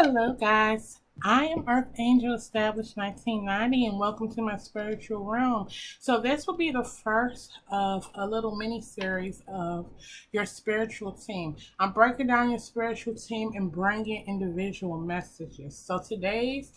Hello, guys. I am Earth Angel Established 1990, and welcome to my spiritual realm. So, this will be the first of a little mini series of your spiritual team. I'm breaking down your spiritual team and bringing individual messages. So, today's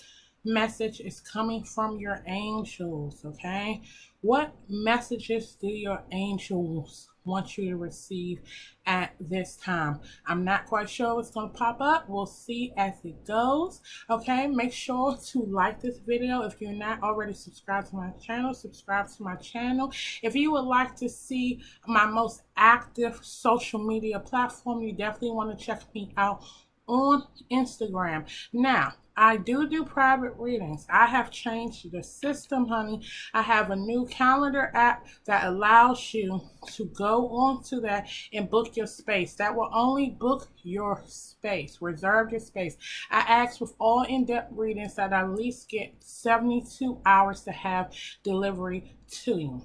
message is coming from your angels, okay? What messages do your angels want you to receive at this time? I'm not quite sure what's going to pop up. We'll see as it goes. Okay, make sure to like this video. If you're not already subscribed to my channel, subscribe to my channel. If you would like to see my most active social media platform, you definitely want to check me out on Instagram. Now, I do private readings. I have changed the system, honey. I have a new calendar app that allows you to go onto that and book your space. That will only book your space, reserve your space. I ask with all in-depth readings that I at least get 72 hours to have delivery to you.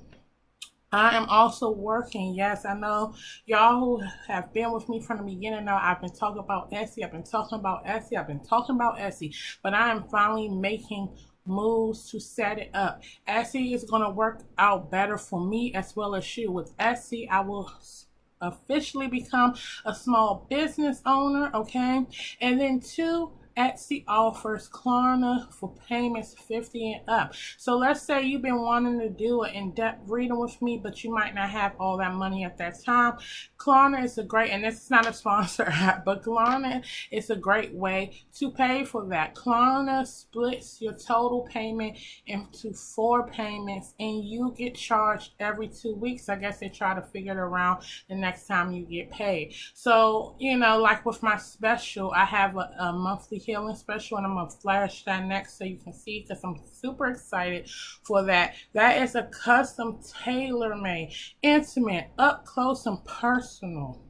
I am also working. Yes, I know y'all who have been with me from the beginning now. I've been talking about Etsy. I've been talking about Etsy. I've been talking about Etsy. But I am finally making moves to set it up. Etsy is going to work out better for me as well as you. With Etsy, I will officially become a small business owner, okay? And then two, Etsy offers Klarna for payments 50 and up. So let's say you've been wanting to do an in-depth reading with me, but you might not have all that money at that time. Klarna is a great, and this is not a sponsor app, but Klarna is a great way to pay for that. Klarna splits your total payment into 4 payments, and you get charged every 2 weeks. I guess they try to figure it around the next time you get paid. So, like with my special, I have a monthly healing special, and I'm going to flash that next so you can see, because I'm super excited for that. That is a custom, tailor-made, intimate, up close and personal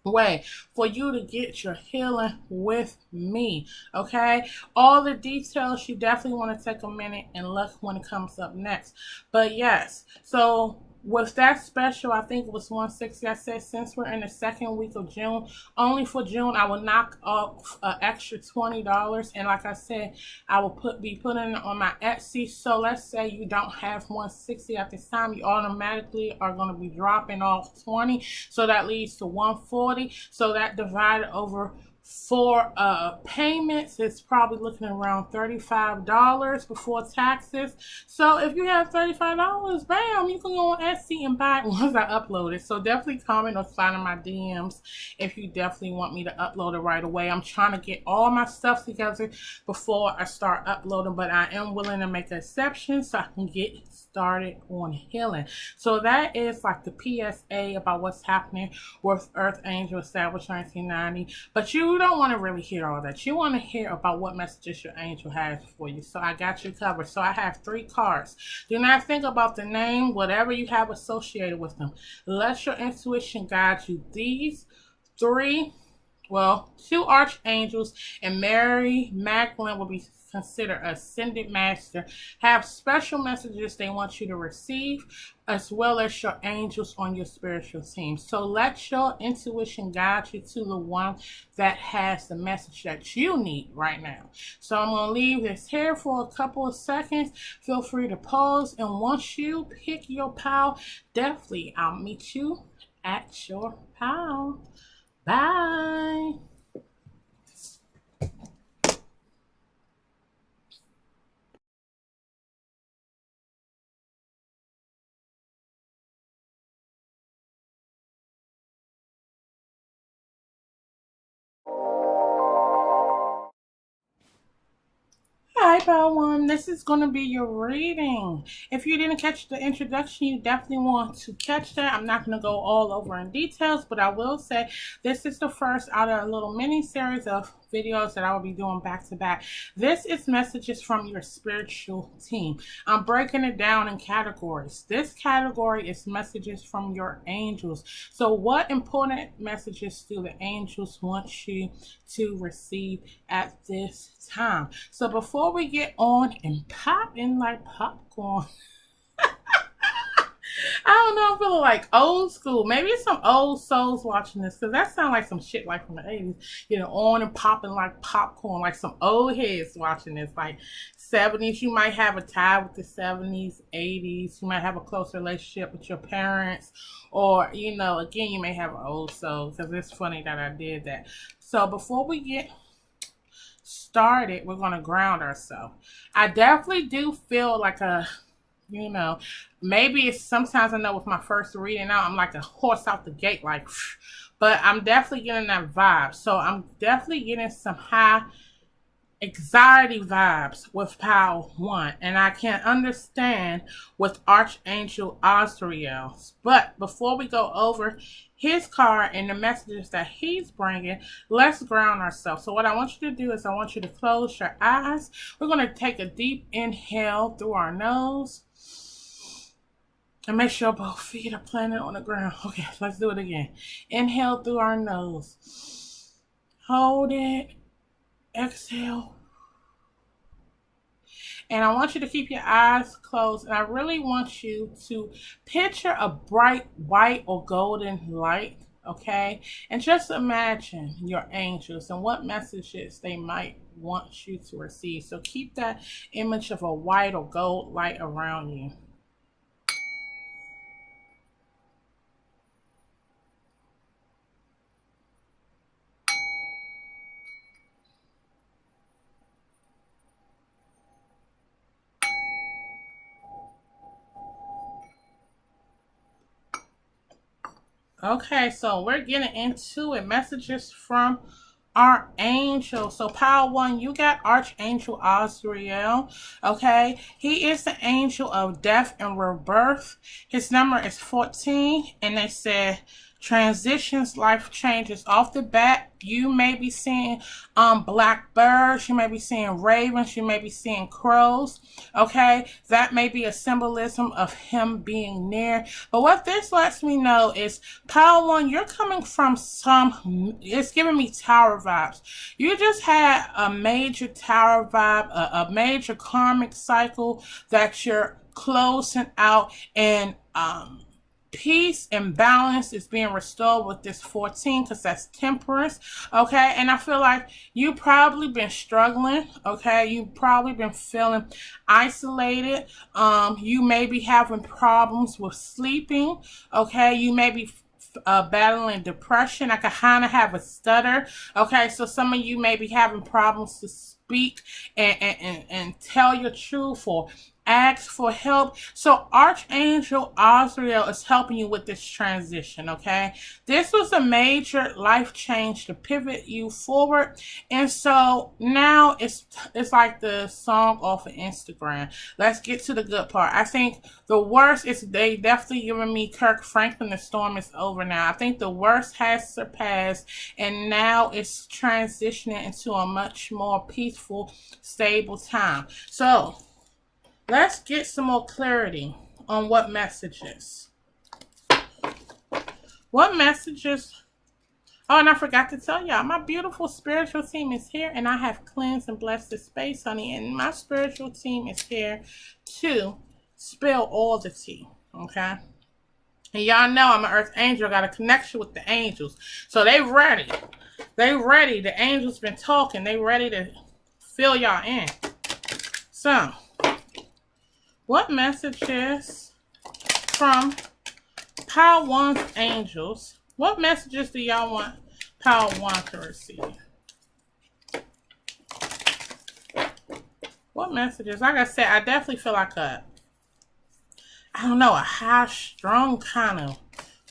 way for you to get your healing with me. Okay, all the details, you definitely want to take a minute and look when it comes up next. But yes, so with that special, I think it was 160. I said, since we're in the second week of June, only for June, I will knock off an extra $20. And like I said, I will be putting it on my Etsy. So let's say you don't have 160 at this time, you automatically are going to be dropping off 20. So that leads to 140. So that divided over 4 payments, it's probably looking around $35 before taxes. So if you have $35, bam, you can go on Etsy and buy it once I upload it. So definitely comment or slide in my DMs if you definitely want me to upload it right away. I'm trying to get all my stuff together before I start uploading, but I am willing to make an exception so I can get started on healing. So that is like the PSA about what's happening with Earth Angel Established 1990. But you don't want to really hear all that. You want to hear about what messages your angel has for you. So I got you covered. So I have 3 cards. Do not think about the name, whatever you have associated with them. Let your intuition guide you. These 3, well, 2 archangels and Mary Magdalene will be considered ascended master, have special messages they want you to receive, as well as your angels on your spiritual team. So let your intuition guide you to the one that has the message that you need right now. So I'm going to leave this here for a couple of seconds. Feel free to pause, and once you pick your pal, definitely I'll meet you at your pal. Bye. Hi, Pal One. This is going to be your reading. If you didn't catch the introduction, you definitely want to catch that. I'm not going to go all over in details, but I will say this is the first out of a little mini series of videos that I will be doing back to back. This is messages from your spiritual team. I'm breaking it down in categories. This category is messages from your angels. So what important messages do the angels want you to receive at this time? So before we get on and pop in like popcorn, I don't know, I'm feeling like old school. Maybe it's some old souls watching this, because that sounds like some shit like from the 80s, you know, on and popping like popcorn, like some old heads watching this, like 70s. You might have a tie with the 70s, 80s. You might have a close relationship with your parents, or, you know, again, you may have an old soul, because it's funny that I did that. So before we get started, we're going to ground ourselves. I definitely do feel like a, you know, maybe it's sometimes I know with my first reading out, I'm like a horse out the gate, like, but I'm definitely getting that vibe. So I'm definitely getting some high anxiety vibes with Pile 1. And I can understand with Archangel Osriel. But before we go over his card and the messages that he's bringing, let's ground ourselves. So what I want you to do is I want you to close your eyes. We're going to take a deep inhale through our nose. And make sure both feet are planted on the ground. Okay, let's do it again. Inhale through our nose. Hold it. Exhale. And I want you to keep your eyes closed. And I really want you to picture a bright white or golden light. Okay? And just imagine your angels and what messages they might want you to receive. So keep that image of a white or gold light around you. Okay, so we're getting into it. Messages from our angel. So power 1, you got Archangel Osriel. Okay, he is the angel of death and rebirth. His number is 14, and they said transitions, life changes. Off the bat, you may be seeing black birds, you may be seeing ravens, you may be seeing crows. Okay, that may be a symbolism of him being near. But what this lets me know is Power 1, you're coming from it's giving me tower vibes. You just had a major tower vibe, a major karmic cycle that you're closing out, and peace and balance is being restored with this 14, because that's temperance. Okay, and I feel like you probably been struggling. Okay, you probably been feeling isolated. You may be having problems with sleeping. Okay, you may be battling depression. I could kind of have a stutter. Okay, so some of you may be having problems to speak and tell your truth, or ask for help. So Archangel Osriel is helping you with this transition, okay? This was a major life change to pivot you forward. And so now it's like the song off of Instagram. Let's get to the good part. I think the worst is they definitely giving me Kirk Franklin, the storm is over now. I think the worst has surpassed, and now it's transitioning into a much more peaceful, stable time. So let's get some more clarity on what messages. What messages? Oh, and I forgot to tell y'all, my beautiful spiritual team is here, and I have cleansed and blessed this space, honey. And my spiritual team is here to spill all the tea, okay? And y'all know I'm an earth angel, got a connection with the angels. So they ready. They ready. The angels been talking. They ready to fill y'all in. So what messages from Power 1's angels? What messages do y'all want Power 1 to receive? What messages? Like I said, I definitely feel like I don't know, a high strung kind of,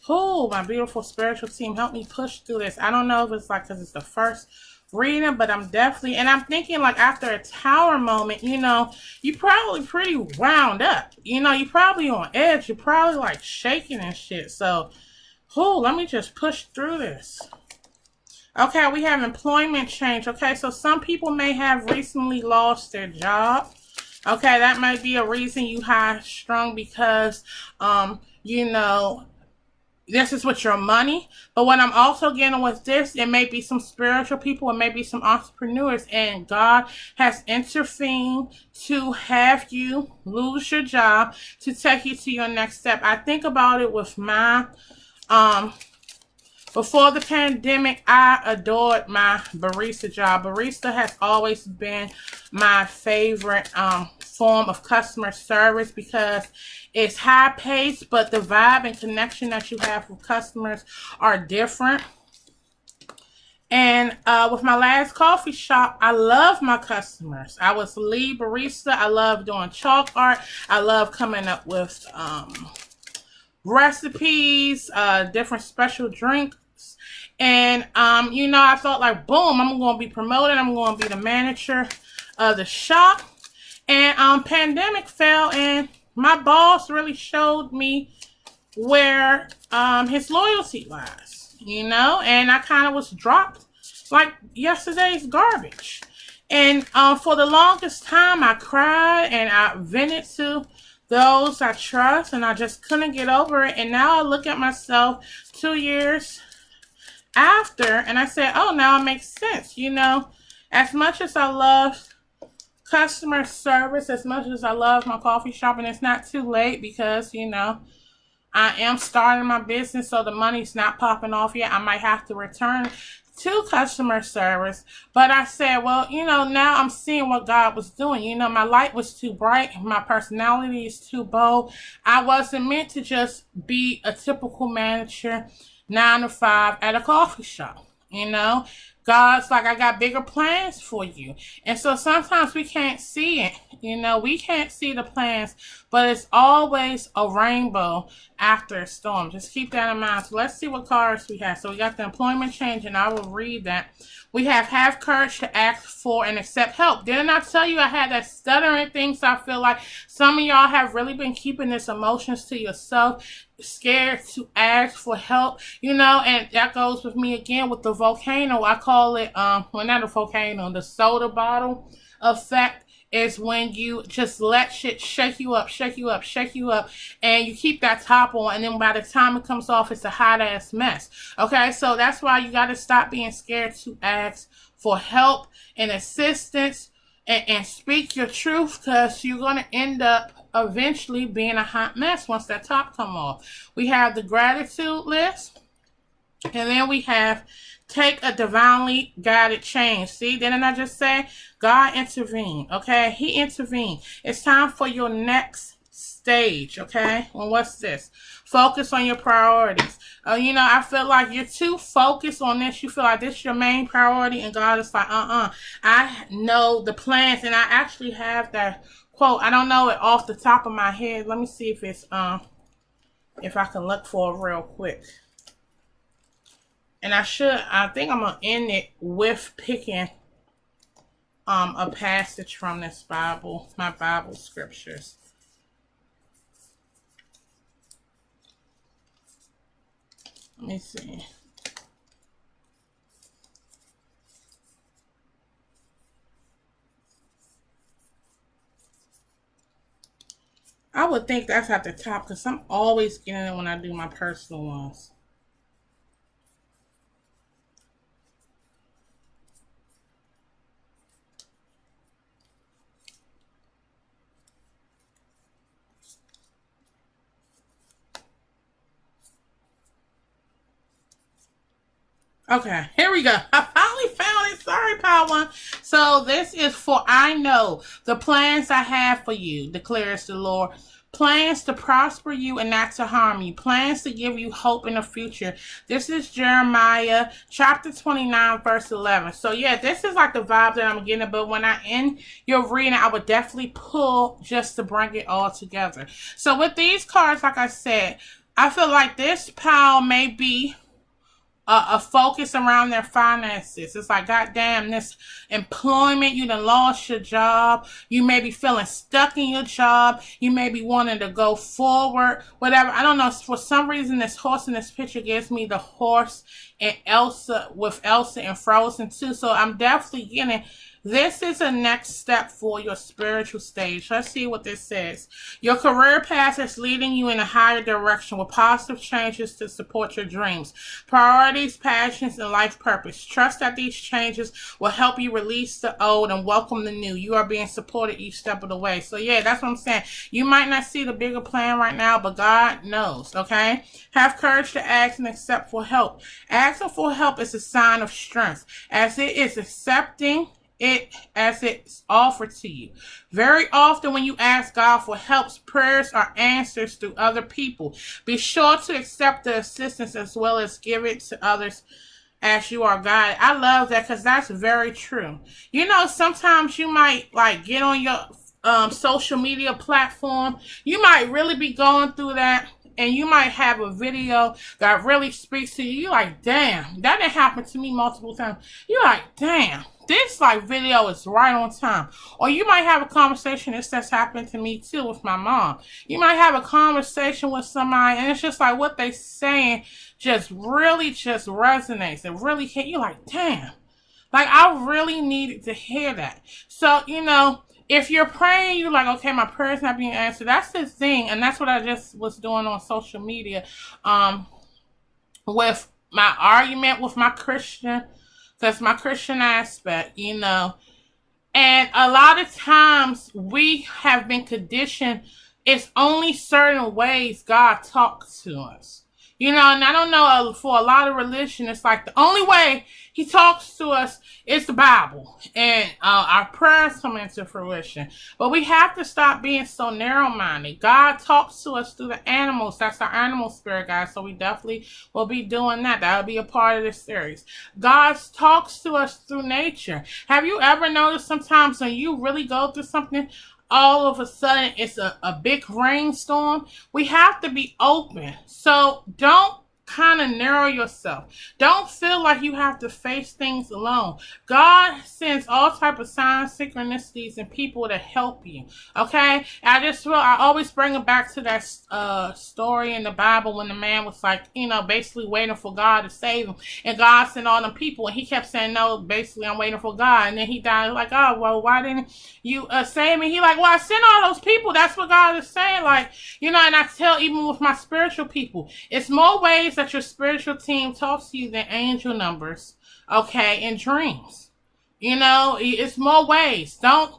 oh, my beautiful spiritual team, help me push through this. I don't know if it's like because it's the first reading, but I'm definitely, and I'm thinking like after a tower moment, you know, you probably pretty wound up. You know, you probably on edge. You're probably like shaking and shit. So, let me just push through this. Okay, we have employment change. Okay, so some people may have recently lost their job. Okay, that might be a reason you high strung, because, you know, this is with your money. But what I'm also getting with this, it may be some spiritual people, it may be some entrepreneurs, and God has intervened to have you lose your job to take you to your next step. I think about it with my before the pandemic, I adored my barista job. Barista has always been my favorite form of customer service because it's high paced, but the vibe and connection that you have with customers are different. And with my last coffee shop, I love my customers. I was lead barista. I love doing chalk art. I love coming up with recipes, different special drinks. And, I felt like, boom, I'm going to be promoted. I'm going to be the manager of the shop. And pandemic fell, and my boss really showed me where his loyalty lies, and I kind of was dropped like yesterday's garbage. And for the longest time, I cried and I vented to those I trust, and I just couldn't get over it. And now I look at myself 2 years after, and I said, oh, now it makes sense. As much as I love customer service, as much as I love my coffee shop, and it's not too late because, I am starting my business, so the money's not popping off yet. I might have to return to customer service. But I said, well, now I'm seeing what God was doing. My light was too bright. My personality is too bold. I wasn't meant to just be a typical manager 9 to 5 at a coffee shop. God's like, I got bigger plans for you. And so sometimes we can't see it. We can't see the plans, but it's always a rainbow after a storm. Just keep that in mind. So let's see what cards we have. So we got the employment change, and I will read that. We have courage to ask for and accept help. Didn't I tell you I had that stuttering thing? So I feel like some of y'all have really been keeping this emotions to yourself, scared to ask for help, and that goes with me again with the volcano. I call it, well, not a volcano, the soda bottle effect. Is when you just let shit shake you up, and you keep that top on, and then by the time it comes off, it's a hot ass mess. Okay, so that's why you got to stop being scared to ask for help and assistance, and speak your truth, because you're going to end up eventually being a hot mess once that top come off. We have the gratitude list, and then we have take a divinely guided change. See, didn't I just say God intervened? Okay, He intervened. It's time for your next stage. Okay, well, what's this? Focus on your priorities. I feel like you're too focused on this. You feel like this is your main priority, and God is like, I know the plans, and I actually have that quote. I don't know it off the top of my head. Let me see if it's if I can look for it real quick. And I think I'm going to end it with picking a passage from this Bible, my Bible scriptures. Let me see. I would think that's at the top because I'm always getting it when I do my personal ones. Okay, here we go. I finally found it. Sorry, Power One. So this is for I know the plans I have for you, declares the Lord. Plans to prosper you and not to harm you. Plans to give you hope in the future. This is Jeremiah chapter 29, verse 11. So yeah, this is like the vibe that I'm getting. But when I end your reading, I would definitely pull just to bring it all together. So with these cards, like I said, I feel like this pile may be a focus around their finances. It's like, goddamn, this employment, you done lost your job. You may be feeling stuck in your job. You may be wanting to go forward, whatever. I don't know. For some reason, this horse in this picture gives me the horse and Elsa, with Elsa and Frozen too. So I'm definitely getting This is a next step for your spiritual stage. Let's see what this says. Your career path is leading you in a higher direction with positive changes to support your dreams, priorities, passions, and life purpose. Trust that these changes will help you release the old and welcome the new. You are being supported each step of the way. So yeah, that's what I'm saying. You might not see the bigger plan right now, but God knows, okay? Have courage to ask and accept for help. Asking for help is a sign of strength, as it is accepting it as it's offered to you. Very often when you ask God for help, prayers are answers through other people. Be sure to accept the assistance as well as give it to others as you are guided. I love that because that's very true. You know, sometimes you might like get on your social media platform. You might really be going through that, and you might have a video that really speaks to you. You're like, damn, that didn't happen to me multiple times. You're like, damn, this like video is right on time. Or you might have a conversation. This has happened to me too with my mom. You might have a conversation with somebody, and it's just like what they saying just really just resonates. It really hit you like, damn. Like I really needed to hear that. So, you know, if you're praying, you're like, okay, my prayer's not being answered. That's the thing, and that's what I just was doing on social media, with my argument with my Christian, that's my Christian aspect, you know. And a lot of times we have been conditioned. It's only certain ways God talks to us. You know, and I don't know, for a lot of religion, it's like the only way he talks to us is the Bible. And our prayers come into fruition. But we have to stop being so narrow-minded. God talks to us through the animals. That's our animal spirit, guys. So we definitely will be doing that. That'll be a part of this series. God talks to us through nature. Have you ever noticed sometimes when you really go through something, all of a sudden it's a big rainstorm? We have to be open. So don't kind of narrow yourself. Don't feel like you have to face things alone. God sends all type of signs, synchronicities, and people to help you. Okay? I always bring it back to that story in the Bible when the man was like, you know, basically waiting for God to save him. And God sent all them people, and he kept saying, no, basically I'm waiting for God. And then he died like, oh, well, why didn't you save me? He like, well, I sent all those people. That's what God is saying. Like, you know, and I tell even with my spiritual people, it's more ways that your spiritual team talks to you than angel numbers, okay, and dreams. You know, it's more ways. Don't,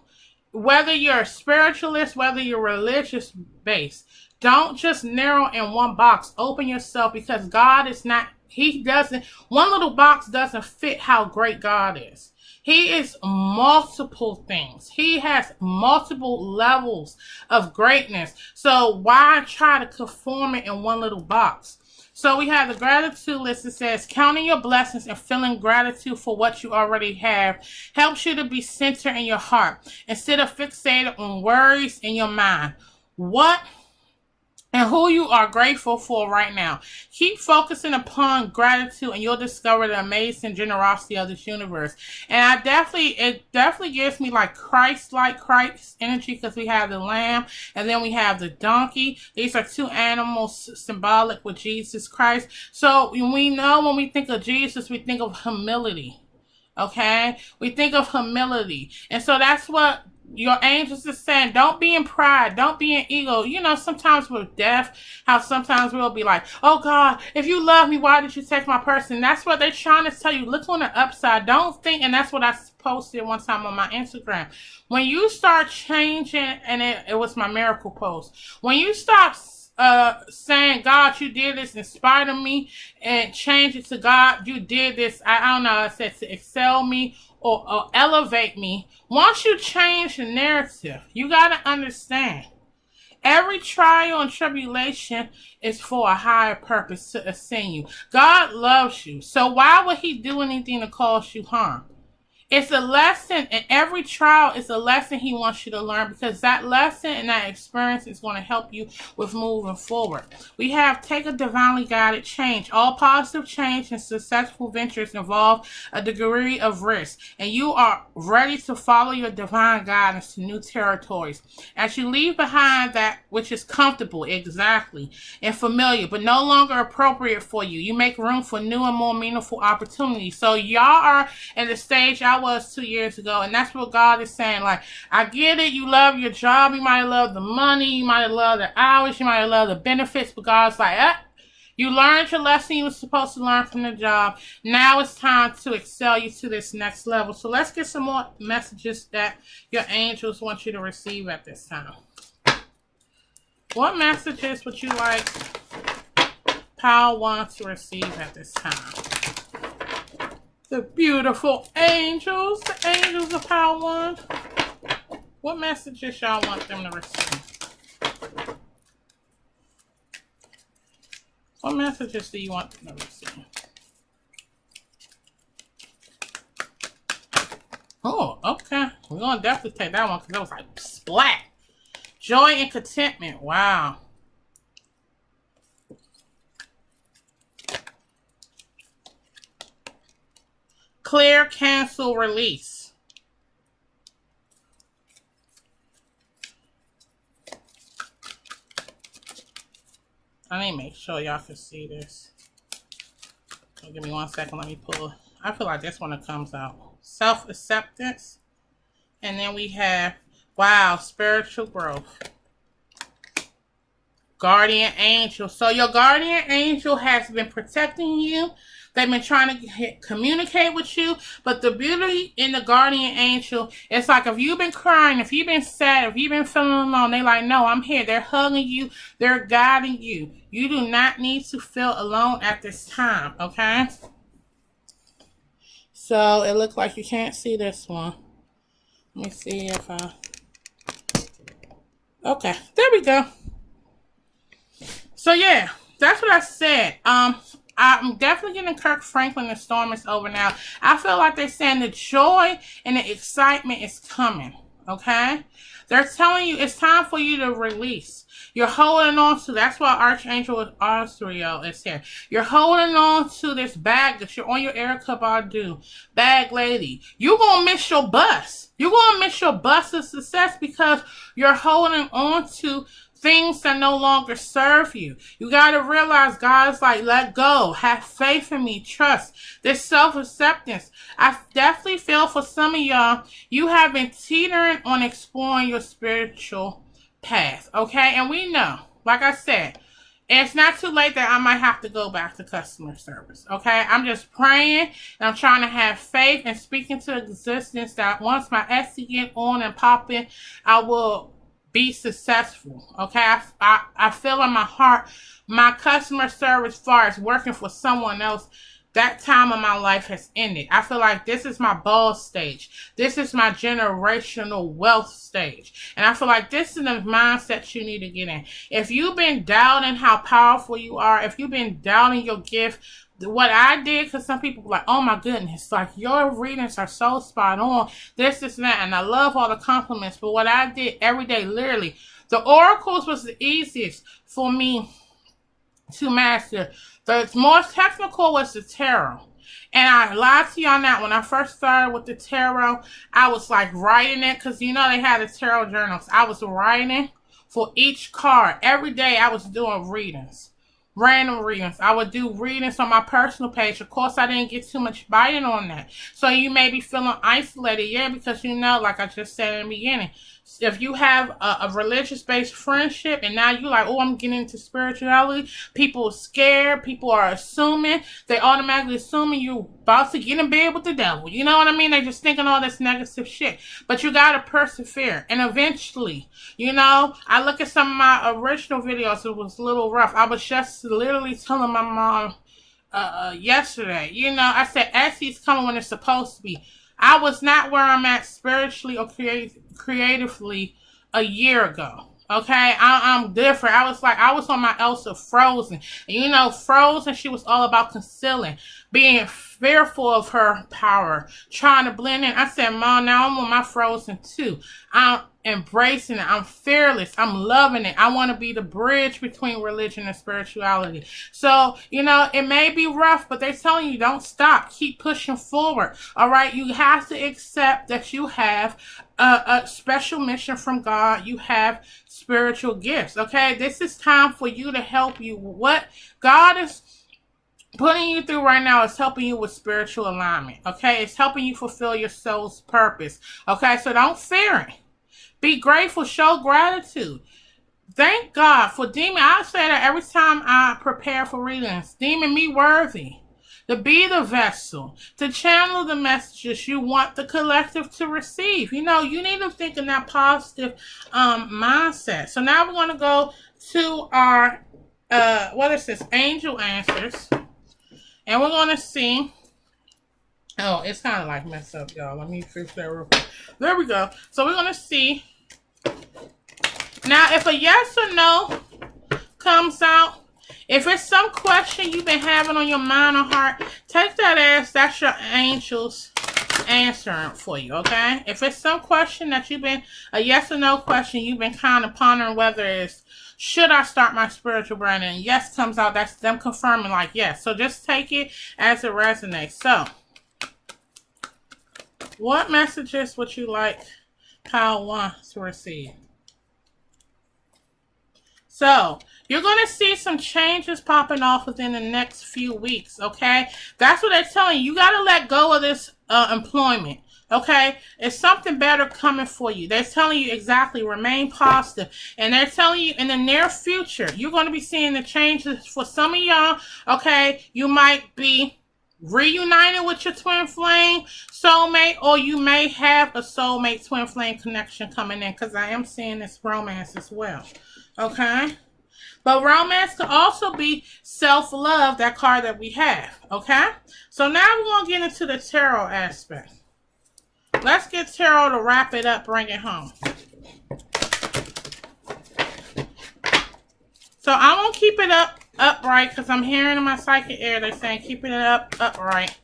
whether you're a spiritualist, whether you're religious based, don't just narrow in one box. Open yourself, because God is not, he doesn't, one little box doesn't fit how great God is. He is multiple things. He has multiple levels of greatness. So why try to conform it in one little box? So we have the gratitude list. It says, counting your blessings and feeling gratitude for what you already have helps you to be centered in your heart instead of fixated on worries in your mind. What and who you are grateful for right now. Keep focusing upon gratitude, and you'll discover the amazing generosity of this universe. And it definitely gives me like Christ energy, because we have the lamb and then we have the donkey. These are two animals symbolic with Jesus Christ. So we know when we think of Jesus, we think of humility. Okay? We think of humility. And so that's what your angels are saying. Don't be in pride. Don't be in ego. You know, sometimes we're deaf. How sometimes we'll be like, oh God, if you love me, why did you take my person? That's what they're trying to tell you. Look on the upside. Don't think, and that's what I posted one time on my Instagram. When you start changing, and it was my miracle post. When you stop saying, God, you did this in spite of me, and change it to, God, you did this, I don't know, I said to excel me or elevate me. Once you change the narrative, you got to understand, every trial and tribulation is for a higher purpose, to ascend you. God loves you. So why would he do anything to cause you harm? It's a lesson, and every trial is a lesson he wants you to learn, because that lesson and that experience is going to help you with moving forward. We have take a divinely guided change. All positive change and successful ventures involve a degree of risk, and you are ready to follow your divine guidance to new territories. As you leave behind that which is comfortable, exactly, and familiar, but no longer appropriate for you, you make room for new and more meaningful opportunities. So y'all are in the stage, I I was 2 years ago. And that's what God is saying. Like, I get it. You love your job. You might love the money. You might love the hours. You might love the benefits. But God's like, you learned your lesson you were supposed to learn from the job. Now it's time to excel you to this next level. So let's get some more messages that your angels want you to receive at this time. What messages would you like Pile 1 to receive at this time? The beautiful angels. The angels of Pile 1. What messages y'all want them to receive? What messages do you want them to receive? Oh, okay. We're going to definitely take that one because that was like splat. Joy and contentment. Wow. Clear, cancel, release. I need to make sure y'all can see this. Give me 1 second. Let me pull. I feel like this one comes out. Self-acceptance. And then we have, wow, spiritual growth. Guardian angel. So your guardian angel has been protecting you. They've been trying to communicate with you. But the beauty in the guardian angel, it's like if you've been crying, if you've been sad, if you've been feeling alone, they're like, no, I'm here. They're hugging you. They're guiding you. You do not need to feel alone at this time, okay? So it looks like you can't see this one. Let me see if I... Okay, there we go. So yeah, that's what I said. I'm definitely getting Kirk Franklin. The storm is over now. I feel like they're saying the joy and the excitement is coming. Okay? They're telling you it's time for you to release. You're holding on to, that's why Archangel Osriel is here. You're holding on to this bag that you're on your Erykah Badu bag lady. You're going to miss your bus. You're going to miss your bus of success because you're holding on to things that no longer serve you. You got to realize God's like, let go. Have faith in me. Trust. This self-acceptance. I definitely feel for some of y'all, you have been teetering on exploring your spiritual path. Okay? And we know, like I said, it's not too late that I might have to go back to customer service. Okay? I'm just praying and I'm trying to have faith and speaking to existence that once my Etsy get on and popping, I will be successful. Okay, I feel in my heart my customer service as far as working for someone else, that time of my life has ended. I feel like this is my boss stage. This is my generational wealth stage. And I feel like this is the mindset you need to get in. If you've been doubting how powerful you are, if you've been doubting your gift, what I did, because some people were like, oh my goodness, like your readings are so spot on, this, and that, and I love all the compliments, but what I did every day, literally, the oracles was the easiest for me to master. The most technical was the tarot. And I lied to you on that. When I first started with the tarot, I was like writing it, because you know they had the tarot journals. I was writing for each card. Every day I was doing readings. Random readings. I would do readings on my personal page. Of course, I didn't get too much buy-in on that. So you may be feeling isolated. Yeah, because you know, like I just said in the beginning, if you have a religious-based friendship and now you're like, oh, I'm getting into spirituality, people are scared, people are assuming, they automatically assuming you're about to get in bed with the devil. You know what I mean? They just thinking all this negative shit. But you got to persevere. And eventually, you know, I look at some of my original videos, it was a little rough. I was just literally telling my mom yesterday, you know, I said, Etsy's coming when it's supposed to be. I was not where I'm at spiritually or creatively a year ago. Okay, I'm different. I was on my Elsa Frozen. And you know, Frozen, she was all about concealing, being fearful of her power, trying to blend in. I said, Mom, now I'm on my Frozen too. I'm embracing it. I'm fearless. I'm loving it. I want to be the bridge between religion and spirituality. So, you know, it may be rough, but they're telling you don't stop. Keep pushing forward. All right. You have to accept that you have a special mission from God. You have spiritual gifts. Okay. This is time for you to help you. What God is putting you through right now is helping you with spiritual alignment. Okay, it's helping you fulfill your soul's purpose. Okay, so don't fear it. Be grateful, show gratitude. Thank God for deeming, I say that every time I prepare for readings, deeming me worthy to be the vessel, to channel the messages you want the collective to receive. You know, you need to think in that positive mindset. So now we're going to go to our, what is this? Angel answers. And we're going to see. Oh, it's kind of like messed up, y'all. Let me fix that real quick. There we go. So we're going to see. Now, if a yes or no comes out, if it's some question you've been having on your mind or heart, take that as that's your angels answering for you, okay? If it's some question that you've been, a yes or no question you've been kind of pondering, whether it's, should I start my spiritual brand? And yes comes out, that's them confirming like yes. So just take it as it resonates. So, what messages would you like Pile 1 to receive? So, you're going to see some changes popping off within the next few weeks, okay? That's what they're telling you. You got to let go of this employment, okay? It's something better coming for you. They're telling you exactly, remain positive. And they're telling you in the near future, you're going to be seeing the changes for some of y'all, okay? You might be reunited with your twin flame soulmate, or you may have a soulmate twin flame connection coming in, because I am seeing this romance as well. Okay? But romance could also be self-love, that card that we have. Okay? So now we're going to get into the tarot aspect. Let's get tarot to wrap it up, bring it home. So I won't keep it upright because I'm hearing in my psychic air they're saying keeping it upright.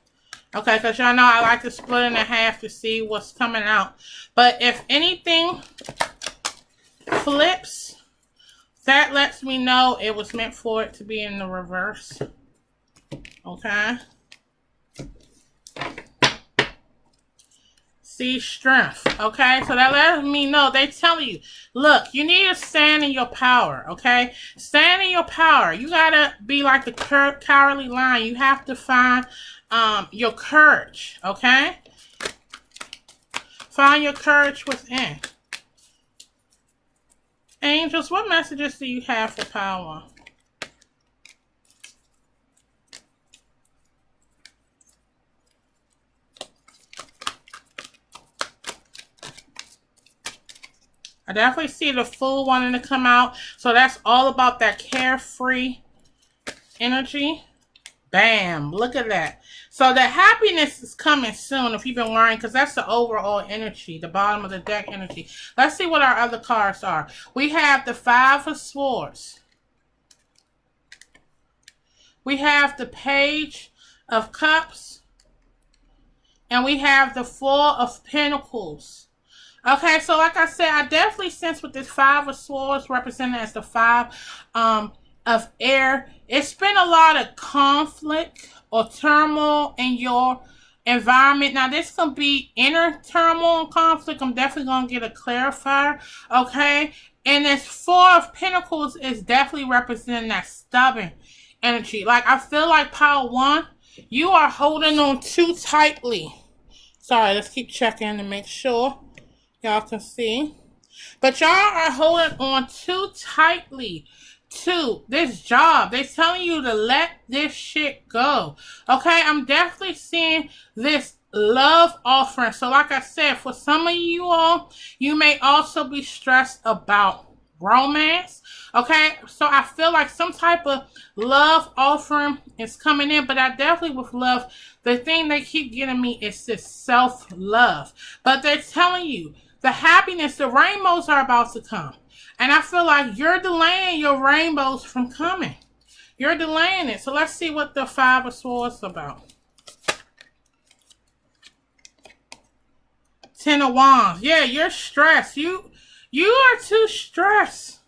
Okay, because y'all know I like to split it in half to see what's coming out. But if anything flips, that lets me know it was meant for it to be in the reverse. Okay. See, strength. Okay, so that lets me know. They tell you, look, you need to stand in your power. Okay, stand in your power. You gotta be like the cowardly lion. You have to find your courage. Okay, find your courage within. Angels, what messages do you have for power? I definitely see the Fool wanting to come out. So that's all about that carefree energy. Bam. Look at that. So the happiness is coming soon if you've been worrying, because that's the overall energy, the bottom of the deck energy. Let's see what our other cards are. We have the Five of Swords. We have the Page of Cups. And we have the Four of Pentacles. Okay, so like I said, I definitely sense with this Five of Swords represented as the Five of Air, it's been a lot of conflict or turmoil in your environment. Now, this can be inner turmoil and conflict. I'm definitely going to get a clarifier, okay? And this Four of Pentacles is definitely representing that stubborn energy. Like, I feel like Pile 1, you are holding on too tightly. Sorry, let's keep checking to make sure y'all can see. But y'all are holding on too tightly to this job. They're telling you to let this shit go. Okay, I'm definitely seeing this love offering. So like I said, for some of you all, you may also be stressed about romance. Okay, so I feel like some type of love offering is coming in, but I definitely with love, the thing they keep getting me is this self-love. But they're telling you the happiness, the rainbows are about to come. And I feel like you're delaying your rainbows from coming. You're delaying it. So let's see what the Five of Swords is about. Ten of Wands. Yeah, you're stressed. You are too stressed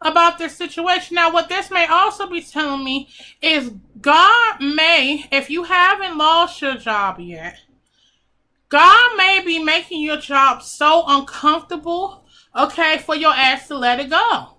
about this situation. Now, what this may also be telling me is God may, if you haven't lost your job yet, God may be making your job so uncomfortable, okay, for your ass to let it go.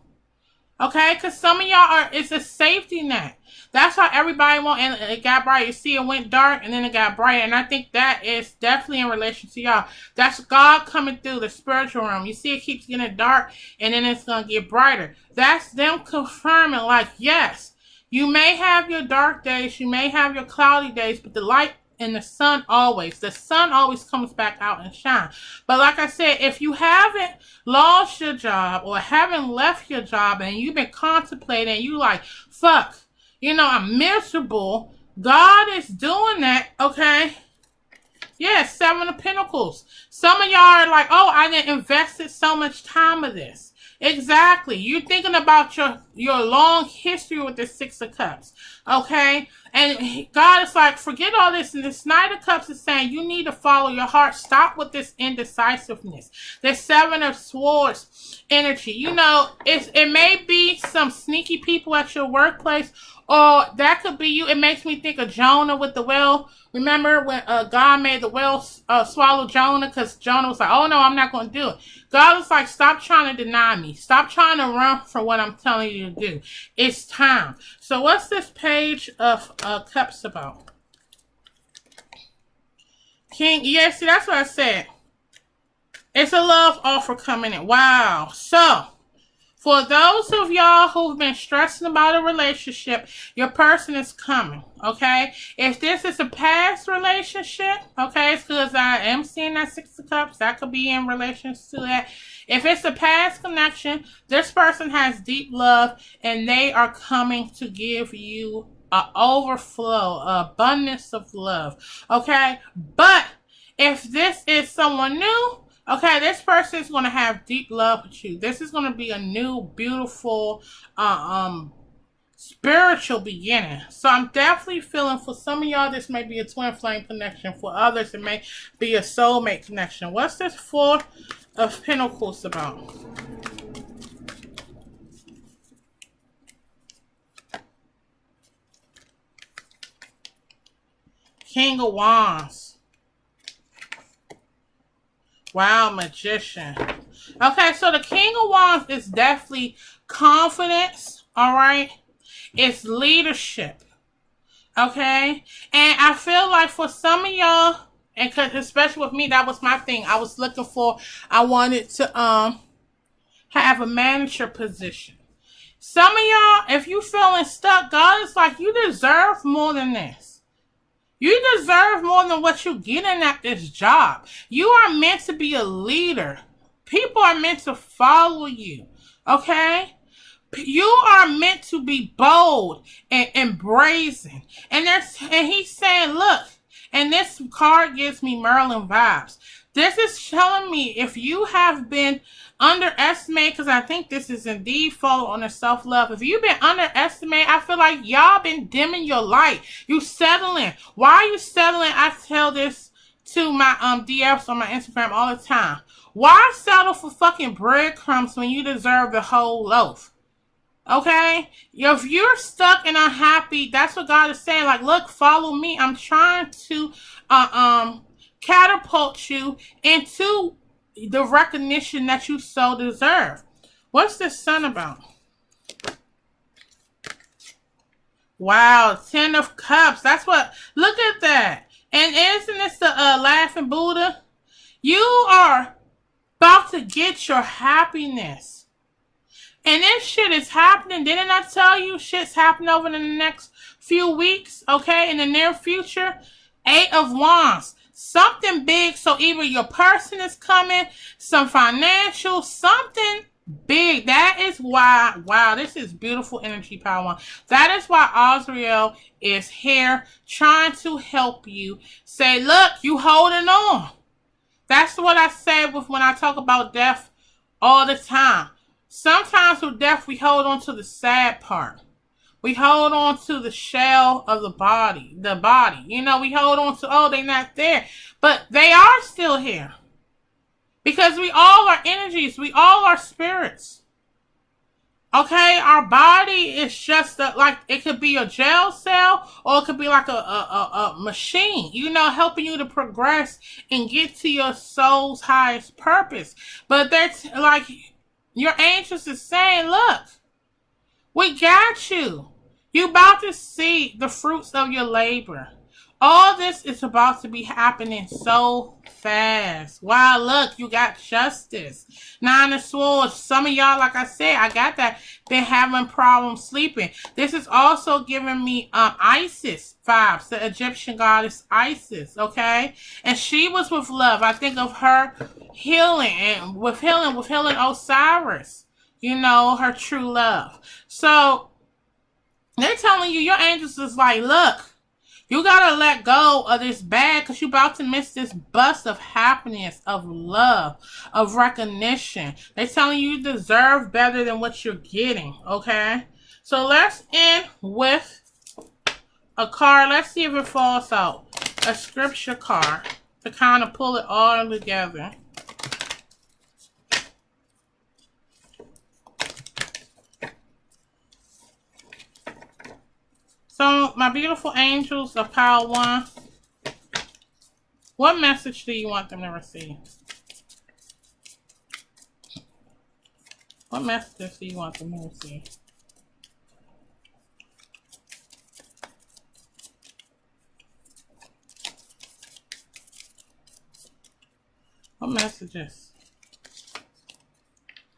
Okay, because some of y'all it's a safety net. That's why everybody want, and it got bright. You see, it went dark and then it got bright, and I think that is definitely in relation to y'all. That's God coming through the spiritual realm. You see, it keeps getting dark and then it's gonna get brighter. That's them confirming, like, yes, you may have your dark days, you may have your cloudy days, but the light and the sun always comes back out and shine. But like I said, if you haven't lost your job or haven't left your job and you've been contemplating, you like, fuck, I'm miserable. God is doing that, okay? Yeah, Seven of Pentacles. Some of y'all are like, oh, I didn't invested so much time of this. Exactly. You're thinking about your long history with the Six of Cups. Okay? And God is like, forget all this. And this Knight of Cups is saying you need to follow your heart. Stop with this indecisiveness. The Seven of Swords energy. It may be some sneaky people at your workplace, or that could be you. It makes me think of Jonah with the whale. Remember when God made the whale swallow Jonah because Jonah was like, oh no, I'm not going to do it. God is like, stop trying to deny me. Stop trying to run from what I'm telling you to do. It's time. So what's this page of cups about? King, yeah, see, that's what I said. It's a love offer coming in. Wow. So, for those of y'all who've been stressing about a relationship, your person is coming, okay? If this is a past relationship, okay, it's because I am seeing that Six of Cups. That could be in relation to that. If it's a past connection, this person has deep love, and they are coming to give you an overflow, abundance of love, okay? But if this is someone new, okay, this person is going to have deep love with you. This is going to be a new, beautiful, spiritual beginning. So I'm definitely feeling, for some of y'all, this may be a twin flame connection. For others, it may be a soulmate connection. What's this Four of Pentacles about? King of Wands. Wow, Magician. Okay, so the King of Wands is definitely confidence, all right? It's leadership, okay? And I feel like for some of y'all, and especially with me, that was my thing. I wanted to have a manager position. Some of y'all, if you feeling stuck, God is like, you deserve more than this. You deserve more than what you're getting at this job. You are meant to be a leader. People are meant to follow you. Okay? You are meant to be bold and brazen. And he's saying, look, and this card gives me Merlin vibes. This is showing me if you have been underestimated, because I think this is indeed fall on the self-love. If you've been underestimated, I feel like y'all been dimming your light. You settling. Why are you settling? I tell this to my DMs on my Instagram all the time. Why settle for fucking breadcrumbs when you deserve the whole loaf? Okay? If you're stuck and unhappy, that's what God is saying. Like, look, follow me. I'm trying to catapult you into the recognition that you so deserve. What's this Sun about? Wow, Ten of Cups. That's what, look at that. And isn't this the laughing Buddha? You are about to get your happiness. And this shit is happening. Didn't I tell you shit's happening over the next few weeks? Okay, in the near future. Eight of Wands. Something big. So either your person is coming, some financial, something big. That is why, wow, this is beautiful energy, Power One. That is why Azrael is here trying to help you. Say, look, you holding on. That's what I say when I talk about death all the time. Sometimes with death, we hold on to the sad part. We hold on to the shell of the body. We hold on to, oh, they're not there. But they are still here. Because we all are energies. We all are spirits. Okay? Our body is just like, it could be a jail cell, or it could be like a machine, helping you to progress and get to your soul's highest purpose. But that's like, your angels is saying, look, We got you. You about to see the fruits of your labor. All this is about to be happening so fast. Wow, look, you got justice. Nine of Swords. Some of y'all, like I said, I got that, been having problems sleeping. This is also giving me Isis vibes, the Egyptian goddess Isis, okay? And she was with love. I think of her healing and with healing Osiris, you know, her true love. So they're telling you, your angels is like, look, you gotta let go of this bag because you about to miss this bus of happiness, of love, of recognition. They're telling you deserve better than what you're getting, okay? So let's end with a card. Let's see if it falls out. A scripture card to kind of pull it all together. So, my beautiful angels of Power One, what message do you want them to receive? What messages do you want them to receive? What messages?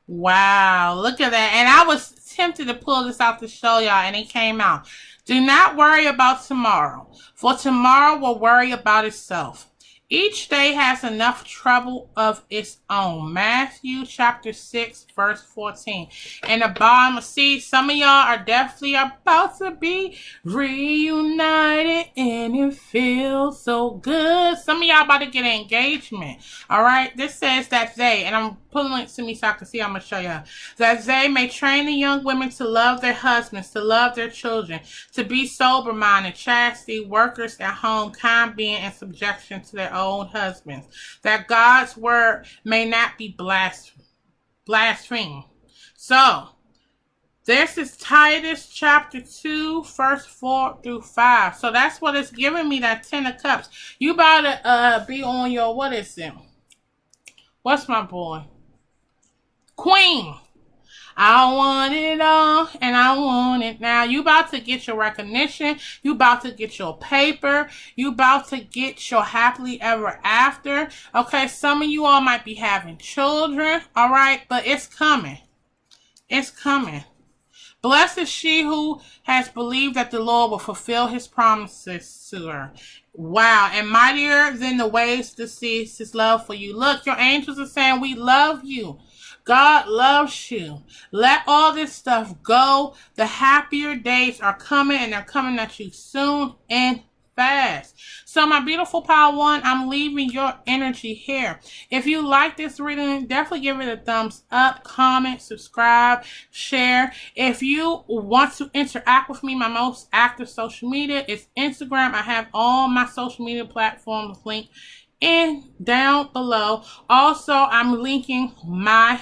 Wow, look at that. And I was tempted to pull this out to show y'all, and it came out. Do not worry about tomorrow, for tomorrow will worry about itself. Each day has enough trouble of its own. Matthew chapter 6, verse 14. And the bottom, see, some of y'all are definitely about to be reunited, and it feels so good. Some of y'all about to get an engagement. All right, this says that they, and I'm pulling it to me so I can see. I'm going to show y'all. That they may train the young women to love their husbands, to love their children, to be sober-minded, chastity, workers at home, kind being in subjection to their own husbands, that God's word may not be blasphemed. So, this is Titus chapter 2, verse 4 through 5. So that's what it's giving me, that 10 of cups. You about to be on your, what is it? What's my boy? Queen. I want it all, and I want it now. You about to get your recognition. You about to get your paper. You about to get your happily ever after. Okay, some of you all might be having children, all right? But it's coming. It's coming. Blessed is she who has believed that the Lord will fulfill his promises to her. Wow. And mightier than the waves to cease his love for you. Look, your angels are saying, we love you. God loves you. Let all this stuff go. The happier days are coming, and they're coming at you soon and fast. So my beautiful Power One, I'm leaving your energy here. If you like this reading, definitely give it a thumbs up, comment, subscribe, share. If you want to interact with me, my most active social media is Instagram. I have all my social media platforms linked in down below. Also, I'm linking my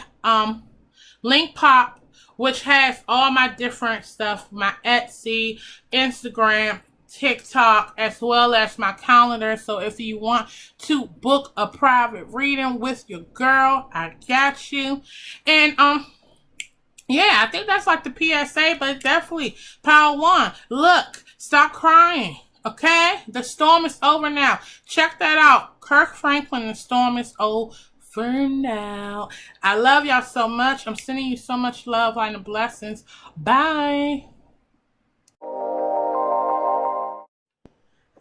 link pop, which has all my different stuff, my Etsy, Instagram, TikTok, as well as my calendar. So if you want to book a private reading with your girl, I got you. And yeah, I think that's like the PSA, but definitely Power One. Look, stop crying. Okay? The storm is over now. Check that out. Kirk Franklin, the storm is over now. I love y'all so much. I'm sending you so much love, light, and blessings. Bye.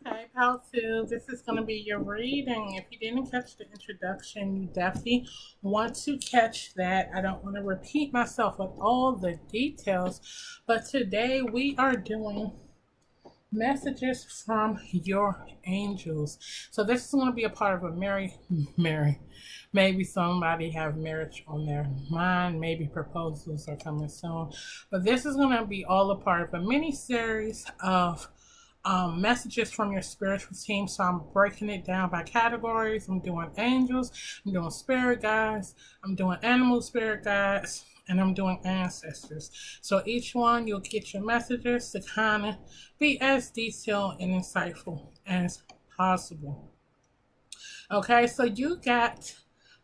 Hey, Pal 2, this is going to be your reading. If you didn't catch the introduction, you definitely want to catch that. I don't want to repeat myself with all the details, but today we are doing messages from your angels. So this is going to be a part of a Mary. Maybe somebody have marriage on their mind. Maybe proposals are coming soon. But this is going to be all a part of a mini series of messages from your spiritual team. So I'm breaking it down by categories. I'm doing angels, I'm doing spirit guides, I'm doing animal spirit guides, and I'm doing ancestors. So each one you'll get your messages to kind of be as detailed and insightful as possible. Okay, so you got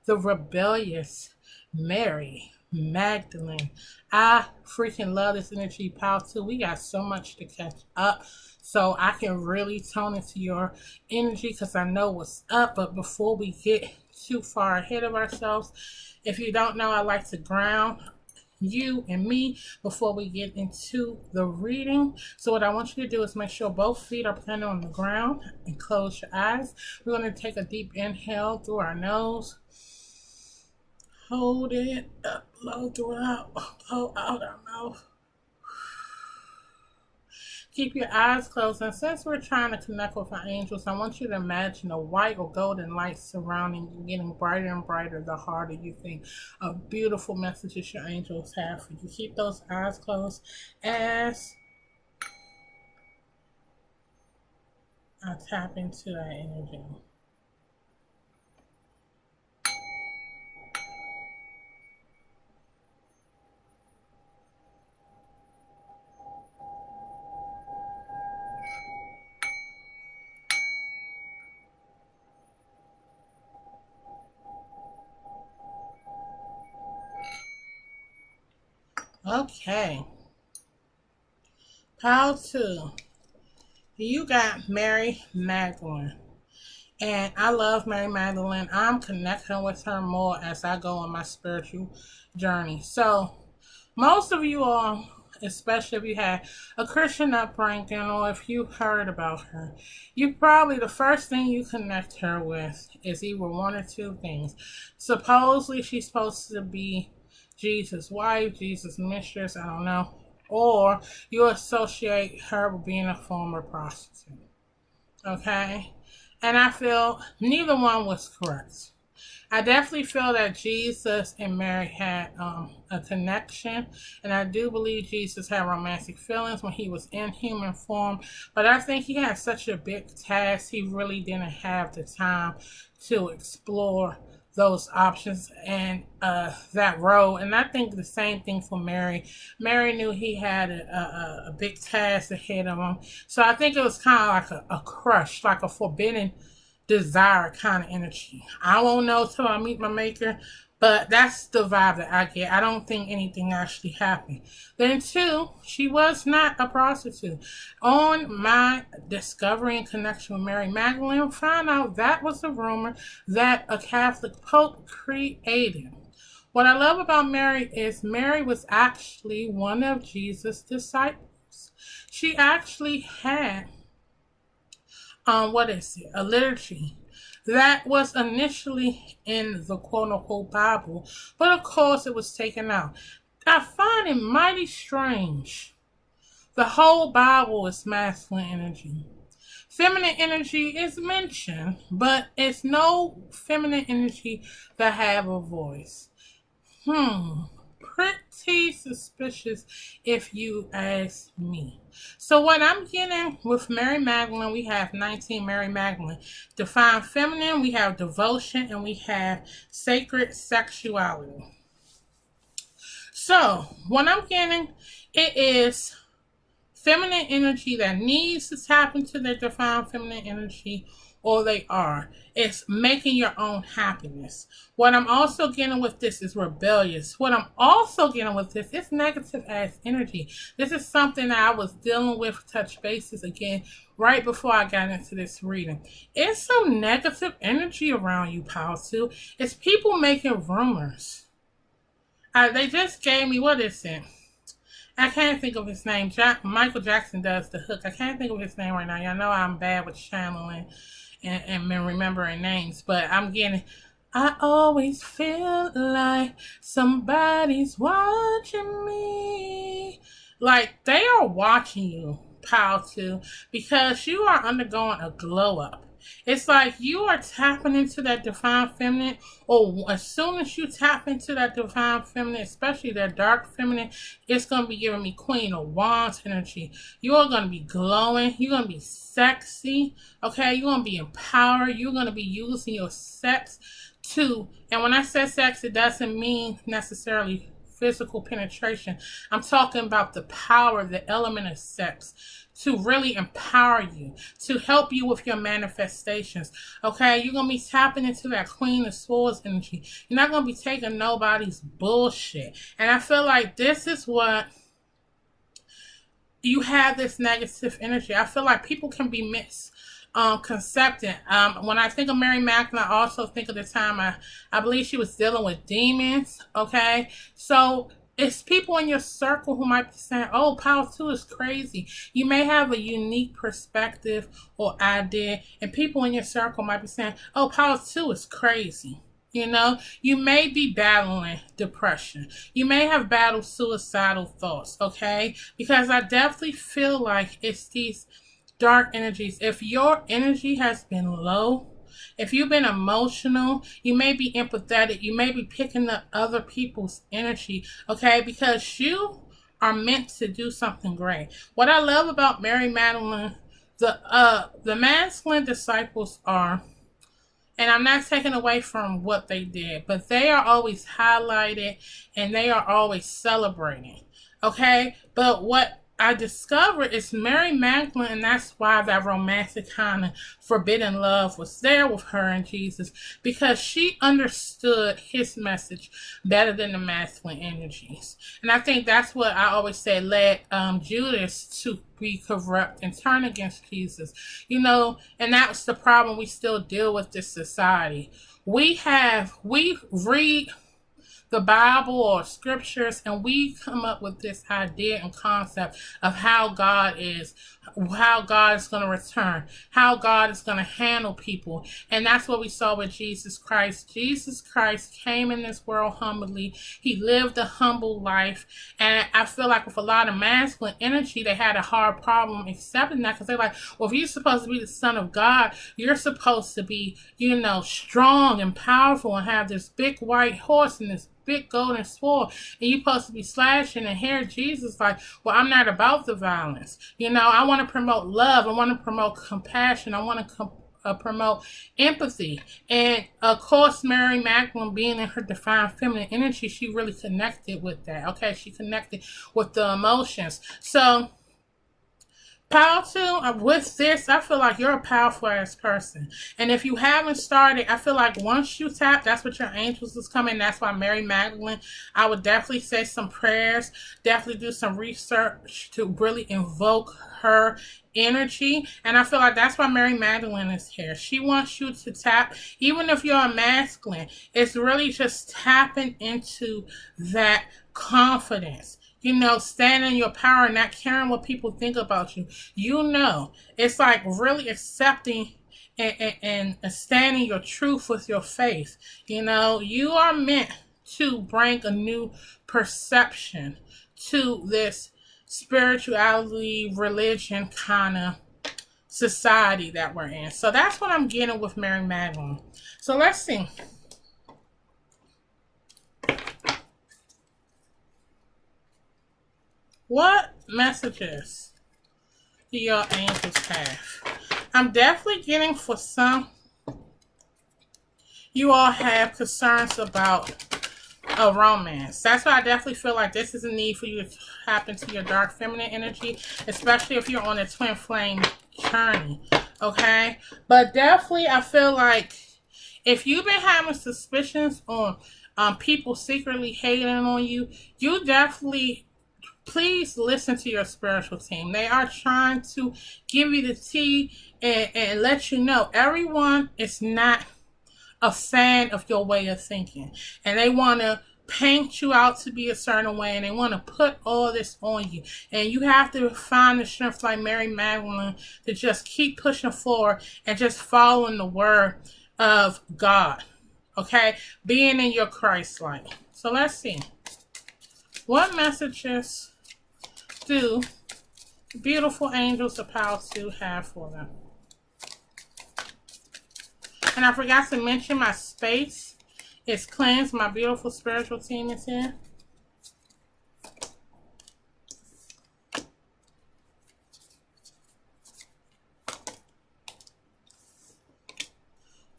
the rebellious Mary. Magdalene. I freaking love this energy, pal, too. We got so much to catch up. So I can really tone into your energy because I know what's up. But before we get too far ahead of ourselves, if you don't know, I like to ground you and me before we get into the reading. So what I want you to do is make sure both feet are planted on the ground and close your eyes. We're going to take a deep inhale through our nose. Hold it up, blow throughout, blow out our mouth. Keep your eyes closed. And since we're trying to connect with our angels, I want you to imagine a white or golden light surrounding you, getting brighter and brighter the harder you think of beautiful messages your angels have for you. Keep those eyes closed as I tap into that energy. Okay. Pile 2. You got Mary Magdalene. And I love Mary Magdalene. I'm connecting with her more as I go on my spiritual journey. So, most of you all, especially if you had a Christian upbringing or if you heard about her, you probably, the first thing you connect her with is either one or two things. Supposedly, she's supposed to be Jesus' wife, Jesus' mistress, I don't know. Or you associate her with being a former prostitute. Okay? And I feel neither one was correct. I definitely feel that Jesus and Mary had a connection, and I do believe Jesus had romantic feelings when he was in human form. But I think he had such a big task, he really didn't have the time to explore those options and that role. And I think the same thing for Mary. Mary knew he had a big task ahead of him. So I think it was kind of like a crush, like a forbidden desire kind of energy. I won't know till I meet my maker, but that's the vibe that I get. I don't think anything actually happened. Then, two, she was not a prostitute. On my discovery and connection with Mary Magdalene, found out that was a rumor that a Catholic pope created. What I love about Mary is Mary was actually one of Jesus' disciples. She actually had a liturgy that was initially in the quote unquote Bible, but of course it was taken out. I find it mighty strange. The whole Bible is masculine energy. Feminine energy is mentioned, but it's no feminine energy that have a voice. Pretty suspicious if you ask me. So what I'm getting with Mary Magdalene, we have 19 Mary Magdalene. Define feminine, we have devotion, and we have sacred sexuality. So what I'm getting, it is feminine energy that needs to tap into their divine feminine energy, or they are. It's making your own happiness. What I'm also getting with this is rebellious. What I'm also getting with this is negative ass energy. This is something that I was dealing with, touch bases again, right before I got into this reading. It's some negative energy around you, pal, too. It's people making rumors. They just gave me, what is it? I can't think of his name. Michael Jackson does the hook. I can't think of his name right now. Y'all know I'm bad with channeling and remembering names, but I'm getting. I always feel like somebody's watching me. Like they are watching you, pal, too, because you are undergoing a glow up. It's like you are tapping into that divine feminine, or as soon as you tap into that divine feminine, especially that dark feminine, it's going to be giving me Queen of Wands energy. You are going to be glowing. You're going to be sexy. Okay? You're going to be empowered. You're going to be using your sex too. And when I say sex, it doesn't mean necessarily physical penetration. I'm talking about the power, the element of sex, to really empower you, to help you with your manifestations. Okay, you're gonna be tapping into that Queen of Swords energy. You're not gonna be taking nobody's bullshit. And I feel like this is what you have, this negative energy. I feel like people can be misconcepted. When I think of Mary Magdalene, I also think of the time I believe she was dealing with demons. Okay, so it's people in your circle who might be saying, "Oh, Power Two is crazy." You may have a unique perspective or idea, and people in your circle might be saying, "Oh, Power Two is crazy." You know, you may be battling depression. You may have battled suicidal thoughts, okay? Because I definitely feel like it's these dark energies. If your energy has been low, if you've been emotional, you may be empathetic. You may be picking up other people's energy, okay? Because you are meant to do something great. What I love about Mary Magdalene, the masculine disciples are, and I'm not taking away from what they did, but they are always highlighted and they are always celebrating. Okay? But what I discovered is Mary Magdalene, and that's why that romantic kind of forbidden love was there with her and Jesus, because she understood his message better than the masculine energies. And I think that's what I always say led Judas to be corrupt and turn against Jesus. You know, and that's the problem we still deal with this society. We read the Bible or scriptures, and we come up with this idea and concept of how God is going to return, how God is going to handle people. And that's what we saw with Jesus Christ. Jesus Christ came in this world humbly. He lived a humble life. And I feel like with a lot of masculine energy, they had a hard problem accepting that, because they're like, well, if you're supposed to be the son of God, you're supposed to be, you know, strong and powerful and have this big white horse and this big golden sword, and you're supposed to be slashing. And here Jesus like, well, I'm not about the violence. You know, I want to promote love. I want to promote compassion. I want to promote empathy. And of course, Mary Magdalene, being in her divine feminine energy, she really connected with that. Okay, she connected with the emotions. So Power two, with this, I feel like you're a powerful ass person. And if you haven't started, I feel like once you tap, that's what your angels is coming. That's why Mary Magdalene, I would definitely say some prayers, definitely do some research to really invoke her energy. And I feel like that's why Mary Magdalene is here. She wants you to tap, even if you're a masculine, it's really just tapping into that confidence. You know, standing in your power and not caring what people think about you. You know, it's like really accepting and standing your truth with your faith. You know, you are meant to bring a new perception to this spirituality, religion kind of society that we're in. So that's what I'm getting with Mary Magdalene. So let's see. What messages do your angels have? I'm definitely getting, for some, you all have concerns about a romance. That's why I definitely feel like this is a need for you to tap into your dark feminine energy, especially if you're on a twin flame journey. Okay? But definitely I feel like if you've been having suspicions on people secretly hating on you, you definitely, please listen to your spiritual team. They are trying to give you the tea and let you know everyone is not a fan of your way of thinking. And they want to paint you out to be a certain way, and they want to put all this on you. And you have to find the strength like Mary Magdalene to just keep pushing forward and just following the word of God. Okay? Being in your Christ light. So let's see. What messages do beautiful angels of power to have for them? And I forgot to mention my space is cleansed. My beautiful spiritual team is here.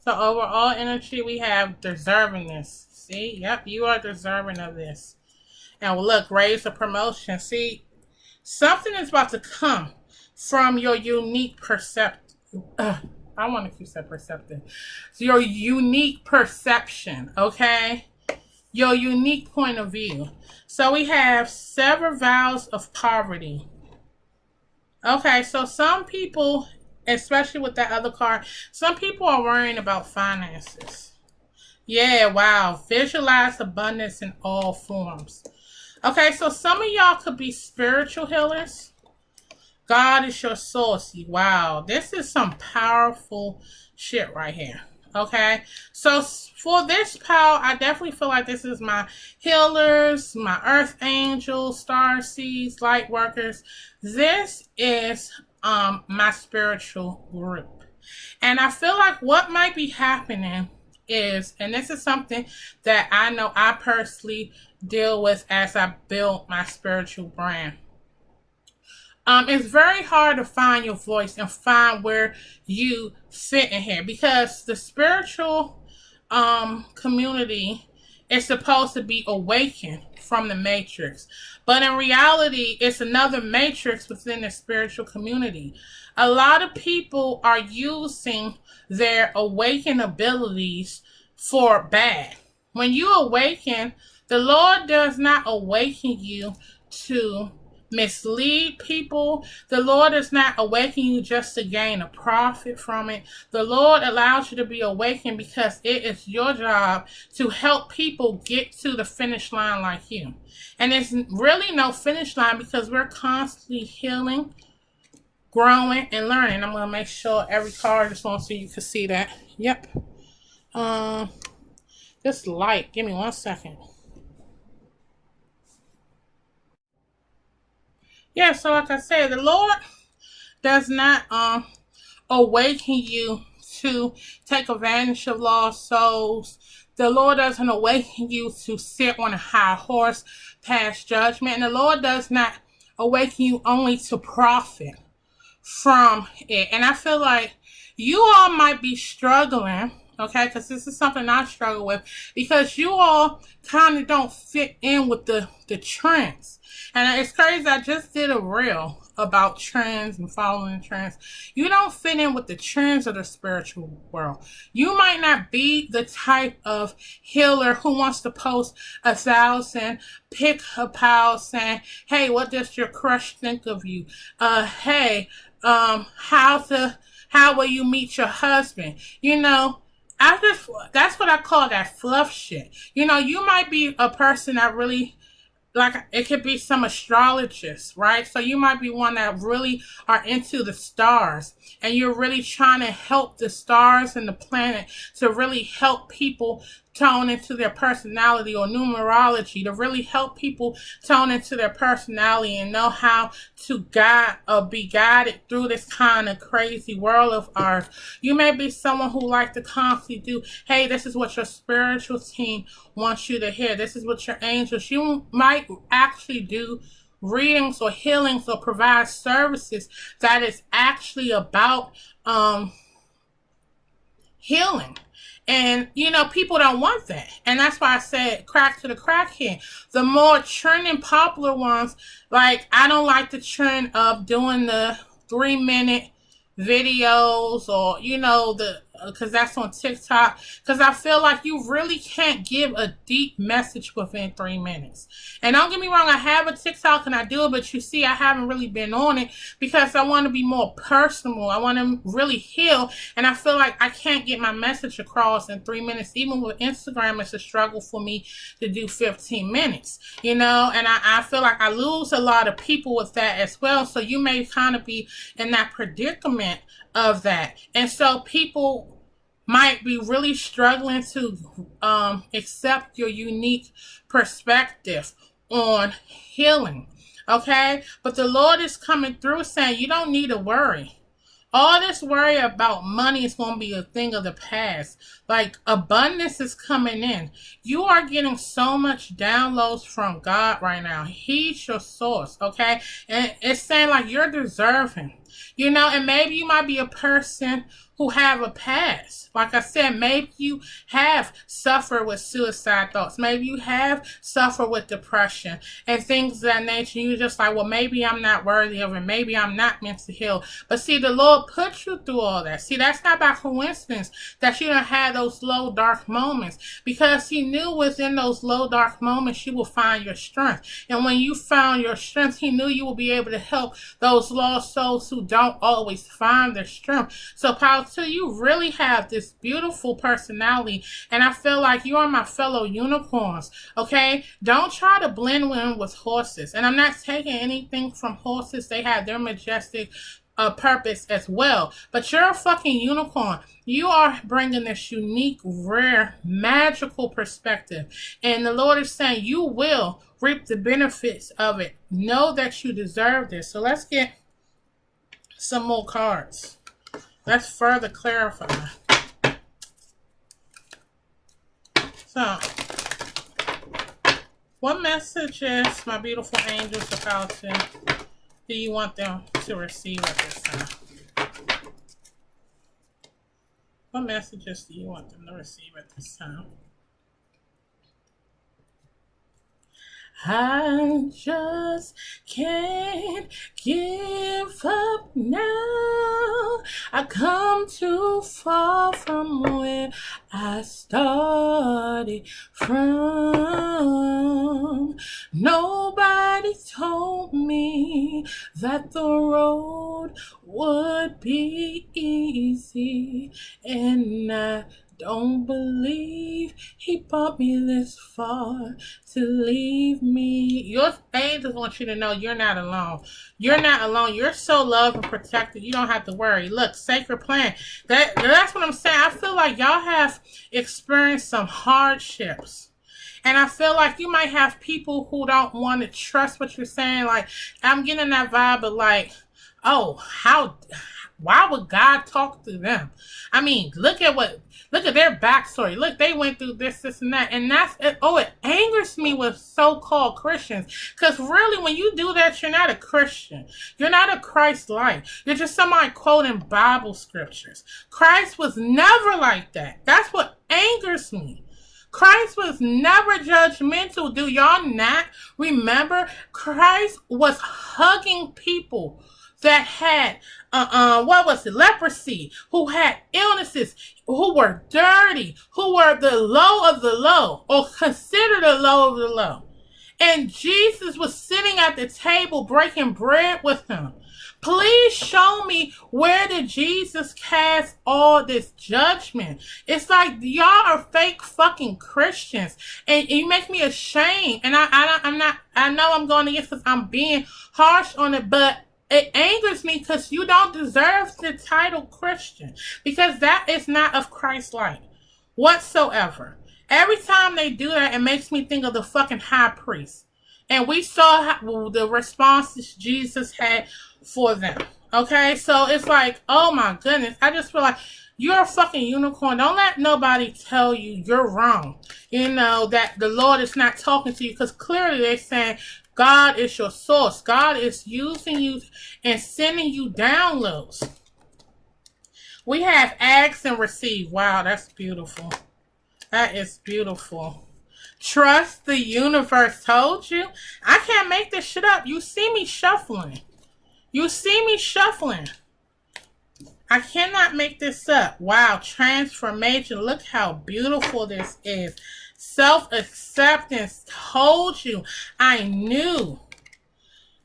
So overall energy, we have deservingness. See? Yep, you are deserving of this. And look, raise a promotion. See, something is about to come from your unique perception. I want to keep that perceptive. Your unique perception, okay? Your unique point of view. So we have several vows of poverty. Okay, so some people, especially with that other card, some people are worrying about finances. Yeah, wow. Visualize abundance in all forms. Okay, so some of y'all could be spiritual healers. God is your source. Wow, this is some powerful shit right here. Okay, so for this power, I definitely feel like this is my healers, my earth angels, star seeds, light workers. This is my spiritual group. And I feel like what might be happening is, and this is something that I know I personally deal with as I build my spiritual brand. It's very hard to find your voice and find where you fit in here because the spiritual community is supposed to be awakened from the matrix. But in reality, it's another matrix within the spiritual community. A lot of people are using their awakened abilities for bad. When you awaken, the Lord does not awaken you to mislead people. The Lord does not awaken you just to gain a profit from it. The Lord allows you to be awakened because it is your job to help people get to the finish line like you. And there's really no finish line because we're constantly healing, growing, and learning. I'm going to make sure every card is on so you can see that. Yep. This light. Give me 1 second. Yeah, so like I said, the Lord does not awaken you to take advantage of lost souls. The Lord doesn't awaken you to sit on a high horse past judgment. And the Lord does not awaken you only to profit from it. And I feel like you all might be struggling, okay, because this is something I struggle with, because you all kind of don't fit in with the trends. And it's crazy, I just did a reel about trends and following trends. You don't fit in with the trends of the spiritual world. You might not be the type of healer who wants to post 1,000 pick a pal saying, hey, what does your crush think of you? Hey, how will you meet your husband? You know, that's what I call that fluff shit. You know, you might be a person that really, like, it could be some astrologists, right? So you might be one that really are into the stars and you're really trying to help the stars and the planet to really help people tone into their personality, or numerology to really help people tone into their personality and know how to guide or be guided through this kind of crazy world of ours. You may be someone who like to constantly do, hey, this is what your spiritual team wants you to hear. This is what your angels, you might actually do readings or healings or provide services that is actually about healing. And, you know, people don't want that. And that's why I said crack to the crackhead. The more trending popular ones, like, I don't like the trend of doing the 3-minute videos, or, you know, because that's on TikTok. Because I feel like you really can't give a deep message within 3 minutes. And don't get me wrong, I have a TikTok and I do it, but you see, I haven't really been on it because I want to be more personal. I want to really heal. And I feel like I can't get my message across in 3 minutes. Even with Instagram, it's a struggle for me to do 15 minutes, you know, and I feel like I lose a lot of people with that as well. So you may kind of be in that predicament of that. And so people might be really struggling to accept your unique perspective on healing. Okay? But the Lord is coming through saying you don't need to worry. All this worry about money is going to be a thing of the past. Like, abundance is coming in. You are getting so much downloads from God right now. He's your source, okay? And it's saying like you're deserving. You know, and maybe you might be a person who have a past. Like I said, maybe you have suffered with suicide thoughts. Maybe you have suffered with depression and things of that nature. You're just like, well, maybe I'm not worthy of it. Maybe I'm not meant to heal. But see, the Lord put you through all that. See, that's not by coincidence that you don't have those low, dark moments, because He knew within those low, dark moments you will find your strength. And when you found your strength, He knew you will be able to help those lost souls who don't always find their strength. So, Paul, too, you really have this beautiful personality, and I feel like you are my fellow unicorns, okay? Don't try to blend in with horses, and I'm not taking anything from horses. They have their majestic purpose as well, but you're a fucking unicorn. You are bringing this unique, rare, magical perspective, and the Lord is saying you will reap the benefits of it. Know that you deserve this. So let's get some more cards. Let's further clarify. So, what messages, my beautiful angels of Palestine, do you want them to receive at this time? What messages do you want them to receive at this time? I just can't give up now. I come too far from where I started from. Nobody told me that the road would be easy, and I don't believe He brought me this far to leave me. Your angels want you to know you're not alone. You're not alone. You're so loved and protected. You don't have to worry. Look, sacred plan. That's what I'm saying. I feel like y'all have experienced some hardships. And I feel like you might have people who don't want to trust what you're saying. Like, I'm getting that vibe of like, oh, why would God talk to them? I mean, look at their backstory. Look, they went through this, and that. And it angers me with so-called Christians. Because really, when you do that, you're not a Christian. You're not a Christ-like. You're just somebody quoting Bible scriptures. Christ was never like that. That's what angers me. Christ was never judgmental. Do y'all not remember? Christ was hugging people that had leprosy, who had illnesses, who were dirty, who were the low of the low, or considered the low of the low. And Jesus was sitting at the table breaking bread with them. Please show me, where did Jesus cast all this judgment? It's like y'all are fake fucking Christians, and you make me ashamed. And I know I'm going against this. I'm being harsh on it, but it angers me because you don't deserve the title Christian, because that is not of Christ-like whatsoever. Every time they do that, it makes me think of the fucking high priest. And we saw the responses Jesus had for them. Okay? So it's like, oh my goodness. I just feel like you're a fucking unicorn. Don't let nobody tell you you're wrong. You know, that the Lord is not talking to you, because clearly they're saying God is your source. God is using you and sending you downloads. We have ask and receive. Wow, that's beautiful. That is beautiful. Trust the universe told you. I can't make this shit up. You see me shuffling. You see me shuffling. I cannot make this up. Wow, transformation. Look how beautiful this is. Self-acceptance told you. I knew.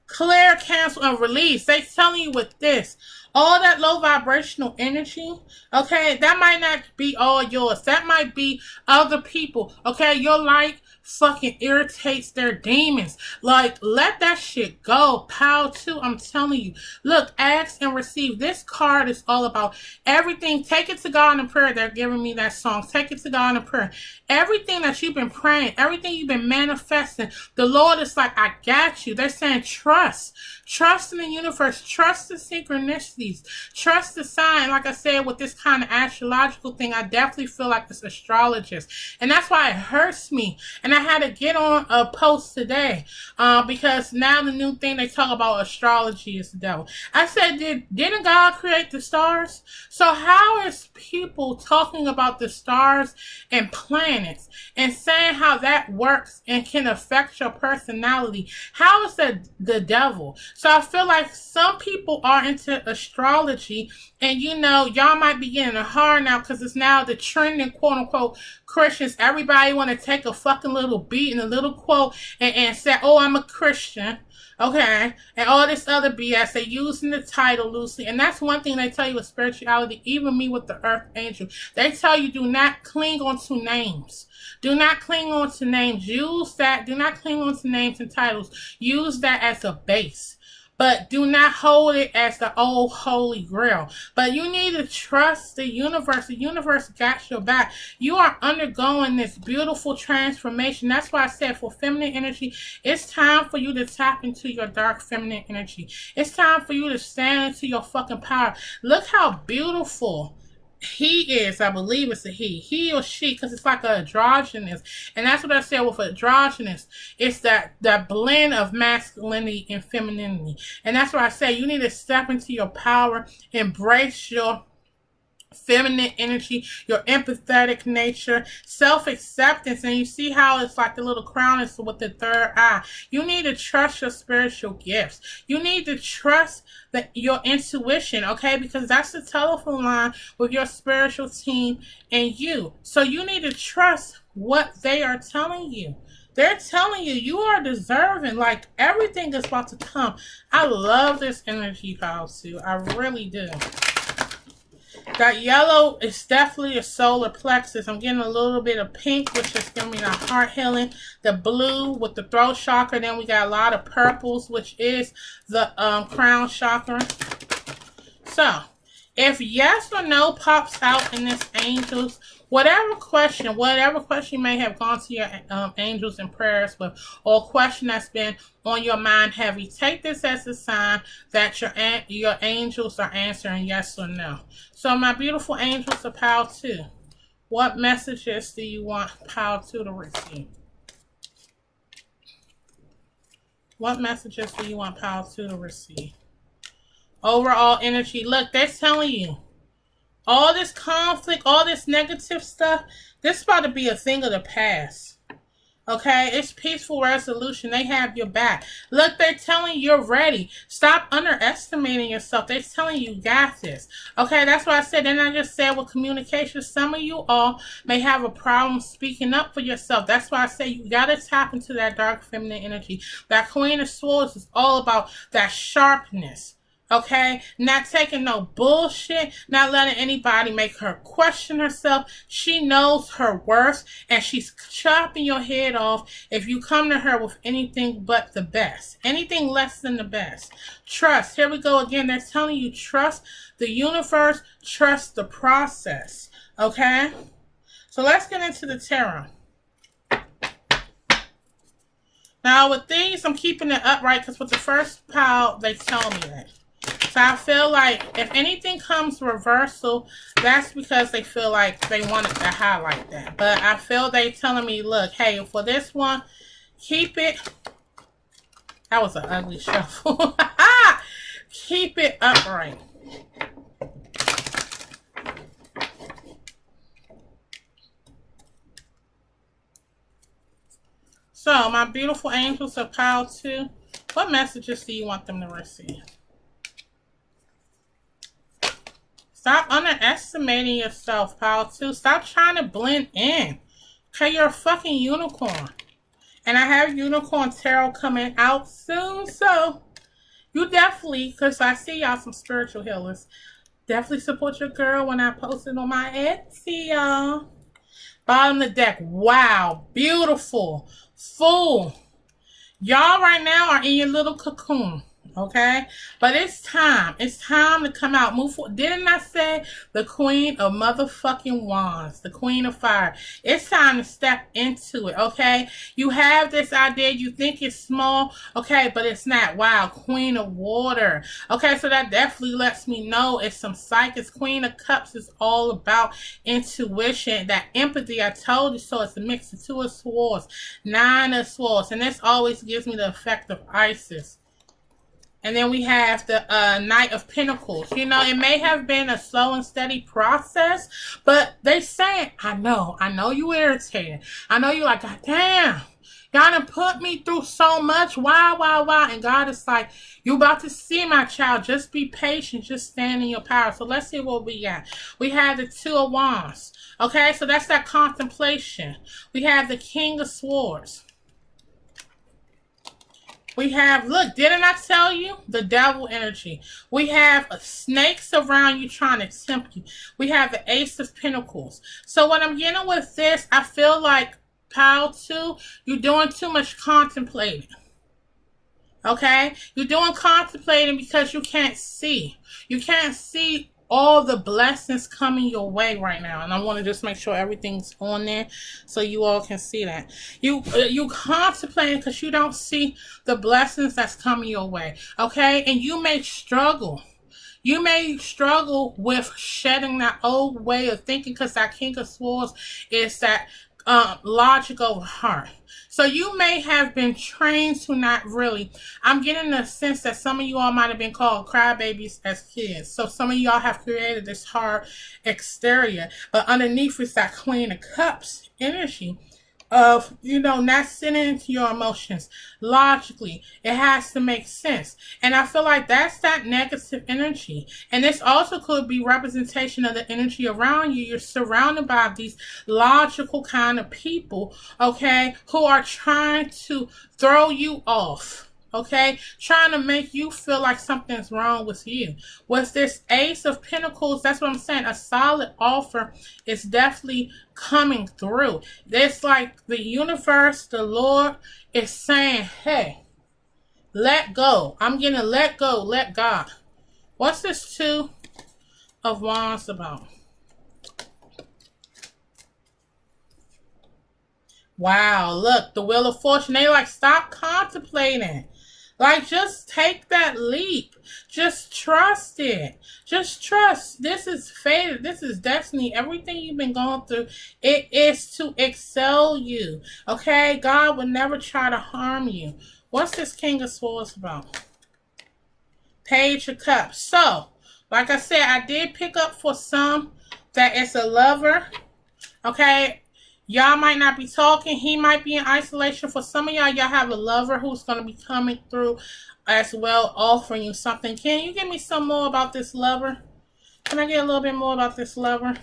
Clear, cancel, and release. They telling you with this. All that low vibrational energy, okay, that might not be all yours. That might be other people, okay? Your light fucking irritates their demons. Like, let that shit go. Power too, I'm telling you. Look, ask and receive. This card is all about everything. Take it to God in prayer. They're giving me that song. Take it to God in prayer. Everything that you've been praying, everything you've been manifesting, the Lord is like, I got you. They're saying trust. Trust in the universe. Trust the synchronicity. synchronicities. Trust the sign. Like I said, with this kind of astrological thing, I definitely feel like it's astrologist. And that's why it hurts me. And I had to get on a post today because now the new thing they talk about astrology is the devil. I said, didn't God create the stars? So how is people talking about the stars and planets and saying how that works and can affect your personality? How is that the devil? So I feel like some people are into astrology, and y'all might be getting it hard now because it's now the trending quote unquote Christians. Everybody want to take a fucking little beat and a little quote and say, oh, I'm a Christian. Okay, and all this other BS, they using the title loosely, and that's one thing they tell you with spirituality, even me with the earth angel. They tell you do not cling on to names. Do not cling on to names. Use that. Do not cling on to names and titles. Use that as a base. But do not hold it as the old holy grail. But you need to trust the universe. The universe got your back. You are undergoing this beautiful transformation. That's why I said for feminine energy, it's time for you to tap into your dark feminine energy. It's time for you to stand into your fucking power. Look how beautiful he is. I believe it's a he or she, because it's like a androgynous, and that's what I said with androgynous. It's that blend of masculinity and femininity, and that's why I say you need to step into your power, embrace your feminine energy, your empathetic nature, self-acceptance, and you see how it's like the little crown is with the third eye. You need to trust your spiritual gifts. You need to trust your intuition, okay? Because that's the telephone line with your spiritual team and you. So you need to trust what they are telling you. They're telling you you are deserving. Like everything is about to come. I love this energy, pal, too. I really do. That yellow is definitely a solar plexus. I'm getting a little bit of pink, which is giving me the heart healing. The blue with the throat chakra. Then we got a lot of purples, which is the crown chakra. So, if yes or no pops out in this angels, whatever question you may have gone to your angels and prayers with, or question that's been on your mind heavy, take this as a sign that your angels are answering yes or no. So my beautiful angels of Power 2, what messages do you want Power 2 to receive? What messages do you want Power 2 to receive? Overall energy. Look, they're telling you all this conflict, all this negative stuff, this is about to be a thing of the past. Okay, it's peaceful resolution. They have your back. Look, they're telling you you're ready. Stop underestimating yourself. They're telling you got this. Okay, that's what I said. And I just said with communication, some of you all may have a problem speaking up for yourself. That's why I say you got to tap into that dark feminine energy. That Queen of Swords is all about that sharpness. Okay, not taking no bullshit, not letting anybody make her question herself. She knows her worth, and she's chopping your head off if you come to her with anything but the best. Anything less than the best. Trust. Here we go again. They're telling you trust the universe, trust the process. Okay? So let's get into the tarot. Now with these, I'm keeping it upright because with the first pile, they tell me that. So I feel like if anything comes reversal, that's because they feel like they wanted to highlight that. But I feel they telling me, look, hey, for this one, keep it. That was an ugly shuffle. Keep it upright. So, my beautiful angels of Power 2, what messages do you want them to receive? Stop underestimating yourself, Power 2. Stop trying to blend in. Okay, you're a fucking unicorn. And I have Unicorn Tarot coming out soon, so you definitely, because I see y'all some spiritual healers, definitely support your girl when I post it on my Etsy, y'all. Bottom of the deck. Wow. Beautiful. Full. Y'all right now are in your little cocoon. Okay, but it's time. It's time to come out. Move forward. Didn't I say the queen of motherfucking wands, the queen of fire? It's time to step into it. Okay, you have this idea. You think it's small. Okay, but it's not. Wow, queen of water. Okay, so that definitely lets me know it's some psychics. Queen of cups is all about intuition, that empathy. I told you so. It's a mix of two of swords, nine of swords, and this always gives me the effect of Isis. And then we have the Knight of Pentacles. You know, it may have been a slow and steady process, but they saying, I know you irritated. I know you like, God damn, y'all done put me through so much. Why? And God is like, you about to see, my child. Just be patient. Just stand in your power. So let's see what we got. We have the Two of Wands. Okay, so that's that contemplation. We have the King of Swords. We have, look, didn't I tell you? The devil energy. We have snakes around you trying to tempt you. We have the Ace of Pentacles. So when I'm getting with this, I feel like, pile 2, you're doing too much contemplating. Okay? You're doing contemplating because you can't see. You can't see all the blessings coming your way right now, and I want to just make sure everything's on there so you all can see that. You contemplating because you don't see the blessings that's coming your way. Okay, and you may struggle. You may struggle with shedding that old way of thinking because that King of Swords is that logic over heart. So you may have been trained to not really. I'm getting the sense that some of you all might have been called crybabies as kids. So some of y'all have created this hard exterior, but underneath is that Queen of Cups energy of, not sitting into your emotions logically. It has to make sense. And I feel like that's that negative energy. And this also could be representation of the energy around you. You're surrounded by these logical kind of people, okay, who are trying to throw you off. Okay, trying to make you feel like something's wrong with you. With this Ace of Pentacles, that's what I'm saying. A solid offer is definitely coming through. It's like the universe, the Lord is saying, hey, let go. I'm going to let go, let God. What's this Two of Wands about? Wow, look, the Wheel of Fortune. They like, stop contemplating. Like, just take that leap. Just trust it. Just trust. This is fate. This is destiny. Everything you've been going through, it is to excel you. Okay? God would never try to harm you. What's this King of Swords about? Page of Cups. So, like I said, I did pick up for some that it's a lover. Okay? Y'all might not be talking. He might be in isolation. For some of y'all have a lover who's going to be coming through as well, offering you something. Can you give me some more about this lover? Can I get a little bit more about this lover?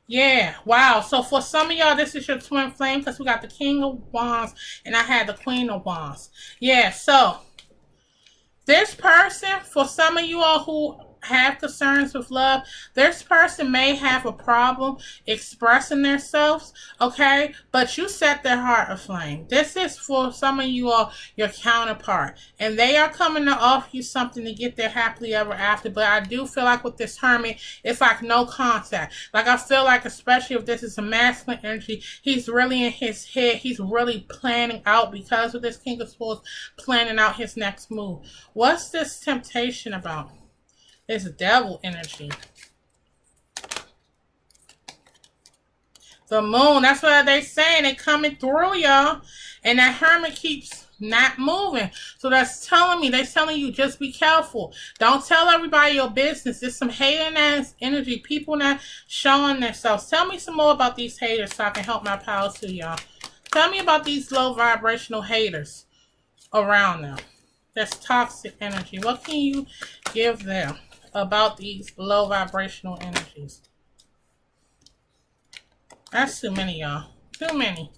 Yeah, wow. So for some of y'all, this is your twin flame because we got the King of Wands and I had the Queen of Wands. Yeah, so this person, for some of you all who have concerns with love, this person may have a problem expressing themselves, okay? But you set their heart aflame. This is for some of you all, your counterpart. And they are coming to offer you something to get their happily ever after. But I do feel like with this Hermit, it's like no contact. Like I feel like, especially if this is a masculine energy, he's really in his head. He's really planning out, because of this King of Swords, planning out his next move. What's this temptation about? It's devil energy. The moon, that's what they saying. They coming through, y'all. And that Hermit keeps not moving. So that's telling me, they're telling you, just be careful. Don't tell everybody your business. There's some hating ass energy. People not showing themselves. Tell me some more about these haters so I can help my pals too, y'all. Tell me about these low vibrational haters around them. That's toxic energy. What can you give them about these low vibrational energies? That's too many, y'all. Too many.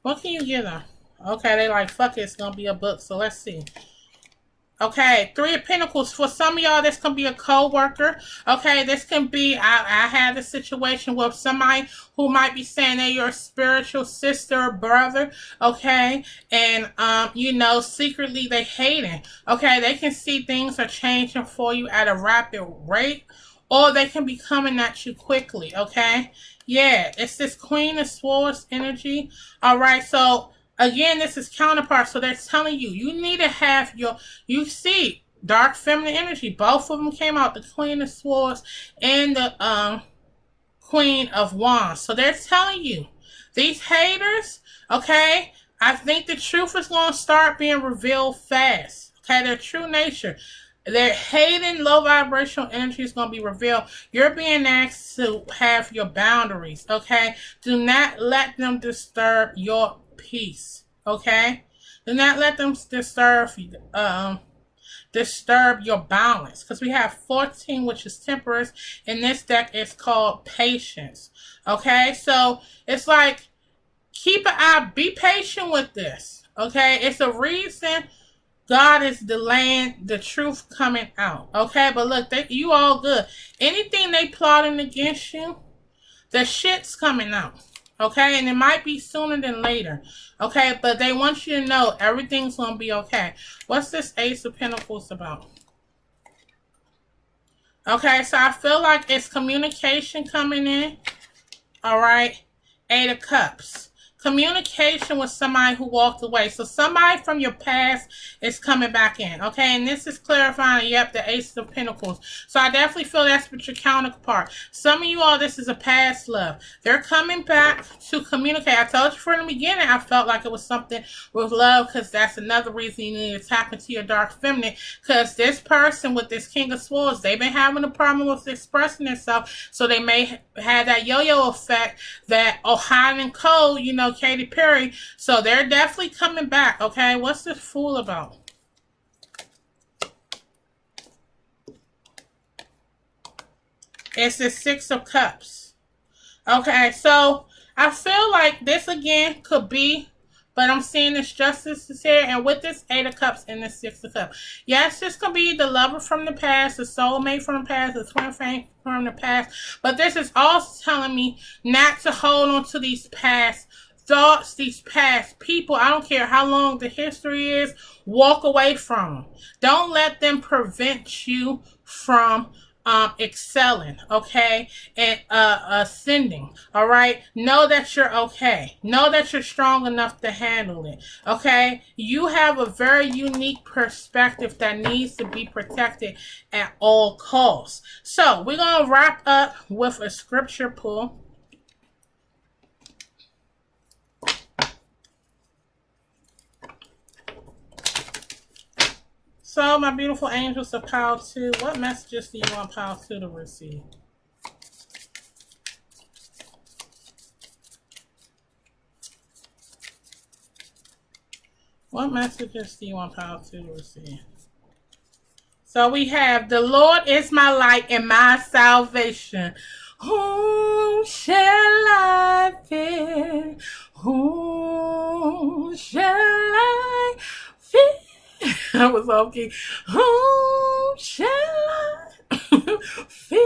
What can you give them? Okay, they like, fuck it, it's gonna be a book, so let's see. Okay, Three of Pentacles. For some of y'all, this can be a co-worker. Okay, this can be, I had a situation with somebody who might be saying they're your spiritual sister or brother. Okay, and, secretly they hating. Okay, they can see things are changing for you at a rapid rate, or they can be coming at you quickly. Okay, yeah, it's this Queen of Swords energy. All right, so again, this is counterpart. So they're telling you, you need to have you see, dark feminine energy. Both of them came out, the Queen of Swords and the Queen of Wands. So they're telling you, these haters, okay, I think the truth is going to start being revealed fast. Okay, their true nature. Their hating low vibrational energy is going to be revealed. You're being asked to have your boundaries, okay? Do not let them disturb your peace, okay? Do not let them disturb your balance, because we have 14, which is temperance, and this deck is called patience. Okay, so it's like, keep an eye, be patient with this. Okay, it's a reason God is delaying the truth coming out. Okay, but look, you all good. Anything they plotting against you, the shit's coming out. Okay, and it might be sooner than later. Okay, but they want you to know everything's gonna be okay. What's this Ace of Pentacles about? Okay, so I feel like it's communication coming in. All right, Eight of Cups. Communication with somebody who walked away. So somebody from your past is coming back in. Okay, and this is clarifying, yep, the Ace of Pentacles. So I definitely feel that's with your counterpart. Some of you all, this is a past love. They're coming back to communicate. I told you from the beginning, I felt like it was something with love, because that's another reason you need to tap into your dark feminine, because this person with this King of Swords, they've been having a problem with expressing themselves, so they may have that yo-yo effect that hot and cold, Katy Perry. So they're definitely coming back, okay? What's this Fool about? It's the Six of Cups. Okay, so I feel like this again could be, but I'm seeing this justice is here, and with this Eight of Cups and this Six of Cups. Yes, this could be the lover from the past, the soulmate from the past, the twin flame from the past, but this is also telling me not to hold on to these past thoughts, these past people. I don't care how long the history is, walk away from them. Don't let them prevent you from excelling, okay, and ascending. All right, know that you're okay. Know that you're strong enough to handle it. Okay, you have a very unique perspective that needs to be protected at all costs. So we're gonna wrap up with a scripture pull. So, my beautiful angels of Power 2, what messages do you want Power 2 to receive? What messages do you want Power 2 to receive? So, we have, the Lord is my light and my salvation. Whom shall I fear? Whom shall I fear? I was okay. Whom shall I fear?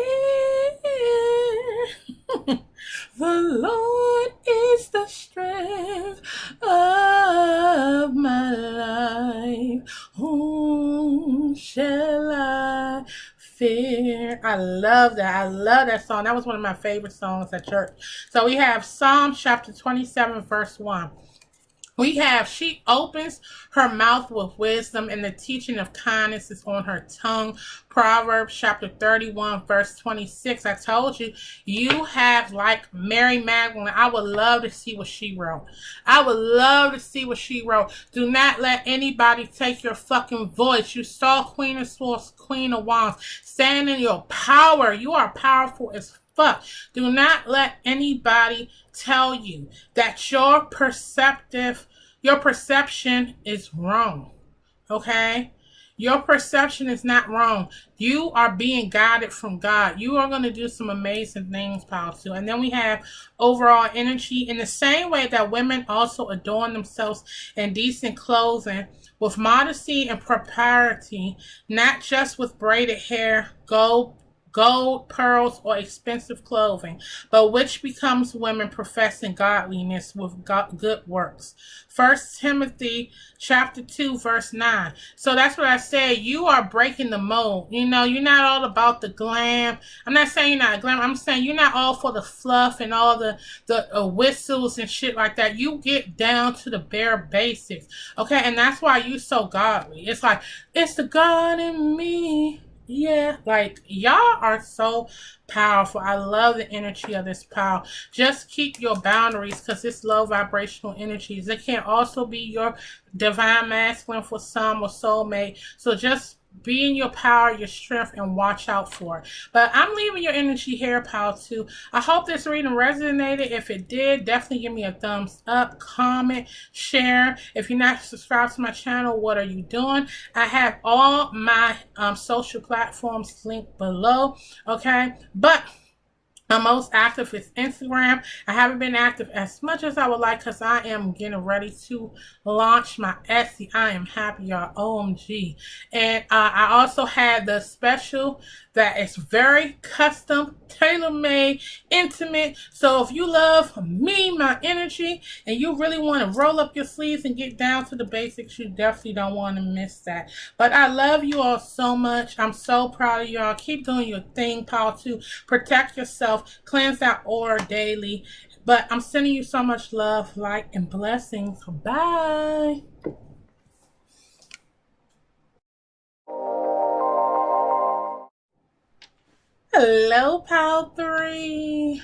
The Lord is the strength of my life. Whom shall I fear? I love that. I love that song. That was one of my favorite songs at church. So we have Psalm chapter 27, verse 1. We have, she opens her mouth with wisdom, and the teaching of kindness is on her tongue. Proverbs chapter 31, verse 26. I told you, you have like Mary Magdalene. I would love to see what she wrote. I would love to see what she wrote. Do not let anybody take your fucking voice. You saw Queen of Swords, Queen of Wands. Stand in your power. You are powerful as fuck. Do not let anybody tell you that your perception is wrong. Okay? Your perception is not wrong. You are being guided from God. You are going to do some amazing things, Power 2. And then we have overall energy in the same way that women also adorn themselves in decent clothing with modesty and propriety, not just with braided hair, gold, pearls, or expensive clothing, but which becomes women professing godliness with good works. First Timothy chapter 2, verse 9. So that's what I said. You are breaking the mold. You know, you're not all about the glam. I'm not saying you're not glam. I'm saying you're not all for the fluff and all the whistles and shit like that. You get down to the bare basics. Okay, and that's why you so godly. It's like, it's the God in me. Yeah, like y'all are so powerful. I love the energy of this power. Just keep your boundaries because it's low vibrational energies. It can also be your divine masculine for some or soulmate. So just be in your power, your strength, and watch out for it. But I'm leaving your energy here, Power 2. I hope this reading resonated. If it did, definitely give me a thumbs up, comment, share. If you're not subscribed to my channel, what are you doing? I have all my social platforms linked below, okay? But I'm most active is Instagram. I haven't been active as much as I would like because I am getting ready to launch my Etsy. I am happy, y'all. OMG. And I also had the special that is very custom, tailor-made, intimate. So if you love me, my energy, and you really want to roll up your sleeves and get down to the basics, you definitely don't want to miss that. But I love you all so much. I'm so proud of y'all. Keep doing your thing, Power 2. Protect yourself. Cleanse that aura daily. But I'm sending you so much love, light, and blessings. Bye. Hello, Pal 3.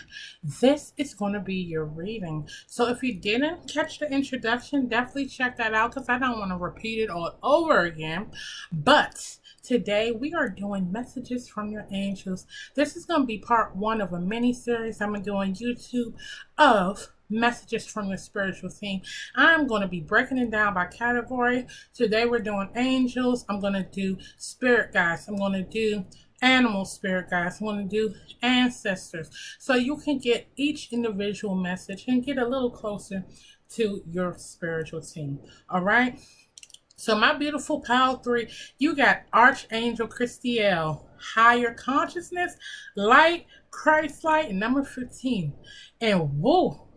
This is going to be your reading. So if you didn't catch the introduction, definitely check that out because I don't want to repeat it all over again. But today we are doing messages from your angels. This is going to be part one of a mini series I'm going to do on YouTube of messages from your spiritual team. I'm going to be breaking it down by category. Today we're doing angels. I'm going to do spirit guides. I'm going to do animal spirit guides. I want to do ancestors. So you can get each individual message and get a little closer to your spiritual team. All right. So my beautiful pal 3, you got Archangel Christiel, higher consciousness, light, Christ light, and number 15. And whoa.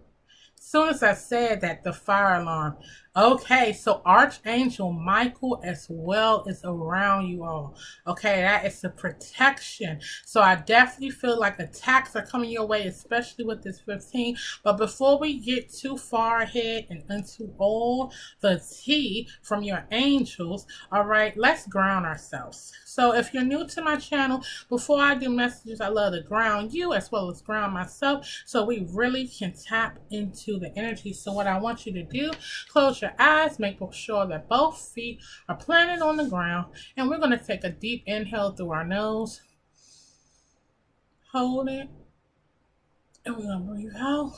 Soon as I said that, the fire alarm. Okay, so Archangel Michael as well is around you all. Okay, that is the protection. So I definitely feel like attacks are coming your way, especially with this 15. But before we get too far ahead and into all the tea from your angels, all right, let's ground ourselves. So if you're new to my channel, before I do messages, I love to ground you as well as ground myself so we really can tap into the energy. So what I want you to do, close your eyes, make sure that both feet are planted on the ground, and we're going to take a deep inhale through our nose, hold it, and we're going to breathe out.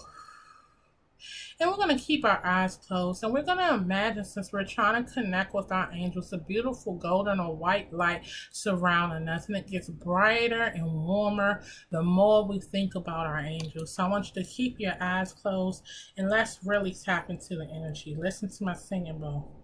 And we're going to keep our eyes closed. And we're going to imagine, since we're trying to connect with our angels, a beautiful golden or white light surrounding us. And it gets brighter and warmer the more we think about our angels. So I want you to keep your eyes closed. And let's really tap into the energy. Listen to my singing bowl.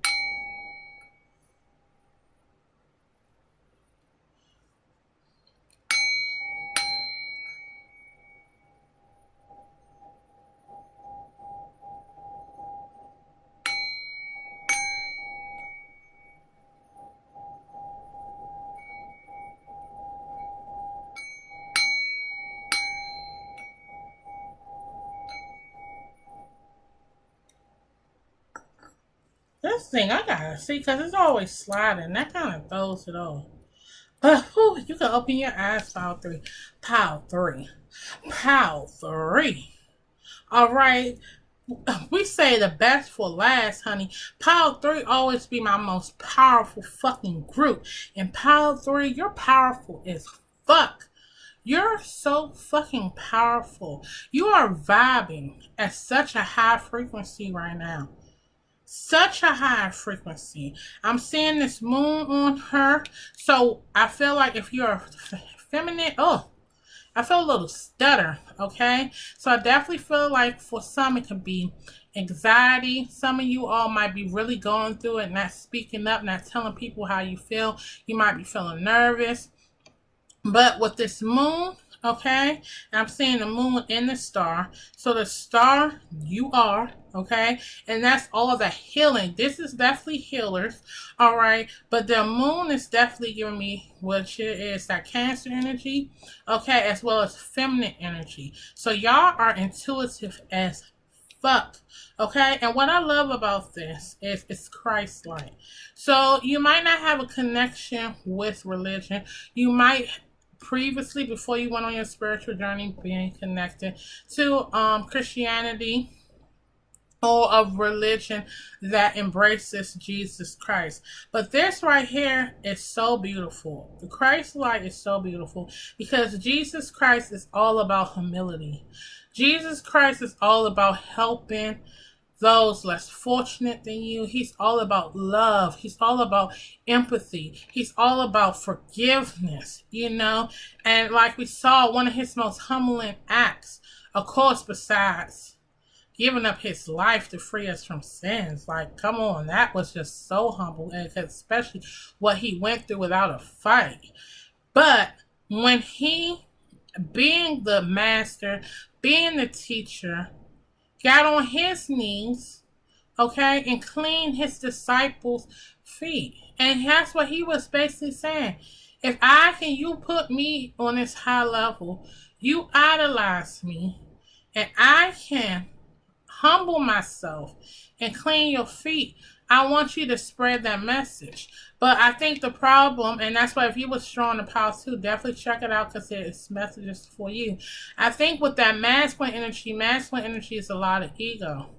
This thing, I gotta see, because it's always sliding. That kind of throws it off. But whew, you can open your eyes, Pile 3. Pile 3. Pile 3. All right. We say the best for last, honey. Pile 3 always be my most powerful fucking group. And Pile 3, you're powerful as fuck. You're so fucking powerful. You are vibing at such a high frequency right now. such a high frequency. I'm seeing this moon on her. So I feel like if you're feminine, oh, I feel a little stutter, okay? So I definitely feel like for some it could be anxiety. Some of you all might be really going through it, not speaking up, not telling people how you feel. You might be feeling nervous. But with this moon, okay, and I'm seeing the moon in the star. So the star, you are, okay, and that's all the healing. This is definitely healers, all right. But the moon is definitely giving me what it is, that Cancer energy, okay, as well as feminine energy. So y'all are intuitive as fuck. Okay, and what I love about this is it's Christ-like. So you might not have a connection with religion. You might previously, before you went on your spiritual journey, being connected to Christianity or of religion that embraces Jesus Christ. But this right here is so beautiful. The Christ light is so beautiful because Jesus Christ is all about humility. Jesus Christ is all about helping those less fortunate than you. He's all about love. He's all about empathy. He's all about forgiveness, you know? And like we saw, one of his most humbling acts, of course, besides giving up his life to free us from sins. Like, come on, that was just so humble, and especially what he went through without a fight. But when he, being the master, being the teacher, got on his knees, okay, and cleaned his disciples' feet. And that's what he was basically saying. If you put me on this high level, you idolize me, and I can humble myself and clean your feet. I want you to spread that message. But I think the problem, and that's why if you was strong in power too, definitely check it out because it's messages for you. I think with that masculine energy is a lot of ego.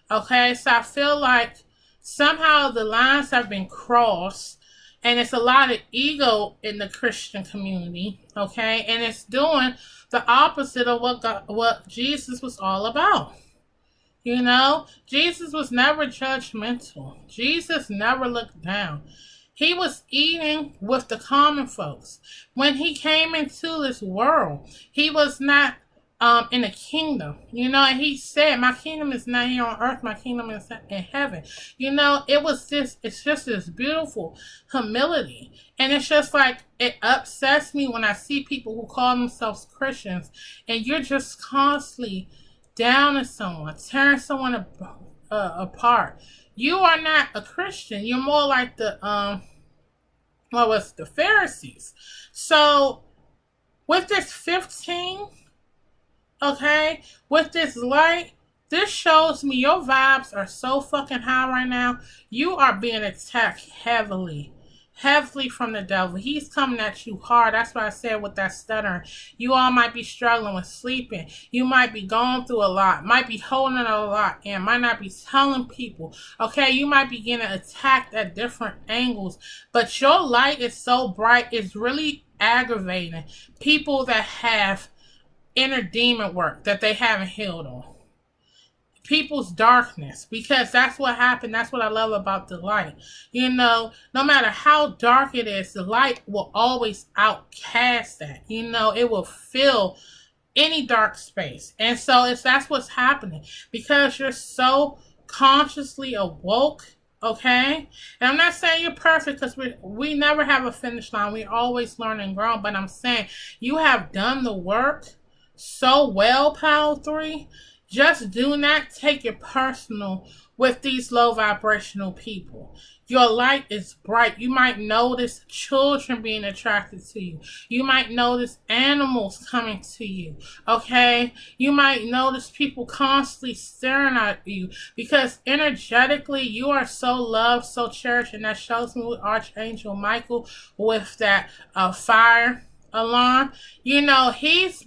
Okay, so I feel like somehow the lines have been crossed and it's a lot of ego in the Christian community, okay? And it's doing the opposite of what Jesus was all about. You know, Jesus was never judgmental. Jesus never looked down. He was eating with the common folks. When he came into this world, he was not in a kingdom. You know, and he said, my kingdom is not here on earth, my kingdom is in heaven. You know, it's just this beautiful humility. And it's just like, it upsets me when I see people who call themselves Christians and you're just constantly down on someone, tearing someone apart. You are not a Christian. You're more like the the Pharisees. So with this 15, okay, with this light, this shows me your vibes are so fucking high right now. You are being attacked heavily from the devil. He's coming at you hard. That's why I said with that stuttering. You all might be struggling with sleeping. You might be going through a lot. Might be holding a lot and might not be telling people. Okay, you might be getting attacked at different angles. But your light is so bright, it's really aggravating people that have inner demon work that they haven't healed on. People's darkness, because that's what happened. That's what I love about the light. You know, no matter how dark it is, the light will always outcast that. You know, it will fill any dark space. And so that's what's happening because you're so consciously awoke. Okay, and I'm not saying you're perfect because we never have a finish line. We always learn and grow. But I'm saying you have done the work so well, Power 3. Just do not take it personal with these low vibrational people. Your light is bright. You might notice children being attracted to you. You might notice animals coming to you. Okay? You might notice people constantly staring at you because energetically you are so loved, so cherished, and that shows me with Archangel Michael with that fire alarm. You know, he's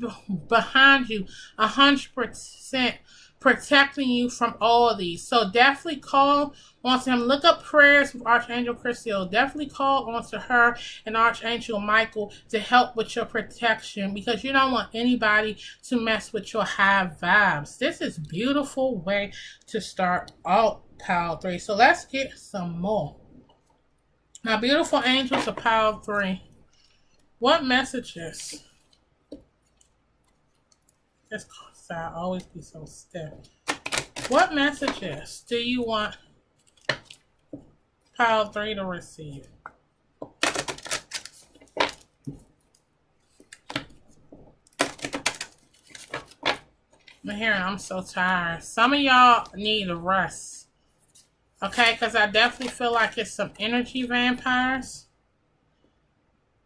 behind you 100%, protecting you from all of these. So definitely call onto him. Look up prayers with Archangel Christiel. Definitely call onto her and Archangel Michael to help with your protection because you don't want anybody to mess with your high vibes. This is a beautiful way to start out Pile 3. So let's get some more. My beautiful angels of Pile 3. What messages? This side always be so stiff. What messages do you want Pile 3 to receive? I'm hearing I'm so tired. Some of y'all need a rest. Okay, because I definitely feel like it's some energy vampires.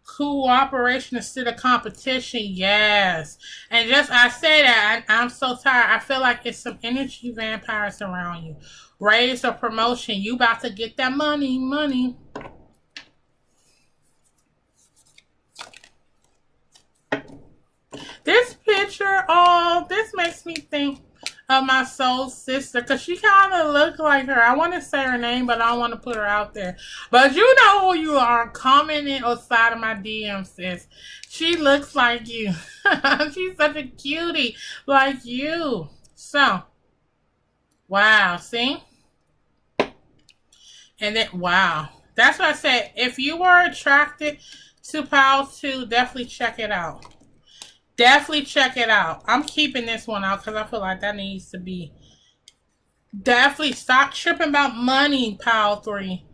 Cooperation instead of competition, yes. And just I say that I'm so tired. I feel like it's some energy vampires around you. Raise or promotion. You about to get that money. This picture, oh, this makes me think of my soul sister because she kind of look like her. I want to say her name, but I don't want to put her out there. But you know who you are. Commenting outside of my DMs, sis. She looks like you. She's such a cutie like you. So, wow, see? And then, wow. That's what I said. If you were attracted to Pile 2, definitely check it out. Definitely check it out. I'm keeping this one out because I feel like that needs to be. Definitely stop tripping about money, Pile 3.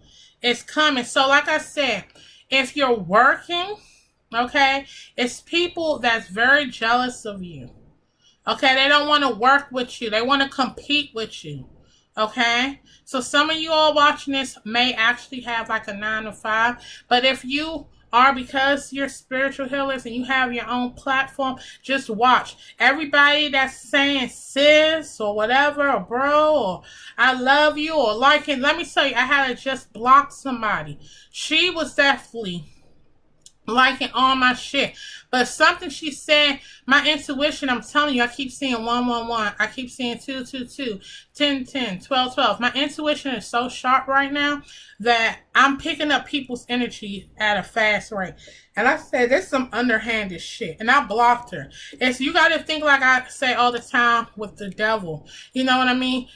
It's coming. So like I said, if you're working, okay, it's people that's very jealous of you. Okay, they don't want to work with you. They want to compete with you. Okay, so some of you all watching this may actually have like a 9 to 5, but if you are, because you're spiritual healers and you have your own platform, just watch. Everybody that's saying sis or whatever, or bro, or I love you, or like it, let me tell you, I had to just block somebody. She was definitely liking all my shit, but something she said, my intuition, I'm telling you, I keep seeing 111, I keep seeing 222, 1010, 1212. My intuition is so sharp right now that I'm picking up people's energy at a fast rate. And I said, there's some underhanded shit, and I blocked her. It's, you got to think like I say all the time with the devil, you know what I mean?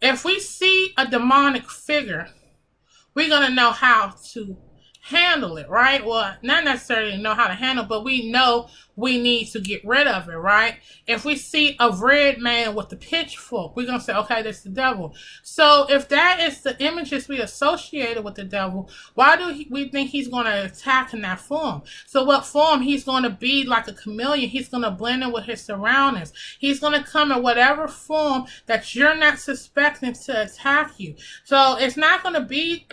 If we see a demonic figure, we're gonna know how to handle it, right? Well, not necessarily know how to handle, but we know we need to get rid of it, right? If we see a red man with the pitchfork, we're going to say, okay, that's the devil. So if that is the images we associated with the devil, why do we think he's going to attack in that form? So what form? He's going to be like a chameleon. He's going to blend in with his surroundings. He's going to come in whatever form that you're not suspecting to attack you. So it's not going to be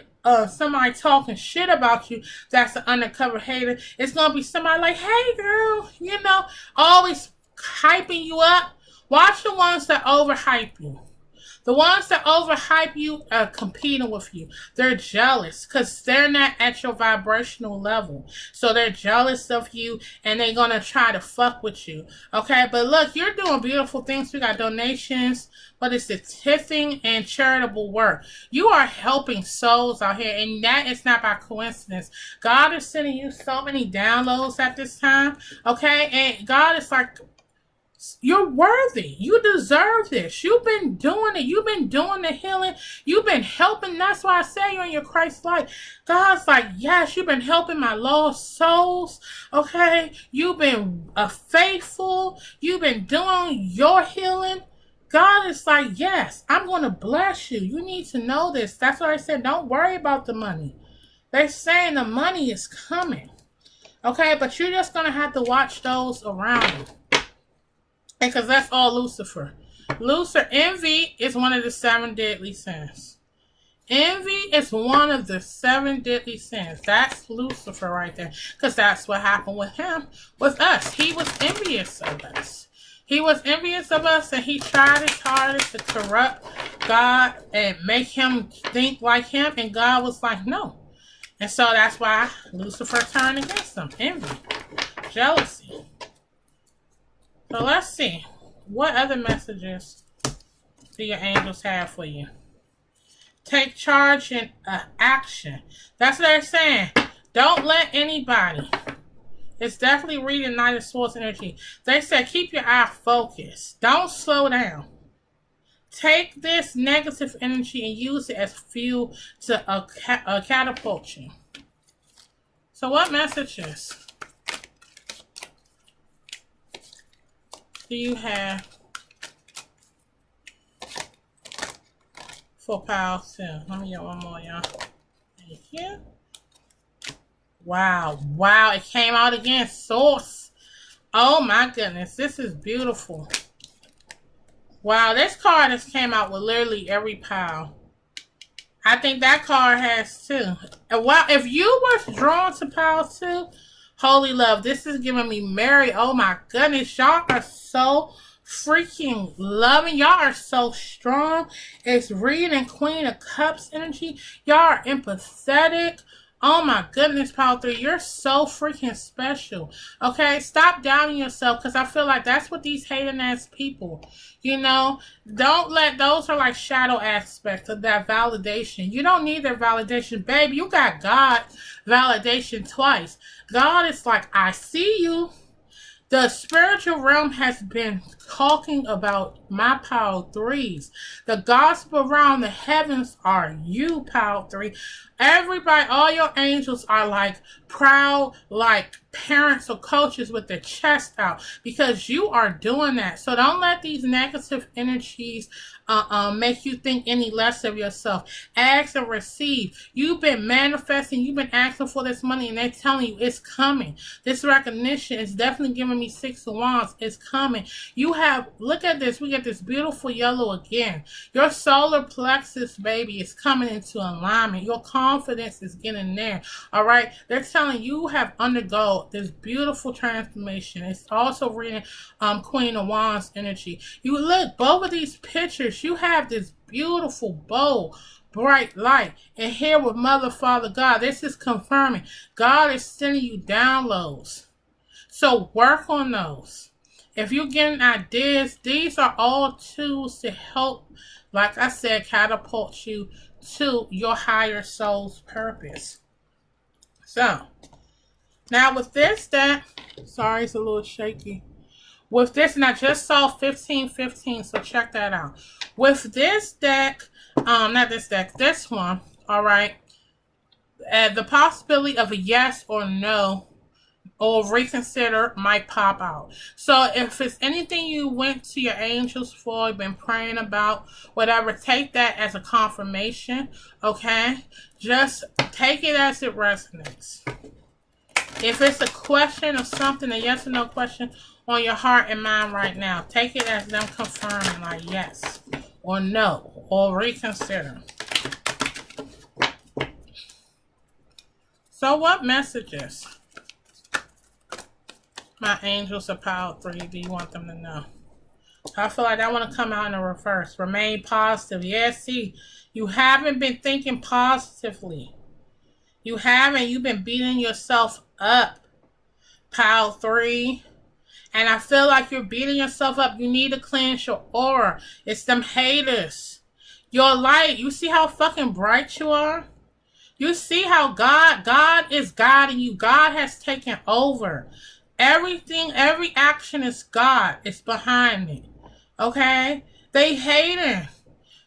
somebody talking shit about you that's an undercover hater. It's gonna be somebody like, hey girl, you know, always hyping you up. Watch the ones that overhype you. The ones that overhype you are competing with you. They're jealous because they're not at your vibrational level. So they're jealous of you and they're going to try to fuck with you. Okay, but look, you're doing beautiful things. We got donations, but it's the tipping and charitable work. You are helping souls out here, and that is not by coincidence. God is sending you so many downloads at this time. Okay, and God is like, you're worthy. You deserve this. You've been doing it. You've been doing the healing. You've been helping. That's why I say you're in your Christ life. God's like, yes, you've been helping my lost souls. Okay. You've been faithful. You've been doing your healing. God is like, yes, I'm going to bless you. You need to know this. That's why I said, don't worry about the money. They're saying the money is coming. Okay. But you're just going to have to watch those around you. Because that's all Lucifer. Envy is one of the 7 deadly sins. Envy is one of the 7 deadly sins. That's Lucifer right there. Because that's what happened with him, with us. He was envious of us. He was envious of us, and he tried his hardest to corrupt God and make him think like him. And God was like, no. And so that's why Lucifer turned against him. Envy. Jealousy. So let's see. What other messages do your angels have for you? Take charge and action. That's what they're saying. Don't let anybody. It's definitely reading Knight of Swords energy. They said keep your eye focused. Don't slow down. Take this negative energy and use it as fuel to catapult you. So what messages do you have for Pile 2? Let me get one more, y'all. Thank you. Wow. Wow. It came out again. Source. Oh my goodness. This is beautiful. Wow. This card has came out with literally every pile. I think that card has too. And wow. If you were drawn to Pile 2, holy love, this is giving me Mary. Oh my goodness. Y'all are so freaking loving. Y'all are so strong. It's reading Queen of Cups energy. Y'all are empathetic. Oh my goodness, Pile 3, you're so freaking special. Okay, stop doubting yourself, because I feel like that's what these hating ass people, you know, don't let those are like shadow aspects of that validation. You don't need their validation, babe. You got God validation twice. God is like, I see you. The spiritual realm has been talking about my Pile 3s. The gospel realm, the heavens are you, Pile 3. Everybody, all your angels are like proud, like parents or coaches with their chest out, because you are doing that. So don't let these negative energies make you think any less of yourself. Ask and receive. You've been manifesting, you've been asking for this money, and they're telling you it's coming. This recognition is definitely giving me 6 of Wands. It's coming. You have, look at this, we get this beautiful yellow again. Your solar plexus, baby, is coming into alignment. Your confidence is getting there. All right, they're telling you have undergone this beautiful transformation. It's also reading Queen of Wands energy. You look, both of these pictures, you have this beautiful, bold, bright light. And here with Mother, Father, God, this is confirming God is sending you downloads. So work on those. If you're getting ideas, these are all tools to help, like I said, catapult you to your higher soul's purpose. So, now with this deck, sorry, it's a little shaky. With this, and I just saw 1515, so check that out. With this deck, not this deck, this one, all right, the possibility of a yes or no or reconsider might pop out. So if it's anything you went to your angels for, been praying about, whatever, take that as a confirmation, okay? Just take it as it resonates. If it's a question or something, a yes or no question on your heart and mind right now, take it as them confirming, like yes or no or reconsider. So what messages, my angels of Pile 3, do you want them to know? I feel like I want to come out in the reverse. Remain positive. Yeah, see, you haven't been thinking positively. You haven't. You've been beating yourself up, Pile 3. And I feel like you're beating yourself up. You need to cleanse your aura. It's them haters. Your light. You see how fucking bright you are? You see how God is guiding you. God has taken over. Everything, every action is God. It's behind it. Okay? They hating.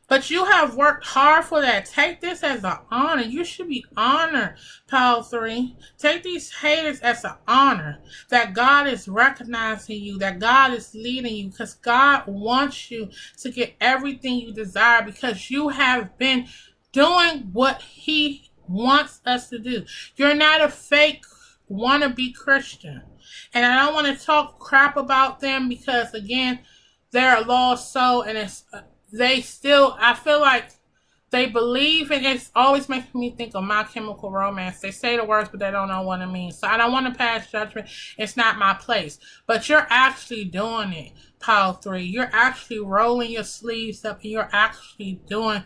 But you have worked hard for that. Take this as an honor. You should be honored, Pile 3. Take these haters as an honor. That God is recognizing you. That God is leading you. Because God wants you to get everything you desire. Because you have been doing what He wants us to do. You're not a fake wannabe Christian. And I don't want to talk crap about them because, again, they're a lost soul, and it's they still, I feel like they believe, and it's always making me think of My Chemical Romance. They say the words, but they don't know what it means. So I don't want to pass judgment. It's not my place. But you're actually doing it, Pile 3. You're actually rolling your sleeves up, and you're actually doing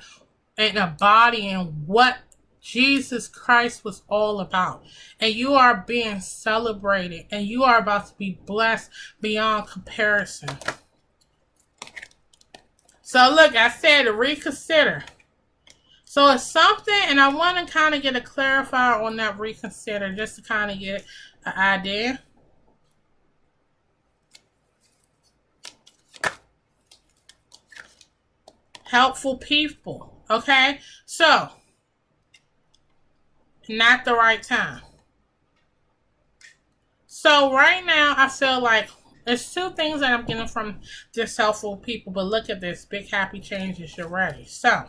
and embodying what Jesus Christ was all about. And you are being celebrated, and you are about to be blessed beyond comparison. So look, I said reconsider. So it's something, and I want to kind of get a clarifier on that reconsider, just to kind of get an idea. helpful people. Okay? So, not the right time. So right now, I feel like there's two things that I'm getting from this helpful people. But look at this, big happy changes. You're ready. So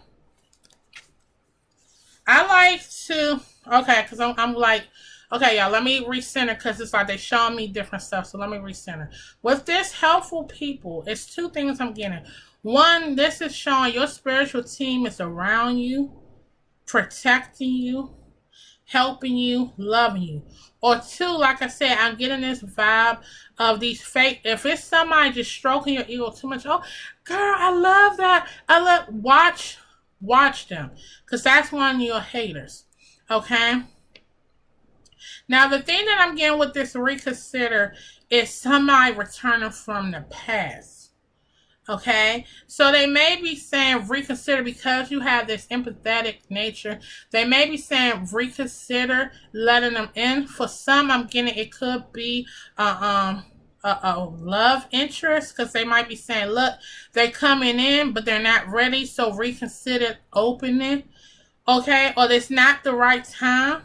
I like to okay, because I'm like okay, y'all. Let me recenter because it's like they showing me different stuff. So let me recenter. With this helpful people, it's two things I'm getting. One, this is showing your spiritual team is around you, protecting you, helping you, loving you. Or two, like I said, I'm getting this vibe of these fake. If it's somebody just stroking your ego too much, oh, girl, I love that. I love watch them, cause that's one of your haters. Okay. Now the thing that I'm getting with this reconsider is somebody returning from the past. Okay, so they may be saying reconsider because you have this empathetic nature. They may be saying reconsider letting them in. For some, I'm getting it could be a love interest because they might be saying, look, they coming in, but they're not ready, so reconsider opening. Okay, or it's not the right time.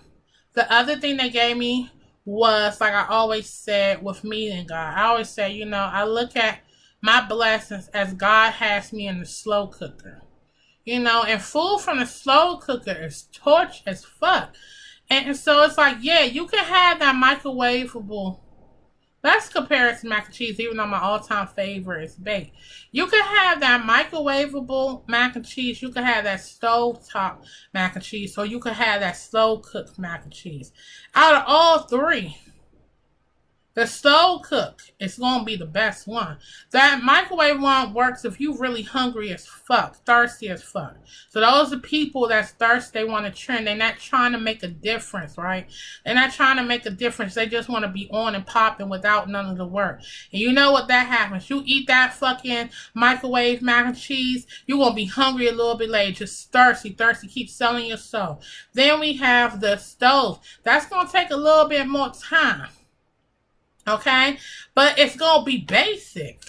The other thing they gave me was like I always said with me and God. I always say, I look at my blessings as God has me in the slow cooker. And food from the slow cooker is torch as fuck. And so it's like, yeah, you can have that microwavable. Let's compare it to mac and cheese, even though my all-time favorite is baked. You can have that microwavable mac and cheese. You can have that stovetop mac and cheese. Or you can have that slow-cooked mac and cheese. Out of all three, the slow cook is going to be the best one. That microwave one works if you really hungry as fuck, thirsty as fuck. So those are people that's thirsty, they want to trend. They're not trying to make a difference, right? They're not trying to make a difference. They just want to be on and popping without none of the work. And you know what that happens. You eat that fucking microwave mac and cheese, you're going to be hungry a little bit later. Just thirsty, keep selling your soul. Then we have the stove. That's going to take a little bit more time. Okay? But it's going to be basic.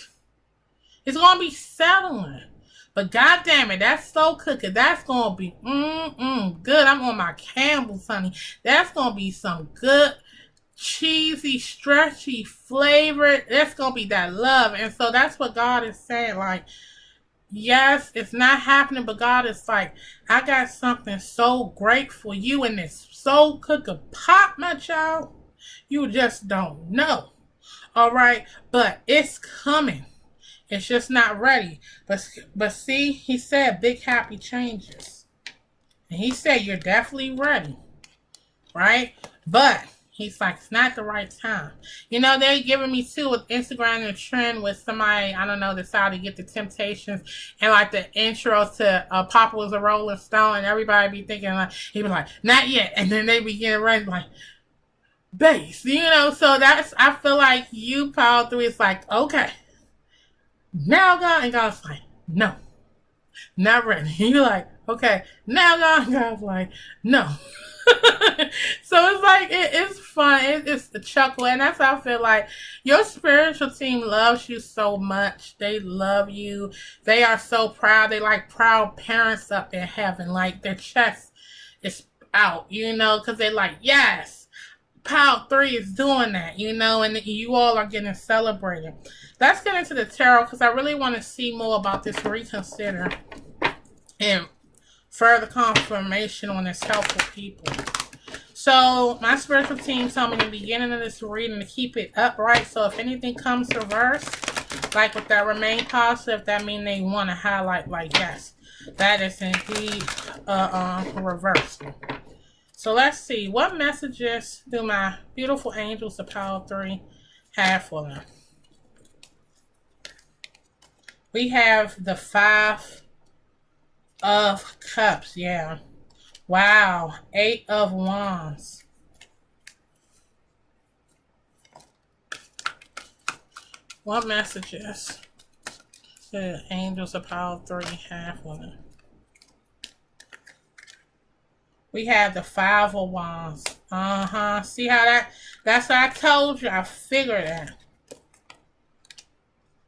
It's going to be settling. But goddamn it, that slow cooker, that's going to be good. I'm on my Campbell's, honey. That's going to be some good, cheesy, stretchy flavor. That's going to be that love. And so that's what God is saying. Like, yes, it's not happening, but God is like, I got something so great for you in this slow cooker pot, my child. You just don't know. All right, but it's coming. It's just not ready. But see, he said big happy changes. And he said you're definitely ready. Right? But he's like, it's not the right time. They're giving me too with Instagram and trend with somebody, I don't know, decided to get the Temptations and like the intro to Papa Was a Rolling Stone, and everybody be thinking like, he was like, not yet. And then they be getting ready like, base, so that's, I feel like you power through. It's like, okay, now God, and God's like, no, not ready. You're like, okay, now God, and God's like, no. So it's like, it's fun, it's the chuckle, and that's how I feel like your spiritual team loves you so much. They love you. They are so proud. They like proud parents up in heaven, like their chest is out, because they're like, yes, Power 3 is doing that, and you all are getting celebrated. Let's get into the tarot because I really want to see more about this reconsider and further confirmation on this helpful people. So my spiritual team told me in the beginning of this reading to keep it upright. So if anything comes reverse, like with that remain positive, that means they want to highlight like, yes, that is indeed reversal. So let's see, what messages do my beautiful angels of Power 3 have for them? We have the 5 of Cups, yeah. Wow, 8 of Wands. What messages do the angels of Power 3 have for them? We have the 5 of Wands. See how that's what I told you. I figured that.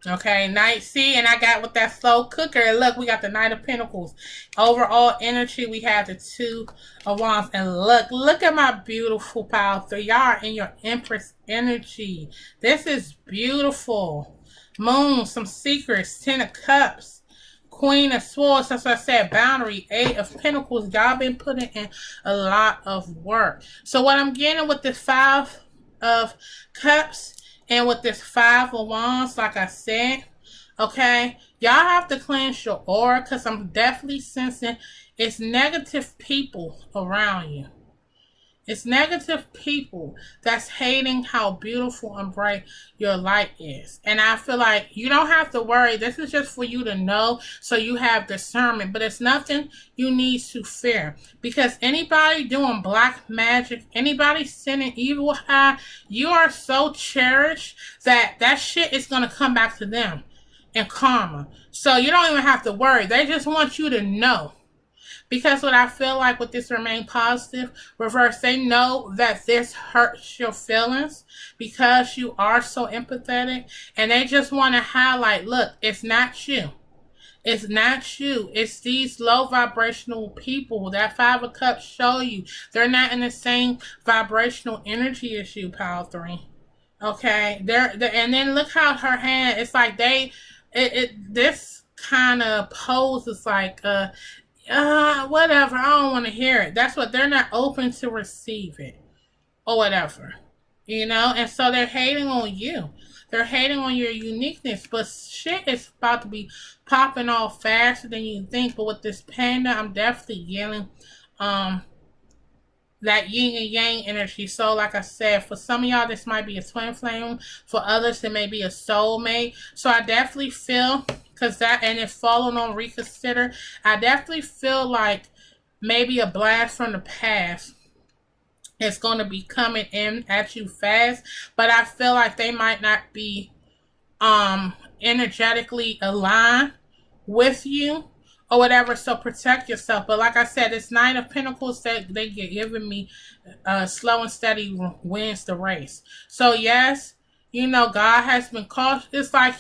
Okay, Knight C, and I got with that slow cooker. And look, we got the Knight of Pentacles. Overall energy, we have the Two of Wands. And look at my beautiful pile 3. Y'all are in your Empress energy. This is beautiful. Moon, some secrets, 10 of Cups. Queen of Swords, that's what I said, boundary, 8 of Pentacles. Y'all been putting in a lot of work. So what I'm getting with this 5 of Cups and with this 5 of Wands, like I said, okay, y'all have to cleanse your aura because I'm definitely sensing it's negative people around you. It's negative people that's hating how beautiful and bright your light is. And I feel like you don't have to worry. This is just for you to know so you have discernment. But it's nothing you need to fear. Because anybody doing black magic, anybody sending evil eye, you are so cherished that that shit is going to come back to them in karma. So you don't even have to worry. They just want you to know. Because what I feel like with this remain positive, reverse, they know that this hurts your feelings because you are so empathetic. And they just want to highlight, look, it's not you. It's not you. It's these low vibrational people. That 5 of Cups show you. They're not in the same vibrational energy as you, Power 3. Okay? They're and then look how her hand, it's like this kind of pose is like, whatever, I don't want to hear it. That's what they're not open to receive it or whatever, and so they're hating on you. They're hating on your uniqueness, but shit is about to be popping off faster than you think. But with this panda, I'm definitely getting that yin and yang energy. So like I said, for some of y'all this might be a twin flame, for others it may be a soulmate. So I definitely feel, because that, and it's falling on reconsider, I definitely feel like maybe a blast from the past is going to be coming in at you fast, but I feel like they might not be energetically aligned with you or whatever, so protect yourself. But like I said, it's 9 of Pentacles that they get giving me, slow and steady wins the race. So yes, God has been cautious. It's like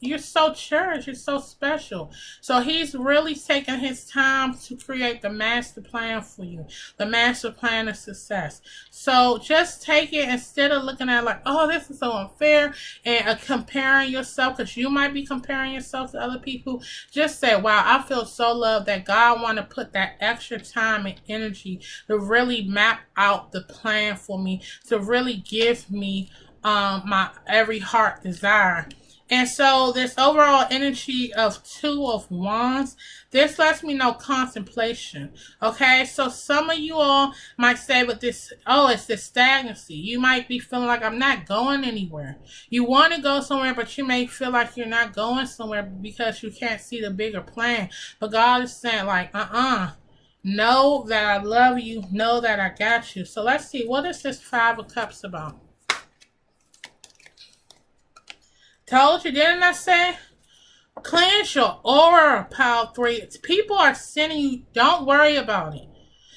you're so cherished, you're so special. So he's really taking his time to create the master plan for you, the master plan of success. So just take it instead of looking at it like, oh, this is so unfair, and comparing yourself, because you might be comparing yourself to other people. Just say, wow, I feel so loved that God want to put that extra time and energy to really map out the plan for me, to really give me my every heart desire. And so this overall energy of 2 of Wands, this lets me know contemplation. Okay, so some of you all might say, but this, oh, it's this stagnancy. You might be feeling like I'm not going anywhere. You want to go somewhere, but you may feel like you're not going somewhere because you can't see the bigger plan. But God is saying like, know that I love you. Know that I got you. So let's see, what is this 5 of Cups about? Told you, didn't I say? Cleanse your aura, Power 3. People are sending you, don't worry about it.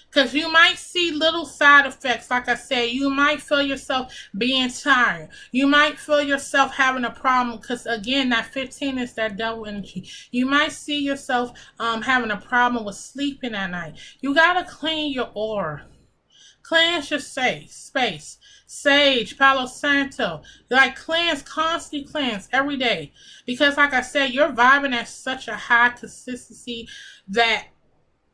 Because you might see little side effects. Like I said, you might feel yourself being tired. You might feel yourself having a problem. Because again, that 15 is that double energy. You might see yourself having a problem with sleeping at night. You got to clean your aura. Cleanse your space. Sage, Palo Santo. Like cleanse, constantly cleanse every day. Because like I said, you're vibing at such a high consistency that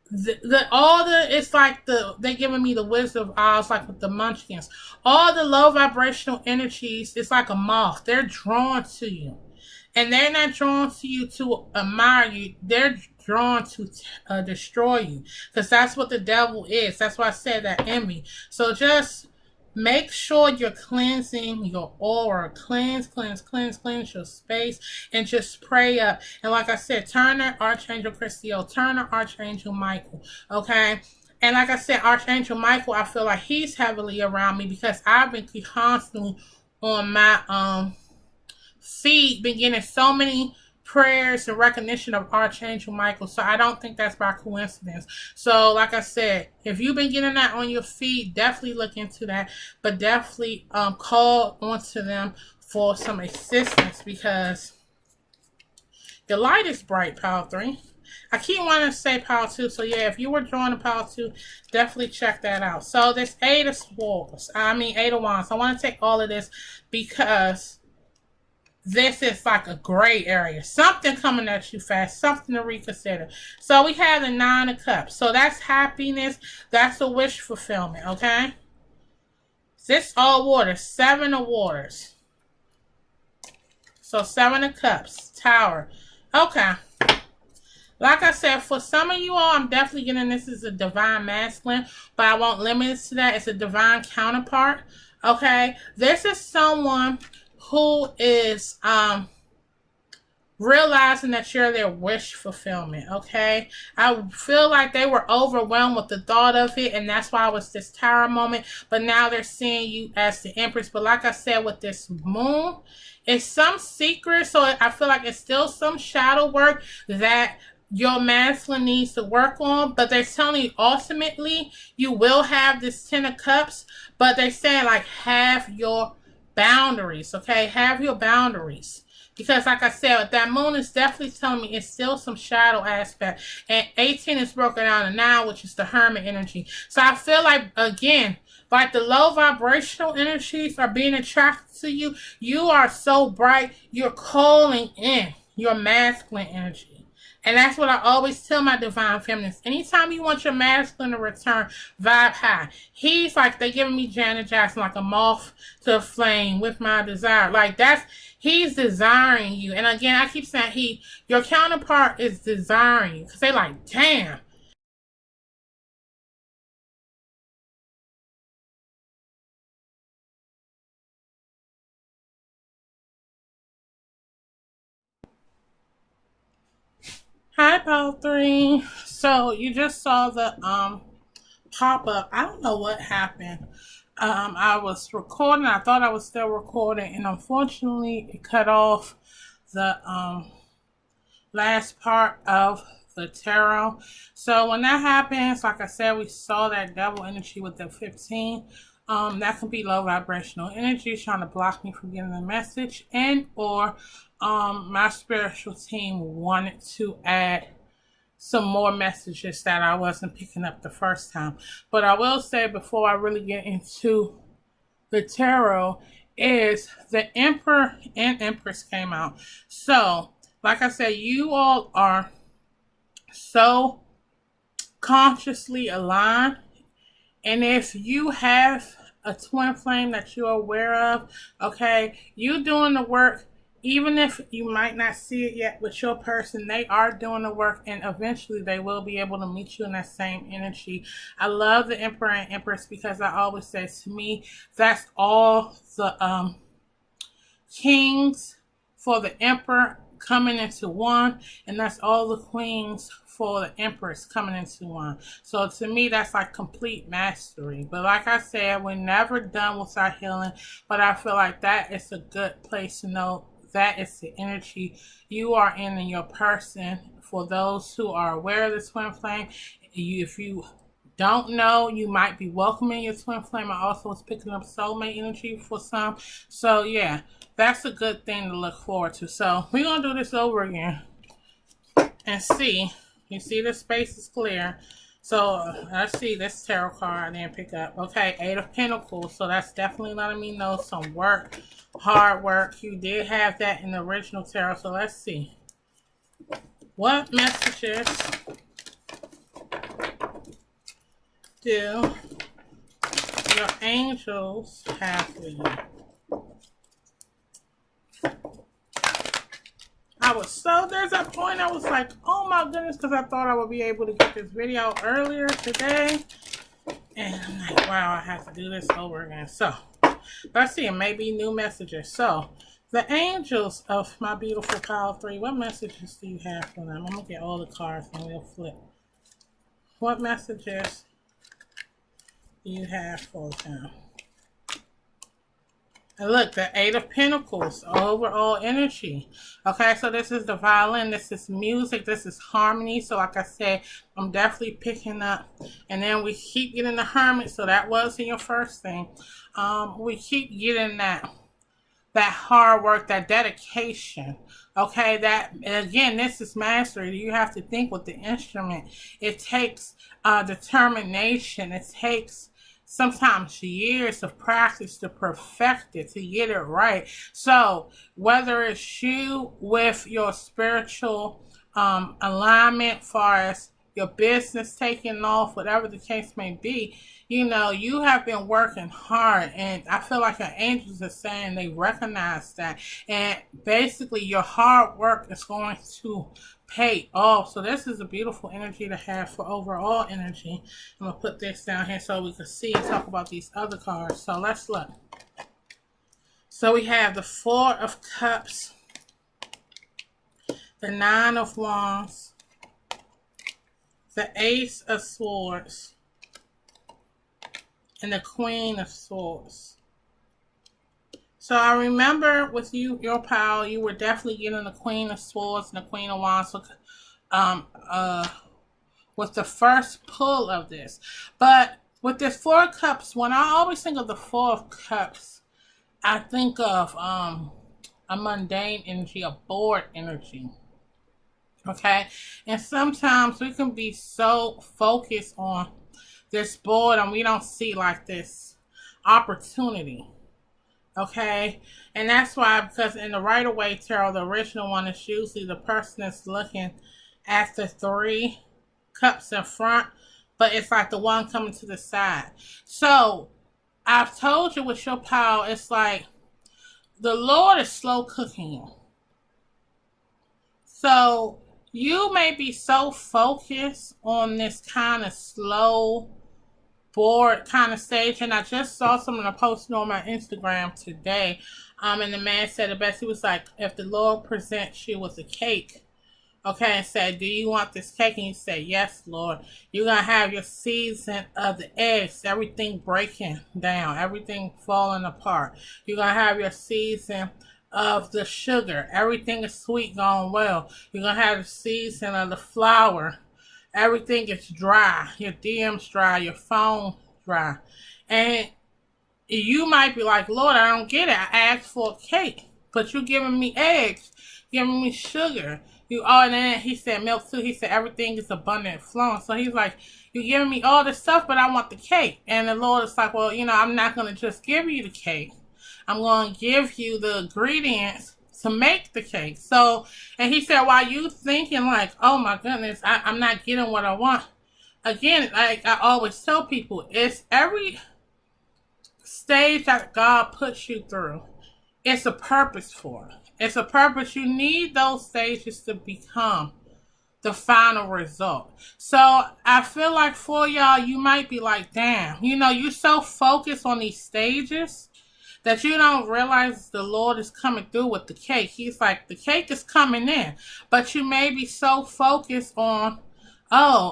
it's like they giving me the Wizard of Oz, like with the munchkins. All the low vibrational energies, it's like a moth. They're drawn to you. And they're not drawn to you to admire you. They're drawn to destroy you. Because that's what the devil is. That's why I said that envy. So just make sure you're cleansing your aura. Cleanse your space. And just pray up. And like I said, turn to Archangel Christiel. Turn to Archangel Michael. Okay? And like I said, Archangel Michael, I feel like he's heavily around me because I've been constantly on my feed, been getting so many prayers and recognition of Archangel Michael. So I don't think that's by coincidence. So like I said, if you've been getting that on your feed, definitely look into that. But definitely call onto them for some assistance, because Your light is bright, Pile 3. I keep wanting to say Pile 2, so yeah, if you were drawing a Pile 2, definitely check that out. So this Eight of Wands. I want to take all of this because this is like a gray area. Something coming at you fast. Something to reconsider. So we have the Nine of Cups. So that's happiness. That's a wish fulfillment, okay? This all water. Seven of Waters. So Seven of Cups. Tower. Okay. Like I said, for some of you all, I'm definitely getting this as a divine masculine, but I won't limit it to that. It's a divine counterpart. Okay? This is someone who is realizing that you're their wish fulfillment, okay? I feel like they were overwhelmed with the thought of it, and that's why it was this tower moment, but now they're seeing you as the Empress. But like I said, with this moon, it's some secret, so I feel like it's still some shadow work that your masculine needs to work on, but they're telling you ultimately you will have this Ten of Cups, but they're saying like have your boundaries, okay? Have your boundaries. Because like I said, that moon is definitely telling me it's still some shadow aspect. And 18 is broken down to 9, which is the hermit energy. So I feel like, again, like the low vibrational energies are being attracted to you. You are so bright, you're calling in your masculine energy. And that's what I always tell my divine feminists. Anytime you want your masculine to return, vibe high. He's like, they're giving me Janet Jackson, like a moth to a flame with my desire. Like that's, he's desiring you. And again, I keep saying your counterpart is desiring you. Because they like, damn. Hi, Pal 3. So you just saw the pop up. I don't know what happened. I was recording. I thought I was still recording, and unfortunately, it cut off the last part of the tarot. So when that happens, like I said, we saw that double energy with the 15. That can be low vibrational energy trying to block me from getting the message, and or my spiritual team wanted to add some more messages that I wasn't picking up the first time. But I will say before I really get into the tarot is the Emperor and Empress came out. So, like I said, you all are so consciously aligned. And if you have a twin flame that you're aware of, okay, you doing the work. Even if you might not see it yet with your person, they are doing the work, and eventually they will be able to meet you in that same energy. I love the Emperor and Empress because I always say, to me, that's all the kings for the Emperor coming into one, and that's all the queens for the Empress coming into one. So to me, that's like complete mastery. But like I said, we're never done with our healing, but I feel like that is a good place to know that is the energy you are in your person. For those who are aware of the twin flame, if you don't know, you might be welcoming your twin flame. I also was picking up soulmate energy for some. So yeah, that's a good thing to look forward to. So we're going to do this over again and see. You see the space is clear. So let's see this tarot card I didn't pick up. Okay, Eight of Pentacles. So that's definitely letting me know some work, hard work. You did have that in the original tarot. So let's see. What messages do your angels have for you? There's a point I was like, oh my goodness, because I thought I would be able to get this video earlier today. And I'm like, wow, I have to do this over again. So, let's see, it may be new messages. So, the angels of my beautiful Pile 3, what messages do you have for them? I'm going to get all the cards and we'll flip. What messages do you have for them? And look, the Eight of Pentacles, overall energy. Okay, so this is the violin, this is music, this is harmony. So like I said, I'm definitely picking up. And then we keep getting the Hermit, so that was in your first thing. We keep getting that that hard work, that dedication. Okay, that, and again, this is mastery. You have to think with the instrument. It takes determination. It takes sometimes years of practice to perfect it, to get it right. So whether it's you with your spiritual alignment, far as your business taking off, whatever the case may be, you have been working hard, and I feel like your angels are saying they recognize that, and basically your hard work is going to pay off. So this is a beautiful energy to have for overall energy. I'm gonna put this down here so we can see and talk about these other cards. So let's look. So we have the Four of Cups, the Nine of Wands, the Ace of Swords, and the Queen of Swords. So I remember with you, your pal, you were definitely getting the Queen of Swords and the Queen of Wands. So, with the first pull of this. But with this Four of Cups, when I always think of the Four of Cups, I think of a mundane energy, a bored energy. Okay? And sometimes we can be so focused on this boredom, we don't see like this opportunity. Okay? And that's why, because in the Rider-Waite Tarot, the original one, is usually the person that's looking at the Three Cups in front, but it's like the one coming to the side. So I've told you with your power, it's like the Lord is slow cooking you. So you may be so focused on this kind of slow, bored kind of stage, and I just saw someone posting on my Instagram today, and the man said it best. He was like, if the Lord presents you with a cake, okay, and said, do you want this cake? And you say, yes, Lord. You're going to have your season of the eggs, everything breaking down, everything falling apart. You're going to have your season of the sugar, everything is sweet, going well. You're going to have the season of the flour. Everything is dry. Your DM's dry. Your phone dry. And you might be like, Lord, I don't get it. I asked for a cake, but you're giving me eggs, giving me sugar. And then he said milk too. He said everything is abundant flowing. So he's like, you're giving me all this stuff, but I want the cake. And the Lord is like, well, I'm not going to just give you the cake. I'm going to give you the ingredients to make the cake. So, and he said, while you thinking like, oh my goodness, I'm not getting what I want. Again, like I always tell people, it's every stage that God puts you through, it's a purpose for it. It's a purpose. You need those stages to become the final result. So I feel like for y'all, you might be like, damn, you're so focused on these stages that you don't realize the Lord is coming through with the cake. He's like, the cake is coming in. But you may be so focused on,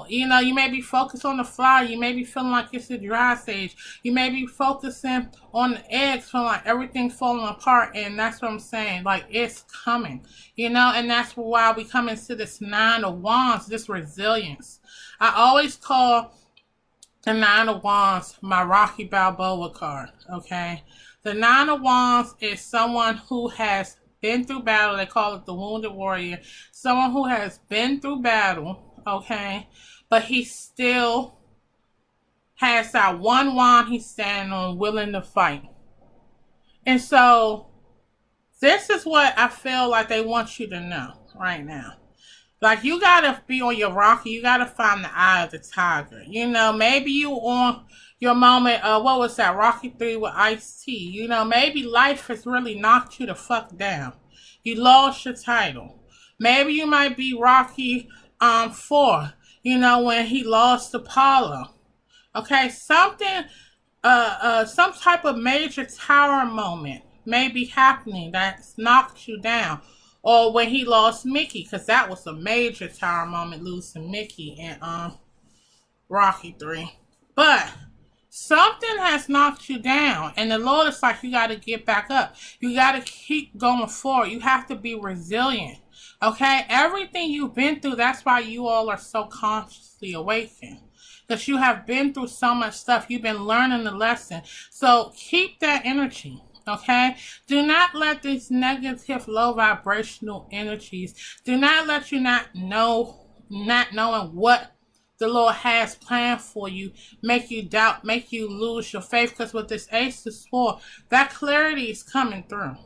you may be focused on the flour. You may be feeling like it's a dry stage. You may be focusing on the eggs, feeling like everything's falling apart. And that's what I'm saying. Like, it's coming. And that's why we come into this Nine of Wands, this resilience. I always call the Nine of Wands my Rocky Balboa card, okay? The Nine of Wands is someone who has been through battle. They call it the Wounded Warrior. Someone who has been through battle, okay? But he still has that one wand he's standing on, willing to fight. And so, this is what I feel like they want you to know right now. Like, you gotta be on your Rocky. You gotta find the eye of the tiger. Maybe you on your moment of, what was that, Rocky 3 with Ice-T. Maybe life has really knocked you the fuck down. You lost your title. Maybe you might be Rocky 4, when he lost Apollo. Okay, something, some type of major tower moment may be happening that's knocked you down. Or when he lost Mickey, because that was a major tower moment, losing Mickey in Rocky 3. But something has knocked you down, and the Lord is like, you got to get back up. You got to keep going forward. You have to be resilient. Okay? Everything you've been through, that's why you all are so consciously awakened. Because you have been through so much stuff. You've been learning the lesson. So keep that energy. Okay? Do not let these negative, low vibrational energies, do not let you not knowing what the Lord has planned for you, make you doubt, make you lose your faith. Because with this Ace of Swords, that clarity is coming through.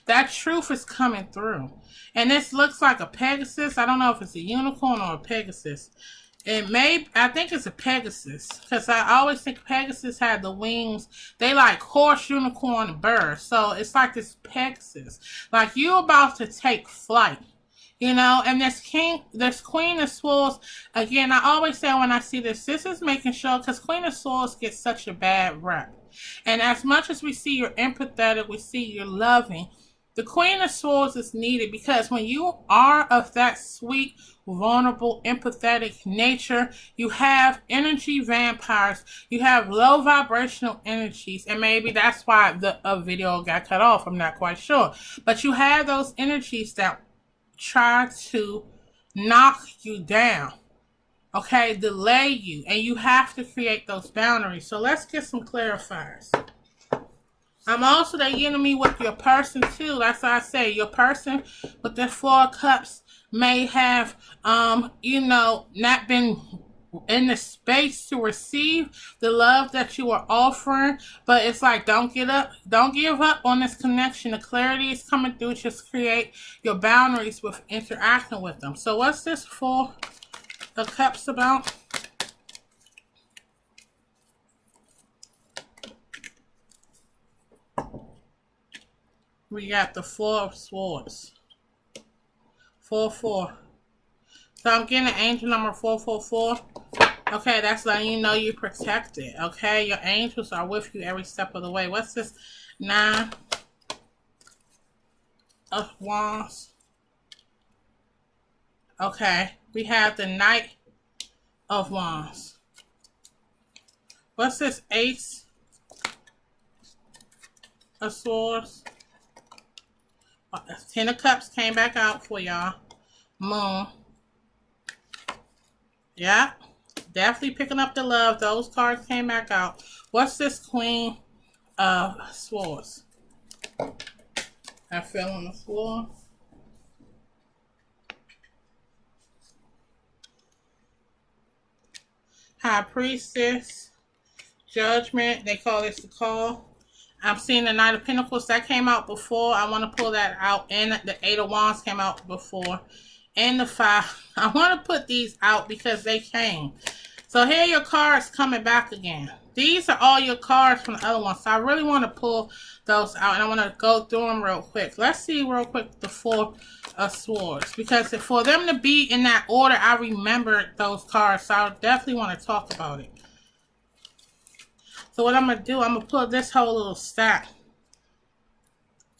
That truth is coming through. And this looks like a Pegasus. I don't know if it's a unicorn or a Pegasus. I think it's a Pegasus. Because I always think Pegasus had the wings. They like horse, unicorn, and bird. So it's like this Pegasus. Like you about to take flight. You know, and this Queen of Swords, again, I always say when I see this is making sure, because Queen of Swords gets such a bad rep. And as much as we see you're empathetic, we see you're loving, the Queen of Swords is needed because when you are of that sweet, vulnerable, empathetic nature, you have energy vampires, you have low vibrational energies, and maybe that's why the video got cut off, I'm not quite sure. But you have those energies that try to knock you down, okay, delay you, and you have to create those boundaries. So let's get some clarifiers. I'm also dealing me with your person too. That's why I say your person with the 4 of Cups may have, not been in the space to receive the love that you are offering. But it's like, don't give up on this connection. The clarity is coming through. Just create your boundaries with interacting with them. So what's this 4 of Cups about? We got the 4 of Swords. 4-4. So I'm getting an angel number 444. Okay, that's letting you know you're protected. Okay, your angels are with you every step of the way. What's this 9 of Wands? Okay, we have the Knight of Wands. What's this Ace of Swords? 10 of Cups came back out for y'all. Moon. Yeah. Definitely picking up the love. Those cards came back out. What's this Queen of Swords? I fell on the floor. High Priestess. Judgment. They call this the call. I'm seeing the Knight of Pentacles. That came out before. I want to pull that out. And the 8 of Wands came out before. And the 5. I want to put these out because they came. So here are your cards coming back again. These are all your cards from the other ones. So I really want to pull those out. And I want to go through them real quick. Let's see real quick the 4 of Swords. Because for them to be in that order, I remembered those cards. So I definitely want to talk about it. So what I'm going to do, I'm going to put this whole little stack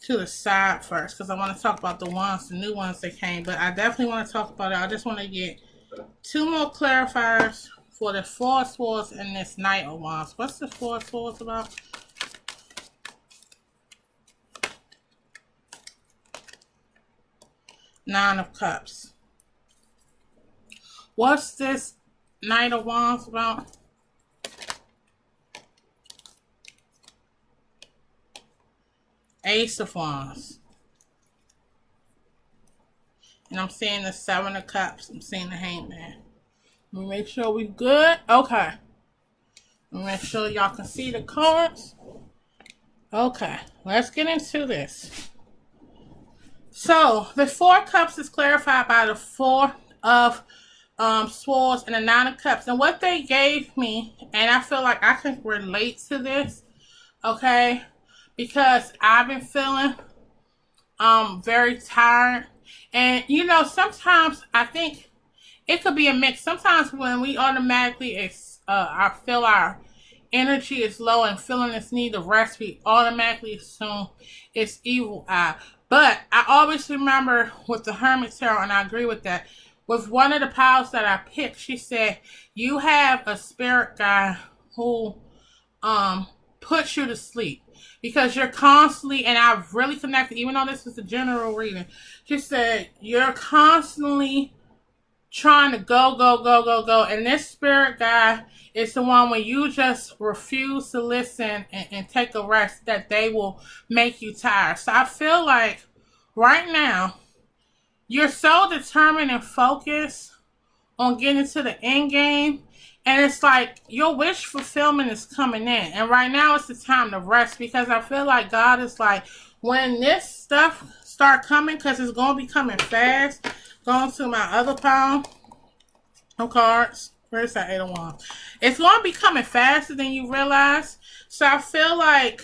to the side first. Because I want to talk about the ones, the new ones that came. But I definitely want to talk about it. I just want to get 2 more clarifiers for the 4 of Swords and this Knight of Wands. What's the 4 of Swords about? Nine of Cups. What's this Knight of Wands about? Ace of Wands. And I'm seeing the 7 of Cups. I'm seeing the Hangman. Let me make sure we're good. Okay. Let me make sure y'all can see the cards. Okay. Let's get into this. So, the 4 of Cups is clarified by the 4 of Swords and the 9 of Cups. And what they gave me, and I feel like I can relate to this, okay? Because I've been feeling very tired. And, sometimes I think it could be a mix. Sometimes when we automatically I feel our energy is low and feeling this need of rest, we automatically assume it's evil eye. But I always remember with the Hermit Tarot, and I agree with that, with one of the piles that I picked, she said, you have a spirit guide who puts you to sleep. Because you're constantly, and I've really connected, even though this is a general reading, she said, you're constantly trying to go. And this spirit guide It's the one when you just refuse to listen and take a rest that they will make you tired. So I feel like right now you're so determined and focused on getting to the end game. And it's like your wish fulfillment is coming in. And right now it's the time to rest because I feel like God is like, when this stuff start coming, because it's going to be coming fast, going to my other pile of cards. Where's that 8 of Wands? It's going to be coming faster than you realize. So I feel like,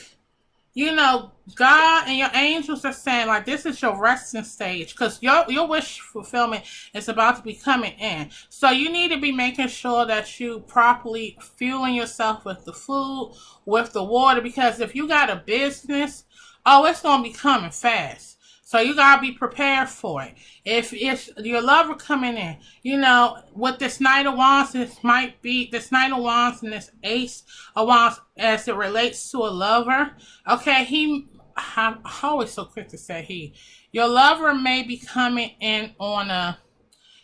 you know, God and your angels are saying, like, this is your resting stage because your wish fulfillment is about to be coming in. So you need to be making sure that you properly fueling yourself with the food, with the water, because if you got a business, oh, it's going to be coming fast. So you gotta be prepared for it. If it's your lover coming in, you know, with this Knight of Wands, this might be this Knight of Wands and this Ace of Wands as it relates to a lover. Okay, I'm always so quick to say he. Your lover may be coming in on a,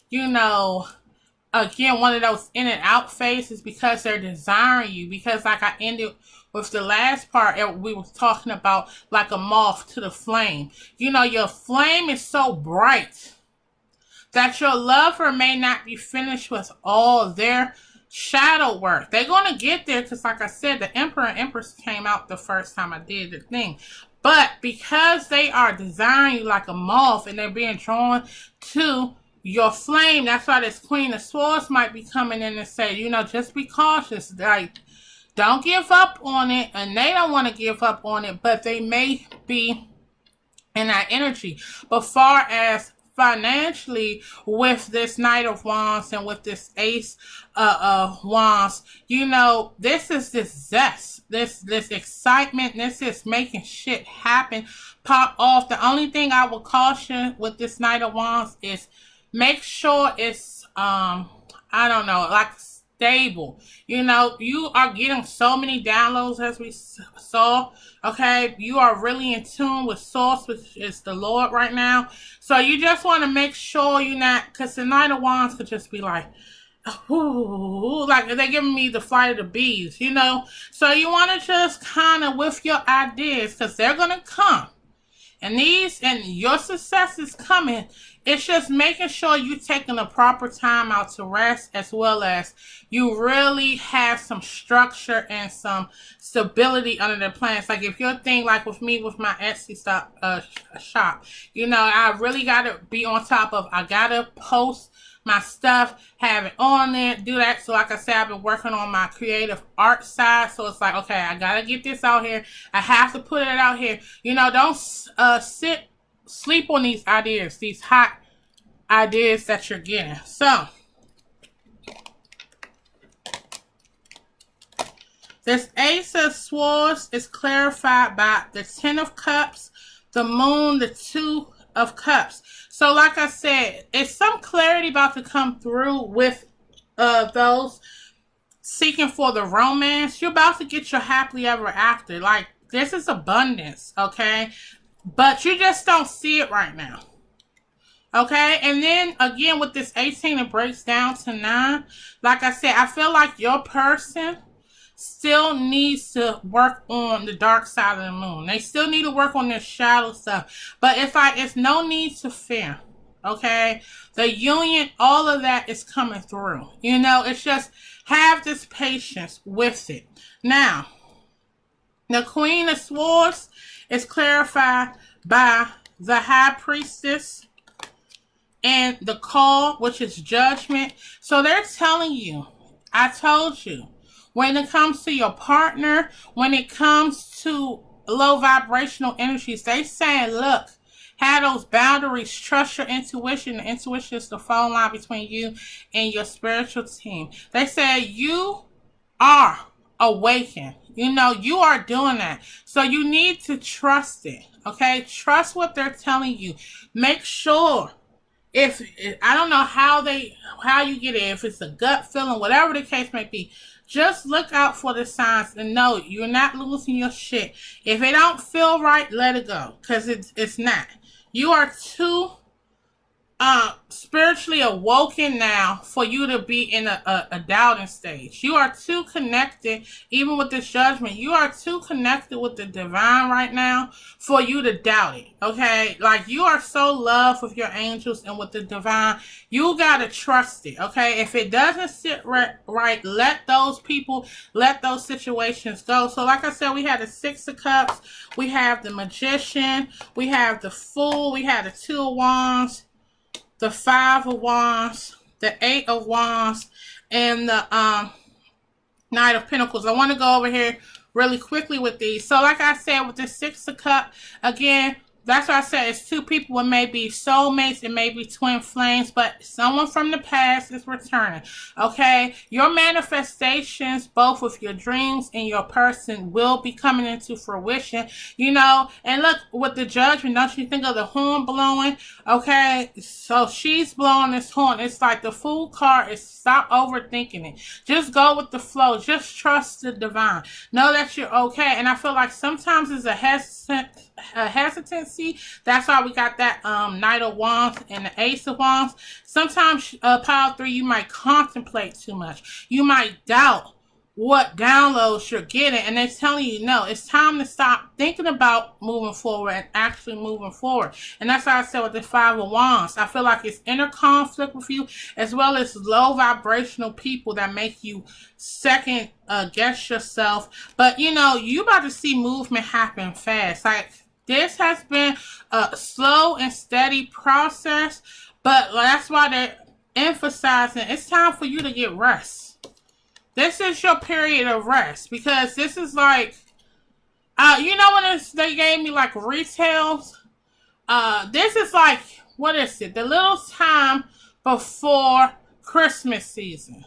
you know, again, one of those in and out phases because they're desiring you. Because like I ended with the last part, we was talking about like a moth to the flame. You know, your flame is so bright that your lover may not be finished with all their shadow work. They're going to get there because, like I said, the Emperor and Empress came out the first time I did the thing. But because they are desiring you like a moth and they're being drawn to your flame, that's why this Queen of Swords might be coming in and say, you know, just be cautious. Like, don't give up on it. And they don't want to give up on it, but they may be in that energy. But far as financially, with this Knight of Wands and with this Ace of Wands, you know, this is this zest, this excitement, this is making shit happen, pop off. The only thing I would caution with this Knight of Wands is make sure it's I don't know, like stable. You know, you are getting so many downloads as we saw. Okay, you are really in tune with Source, which is the Lord right now. So you just want to make sure you're not, because the Knight of Wands could just be like, ooh, like they're giving me the flight of the bees, you know. So you want to just kind of with your ideas, because they're gonna come. And your success is coming. It's just making sure you're taking the proper time out to rest, as well as you really have some structure and some stability under the plans. Like if your thing, like with me, with my Etsy shop, you know, I really got to be on top of, I got to post my stuff, have it on there, do that. So like I said, I've been working on my creative art side. So it's like, okay, I gotta get this out here. I have to put it out here. You know, don't sleep on these ideas, these hot ideas that you're getting. So this Ace of Swords is clarified by the Ten of Cups, the Moon, the Two of Cups. So like I said, it's some clarity about to come through with those seeking for the romance. You're about to get your happily ever after. Like, this is abundance, okay? But you just don't see it right now. Okay? And then, again, with this 18, it breaks down to 9. Like I said, I feel like your person still needs to work on the dark side of the moon. They still need to work on their shadow stuff. But it's no need to fear. Okay? The union, all of that is coming through. You know, it's just have this patience with it. Now, the Queen of Swords is clarified by the High Priestess and the Call, which is Judgment. So they're telling you, I told you, when it comes to your partner, when it comes to low vibrational energies, they saying, look, have those boundaries, trust your intuition. The intuition is the phone line between you and your spiritual team. They say you are awakened. You know, you are doing that. So you need to trust it. Okay? Trust what they're telling you. Make sure, if I don't know how you get it, if it's a gut feeling, whatever the case may be, just look out for the signs and know you're not losing your shit. If it don't feel right, let it go, because it's not. You are too spiritually awoken now for you to be in a doubting stage. You are too connected, even with this judgment. You are too connected with the divine right now for you to doubt it. Okay, like you are so loved with your angels and with the divine. You gotta trust it. Okay, if it doesn't sit right, let those people, let those situations go. So, like I said, we had the Six of Cups, we have the Magician, we have the Fool, we have the Two of Wands, the Five of Wands, the Eight of Wands, and the Knight of Pentacles. I want to go over here really quickly with these. So like I said, with the Six of Cups, again, that's why I said it's two people. It may be soulmates, it may be twin flames, but someone from the past is returning. Okay, your manifestations, both with your dreams and your person, will be coming into fruition. You know, and look, with the Judgment, don't you think of the horn blowing? Okay, so she's blowing this horn. It's like the Fool card is stop overthinking it. Just go with the flow. Just trust the divine. Know that you're okay. And I feel like sometimes it's a hesitancy. That's why we got that Knight of Wands and the Ace of Wands. Sometimes, pile 3, you might contemplate too much. You might doubt what downloads you're getting, and they're telling you, no, it's time to stop thinking about moving forward and actually moving forward. And that's why I said with the Five of Wands, I feel like it's inner conflict with you, as well as low vibrational people that make you second guess yourself. But you know, you about to see movement happen fast. Like, this has been a slow and steady process, but that's why they're emphasizing it's time for you to get rest. This is your period of rest, because this is like, you know when they gave me like retails? This is like, what is it? The little time before Christmas season.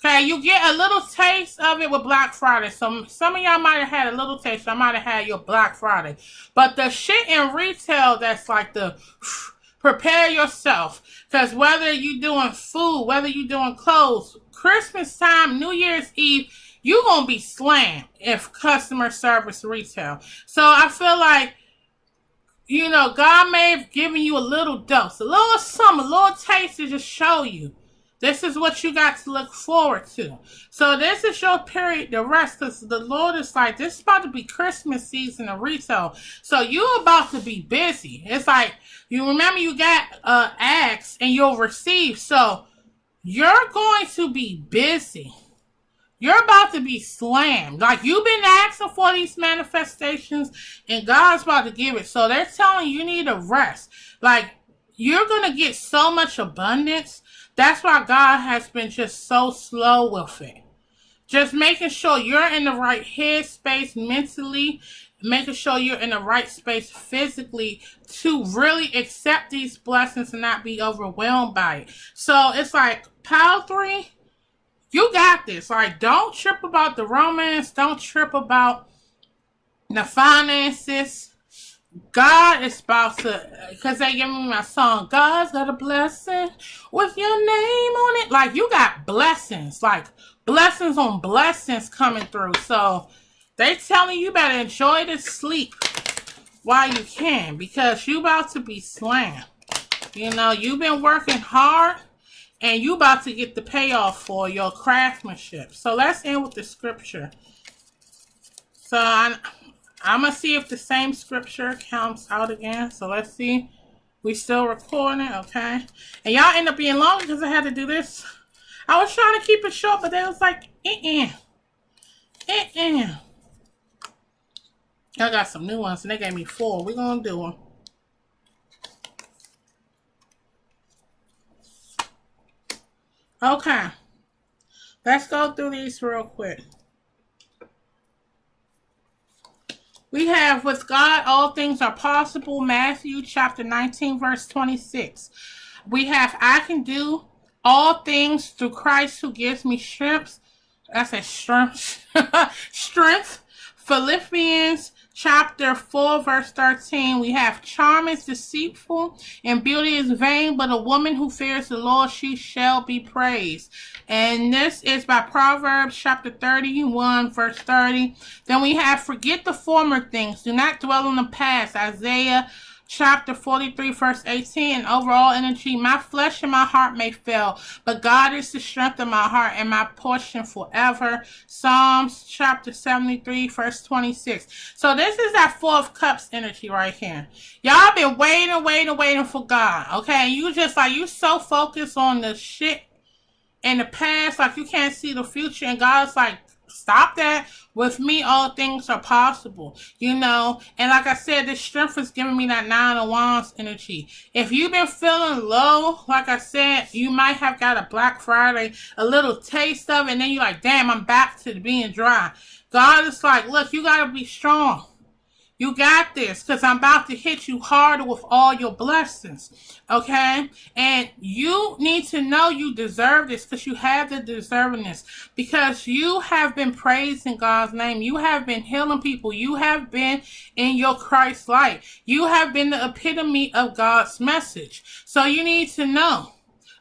Okay, you get a little taste of it with Black Friday. Some of y'all might have had a little taste. I might have had your Black Friday. But the shit in retail that's like the prepare yourself. Because whether you're doing food, whether you're doing clothes, Christmas time, New Year's Eve, you're going to be slammed if customer service retail. So I feel like, you know, God may have given you a little dose, a little something, a little taste to just show you. This is what you got to look forward to. So this is your period to rest, because the Lord is like, this is about to be Christmas season of retail. So you're about to be busy. It's like, you remember you got ask and you'll receive. So you're going to be busy. You're about to be slammed. Like, you've been asking for these manifestations and God's about to give it. So they're telling you need a rest. Like, you're going to get so much abundance. That's why God has been just so slow with it. Just making sure you're in the right headspace mentally, making sure you're in the right space physically to really accept these blessings and not be overwhelmed by it. So it's like, pile 3, you got this. Like, don't trip about the romance. Don't trip about the finances. God is about to, because they give me my song, God's got a blessing with your name on it. Like, you got blessings, like blessings on blessings coming through. So they telling you better enjoy the sleep while you can, because you about to be slammed. You know, you've been working hard and you about to get the payoff for your craftsmanship. So let's end with the scripture. So I'm going to see if the same scripture comes out again. So let's see. We still recording, okay? And y'all end up being long because I had to do this. I was trying to keep it short, but they was like, I got some new ones, and they gave me 4. We're going to do them. Okay. Let's go through these real quick. We have, with God, all things are possible. Matthew chapter 19, verse 26. We have, I can do all things through Christ who gives me strength. I said strength. Strength. Philippians chapter 4, verse 13. We have, charm is deceitful and beauty is vain, but a woman who fears the Lord, she shall be praised. And this is by Proverbs chapter 31, verse 30. Then we have, forget the former things. Do not dwell on the past. Isaiah chapter 43, verse 18, and overall energy, my flesh and my heart may fail, but God is the strength of my heart and my portion forever. Psalms chapter 73, verse 26. So this is that Four of Cups energy right here. Y'all been waiting for God, okay? You just like, you so focused on the shit in the past, like you can't see the future, and God's like, stop that. With me, all things are possible, you know. And like I said, this strength is giving me that Nine of Wands energy. If you've been feeling low, like I said, you might have got a Black Friday, a little taste of it, and then you're like, damn, I'm back to being dry. God is like, look, you gotta be strong. You got this, because I'm about to hit you harder with all your blessings, okay? And you need to know you deserve this, because you have the deservingness, because you have been praised in God's name. You have been healing people. You have been in your Christ light. You have been the epitome of God's message. So you need to know,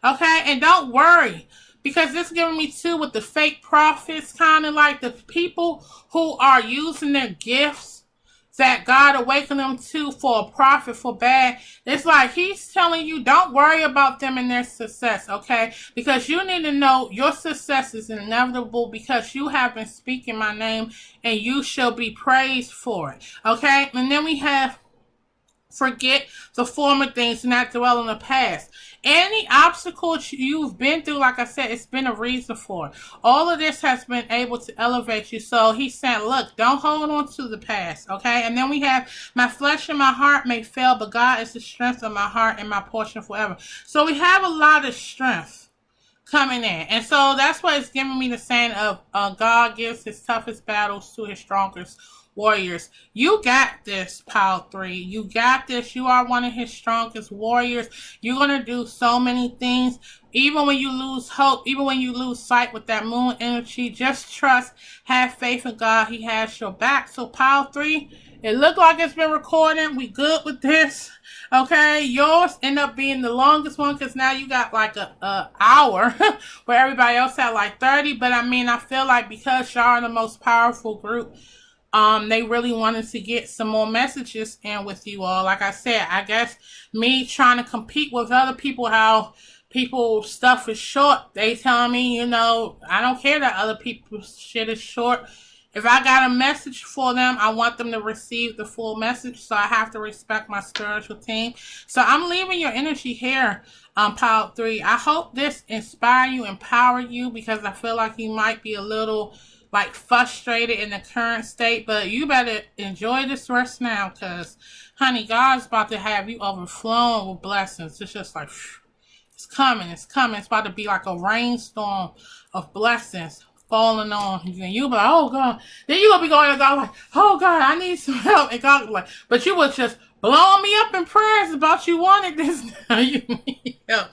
okay? And don't worry, because this is giving me too with the fake prophets, kind of like the people who are using their gifts that God awakened them to for a profit, for bad. It's like he's telling you, don't worry about them and their success, okay? Because you need to know your success is inevitable, because you have been speaking my name and you shall be praised for it, okay? And then we have forget the former things and not dwell in the past. Any obstacles you've been through, like I said, it's been a reason for it. All of this has been able to elevate you. So he's saying, look, don't hold on to the past, okay? And then we have, my flesh and my heart may fail, but God is the strength of my heart and my portion forever. So we have a lot of strength coming in. And so that's what it's giving me the saying of God gives his toughest battles to his strongest warriors. You got this, Pile 3. You got this. You are one of his strongest warriors. You're going to do so many things. Even when you lose hope, even when you lose sight with that moon energy, just trust, have faith in God. He has your back. So Pile 3, it looked like it's been recording. We good with this. Okay, yours end up being the longest one, because now you got like a hour where everybody else had like 30. But I mean, I feel like because y'all are the most powerful group, they really wanted to get some more messages in with you all. Like I said, I guess me trying to compete with other people, how people's stuff is short. They tell me, you know, I don't care that other people's shit is short. If I got a message for them, I want them to receive the full message. So I have to respect my spiritual team. So I'm leaving your energy here, Pile 3. I hope this inspire you, empower you, because I feel like you might be a little like frustrated in the current state, but you better enjoy this rest now, because honey, God's about to have you overflowing with blessings. It's just like, it's coming, it's coming. It's about to be like a rainstorm of blessings falling on you, and you'll be like, oh God. Then you're gonna be going to God like, oh God, I need some help. And God like, but you was just blowing me up in prayers about you wanted this. Now you need help.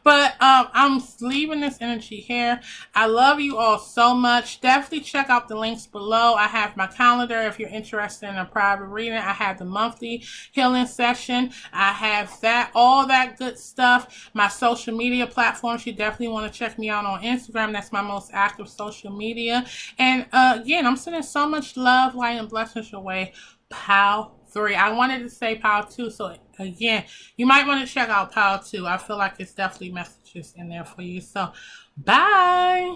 But I'm leaving this energy here. I love you all so much. Definitely check out the links below. I have my calendar if you're interested in a private reading. I have the monthly healing session. I have that, all that good stuff. My social media platforms, you definitely want to check me out on Instagram. That's my most active social media. And again, I'm sending so much love, light, and blessings your way. Pile 3. I wanted to say Pile 2, so again, you might want to check out Pile 2. I feel like it's definitely messages in there for you. So, bye!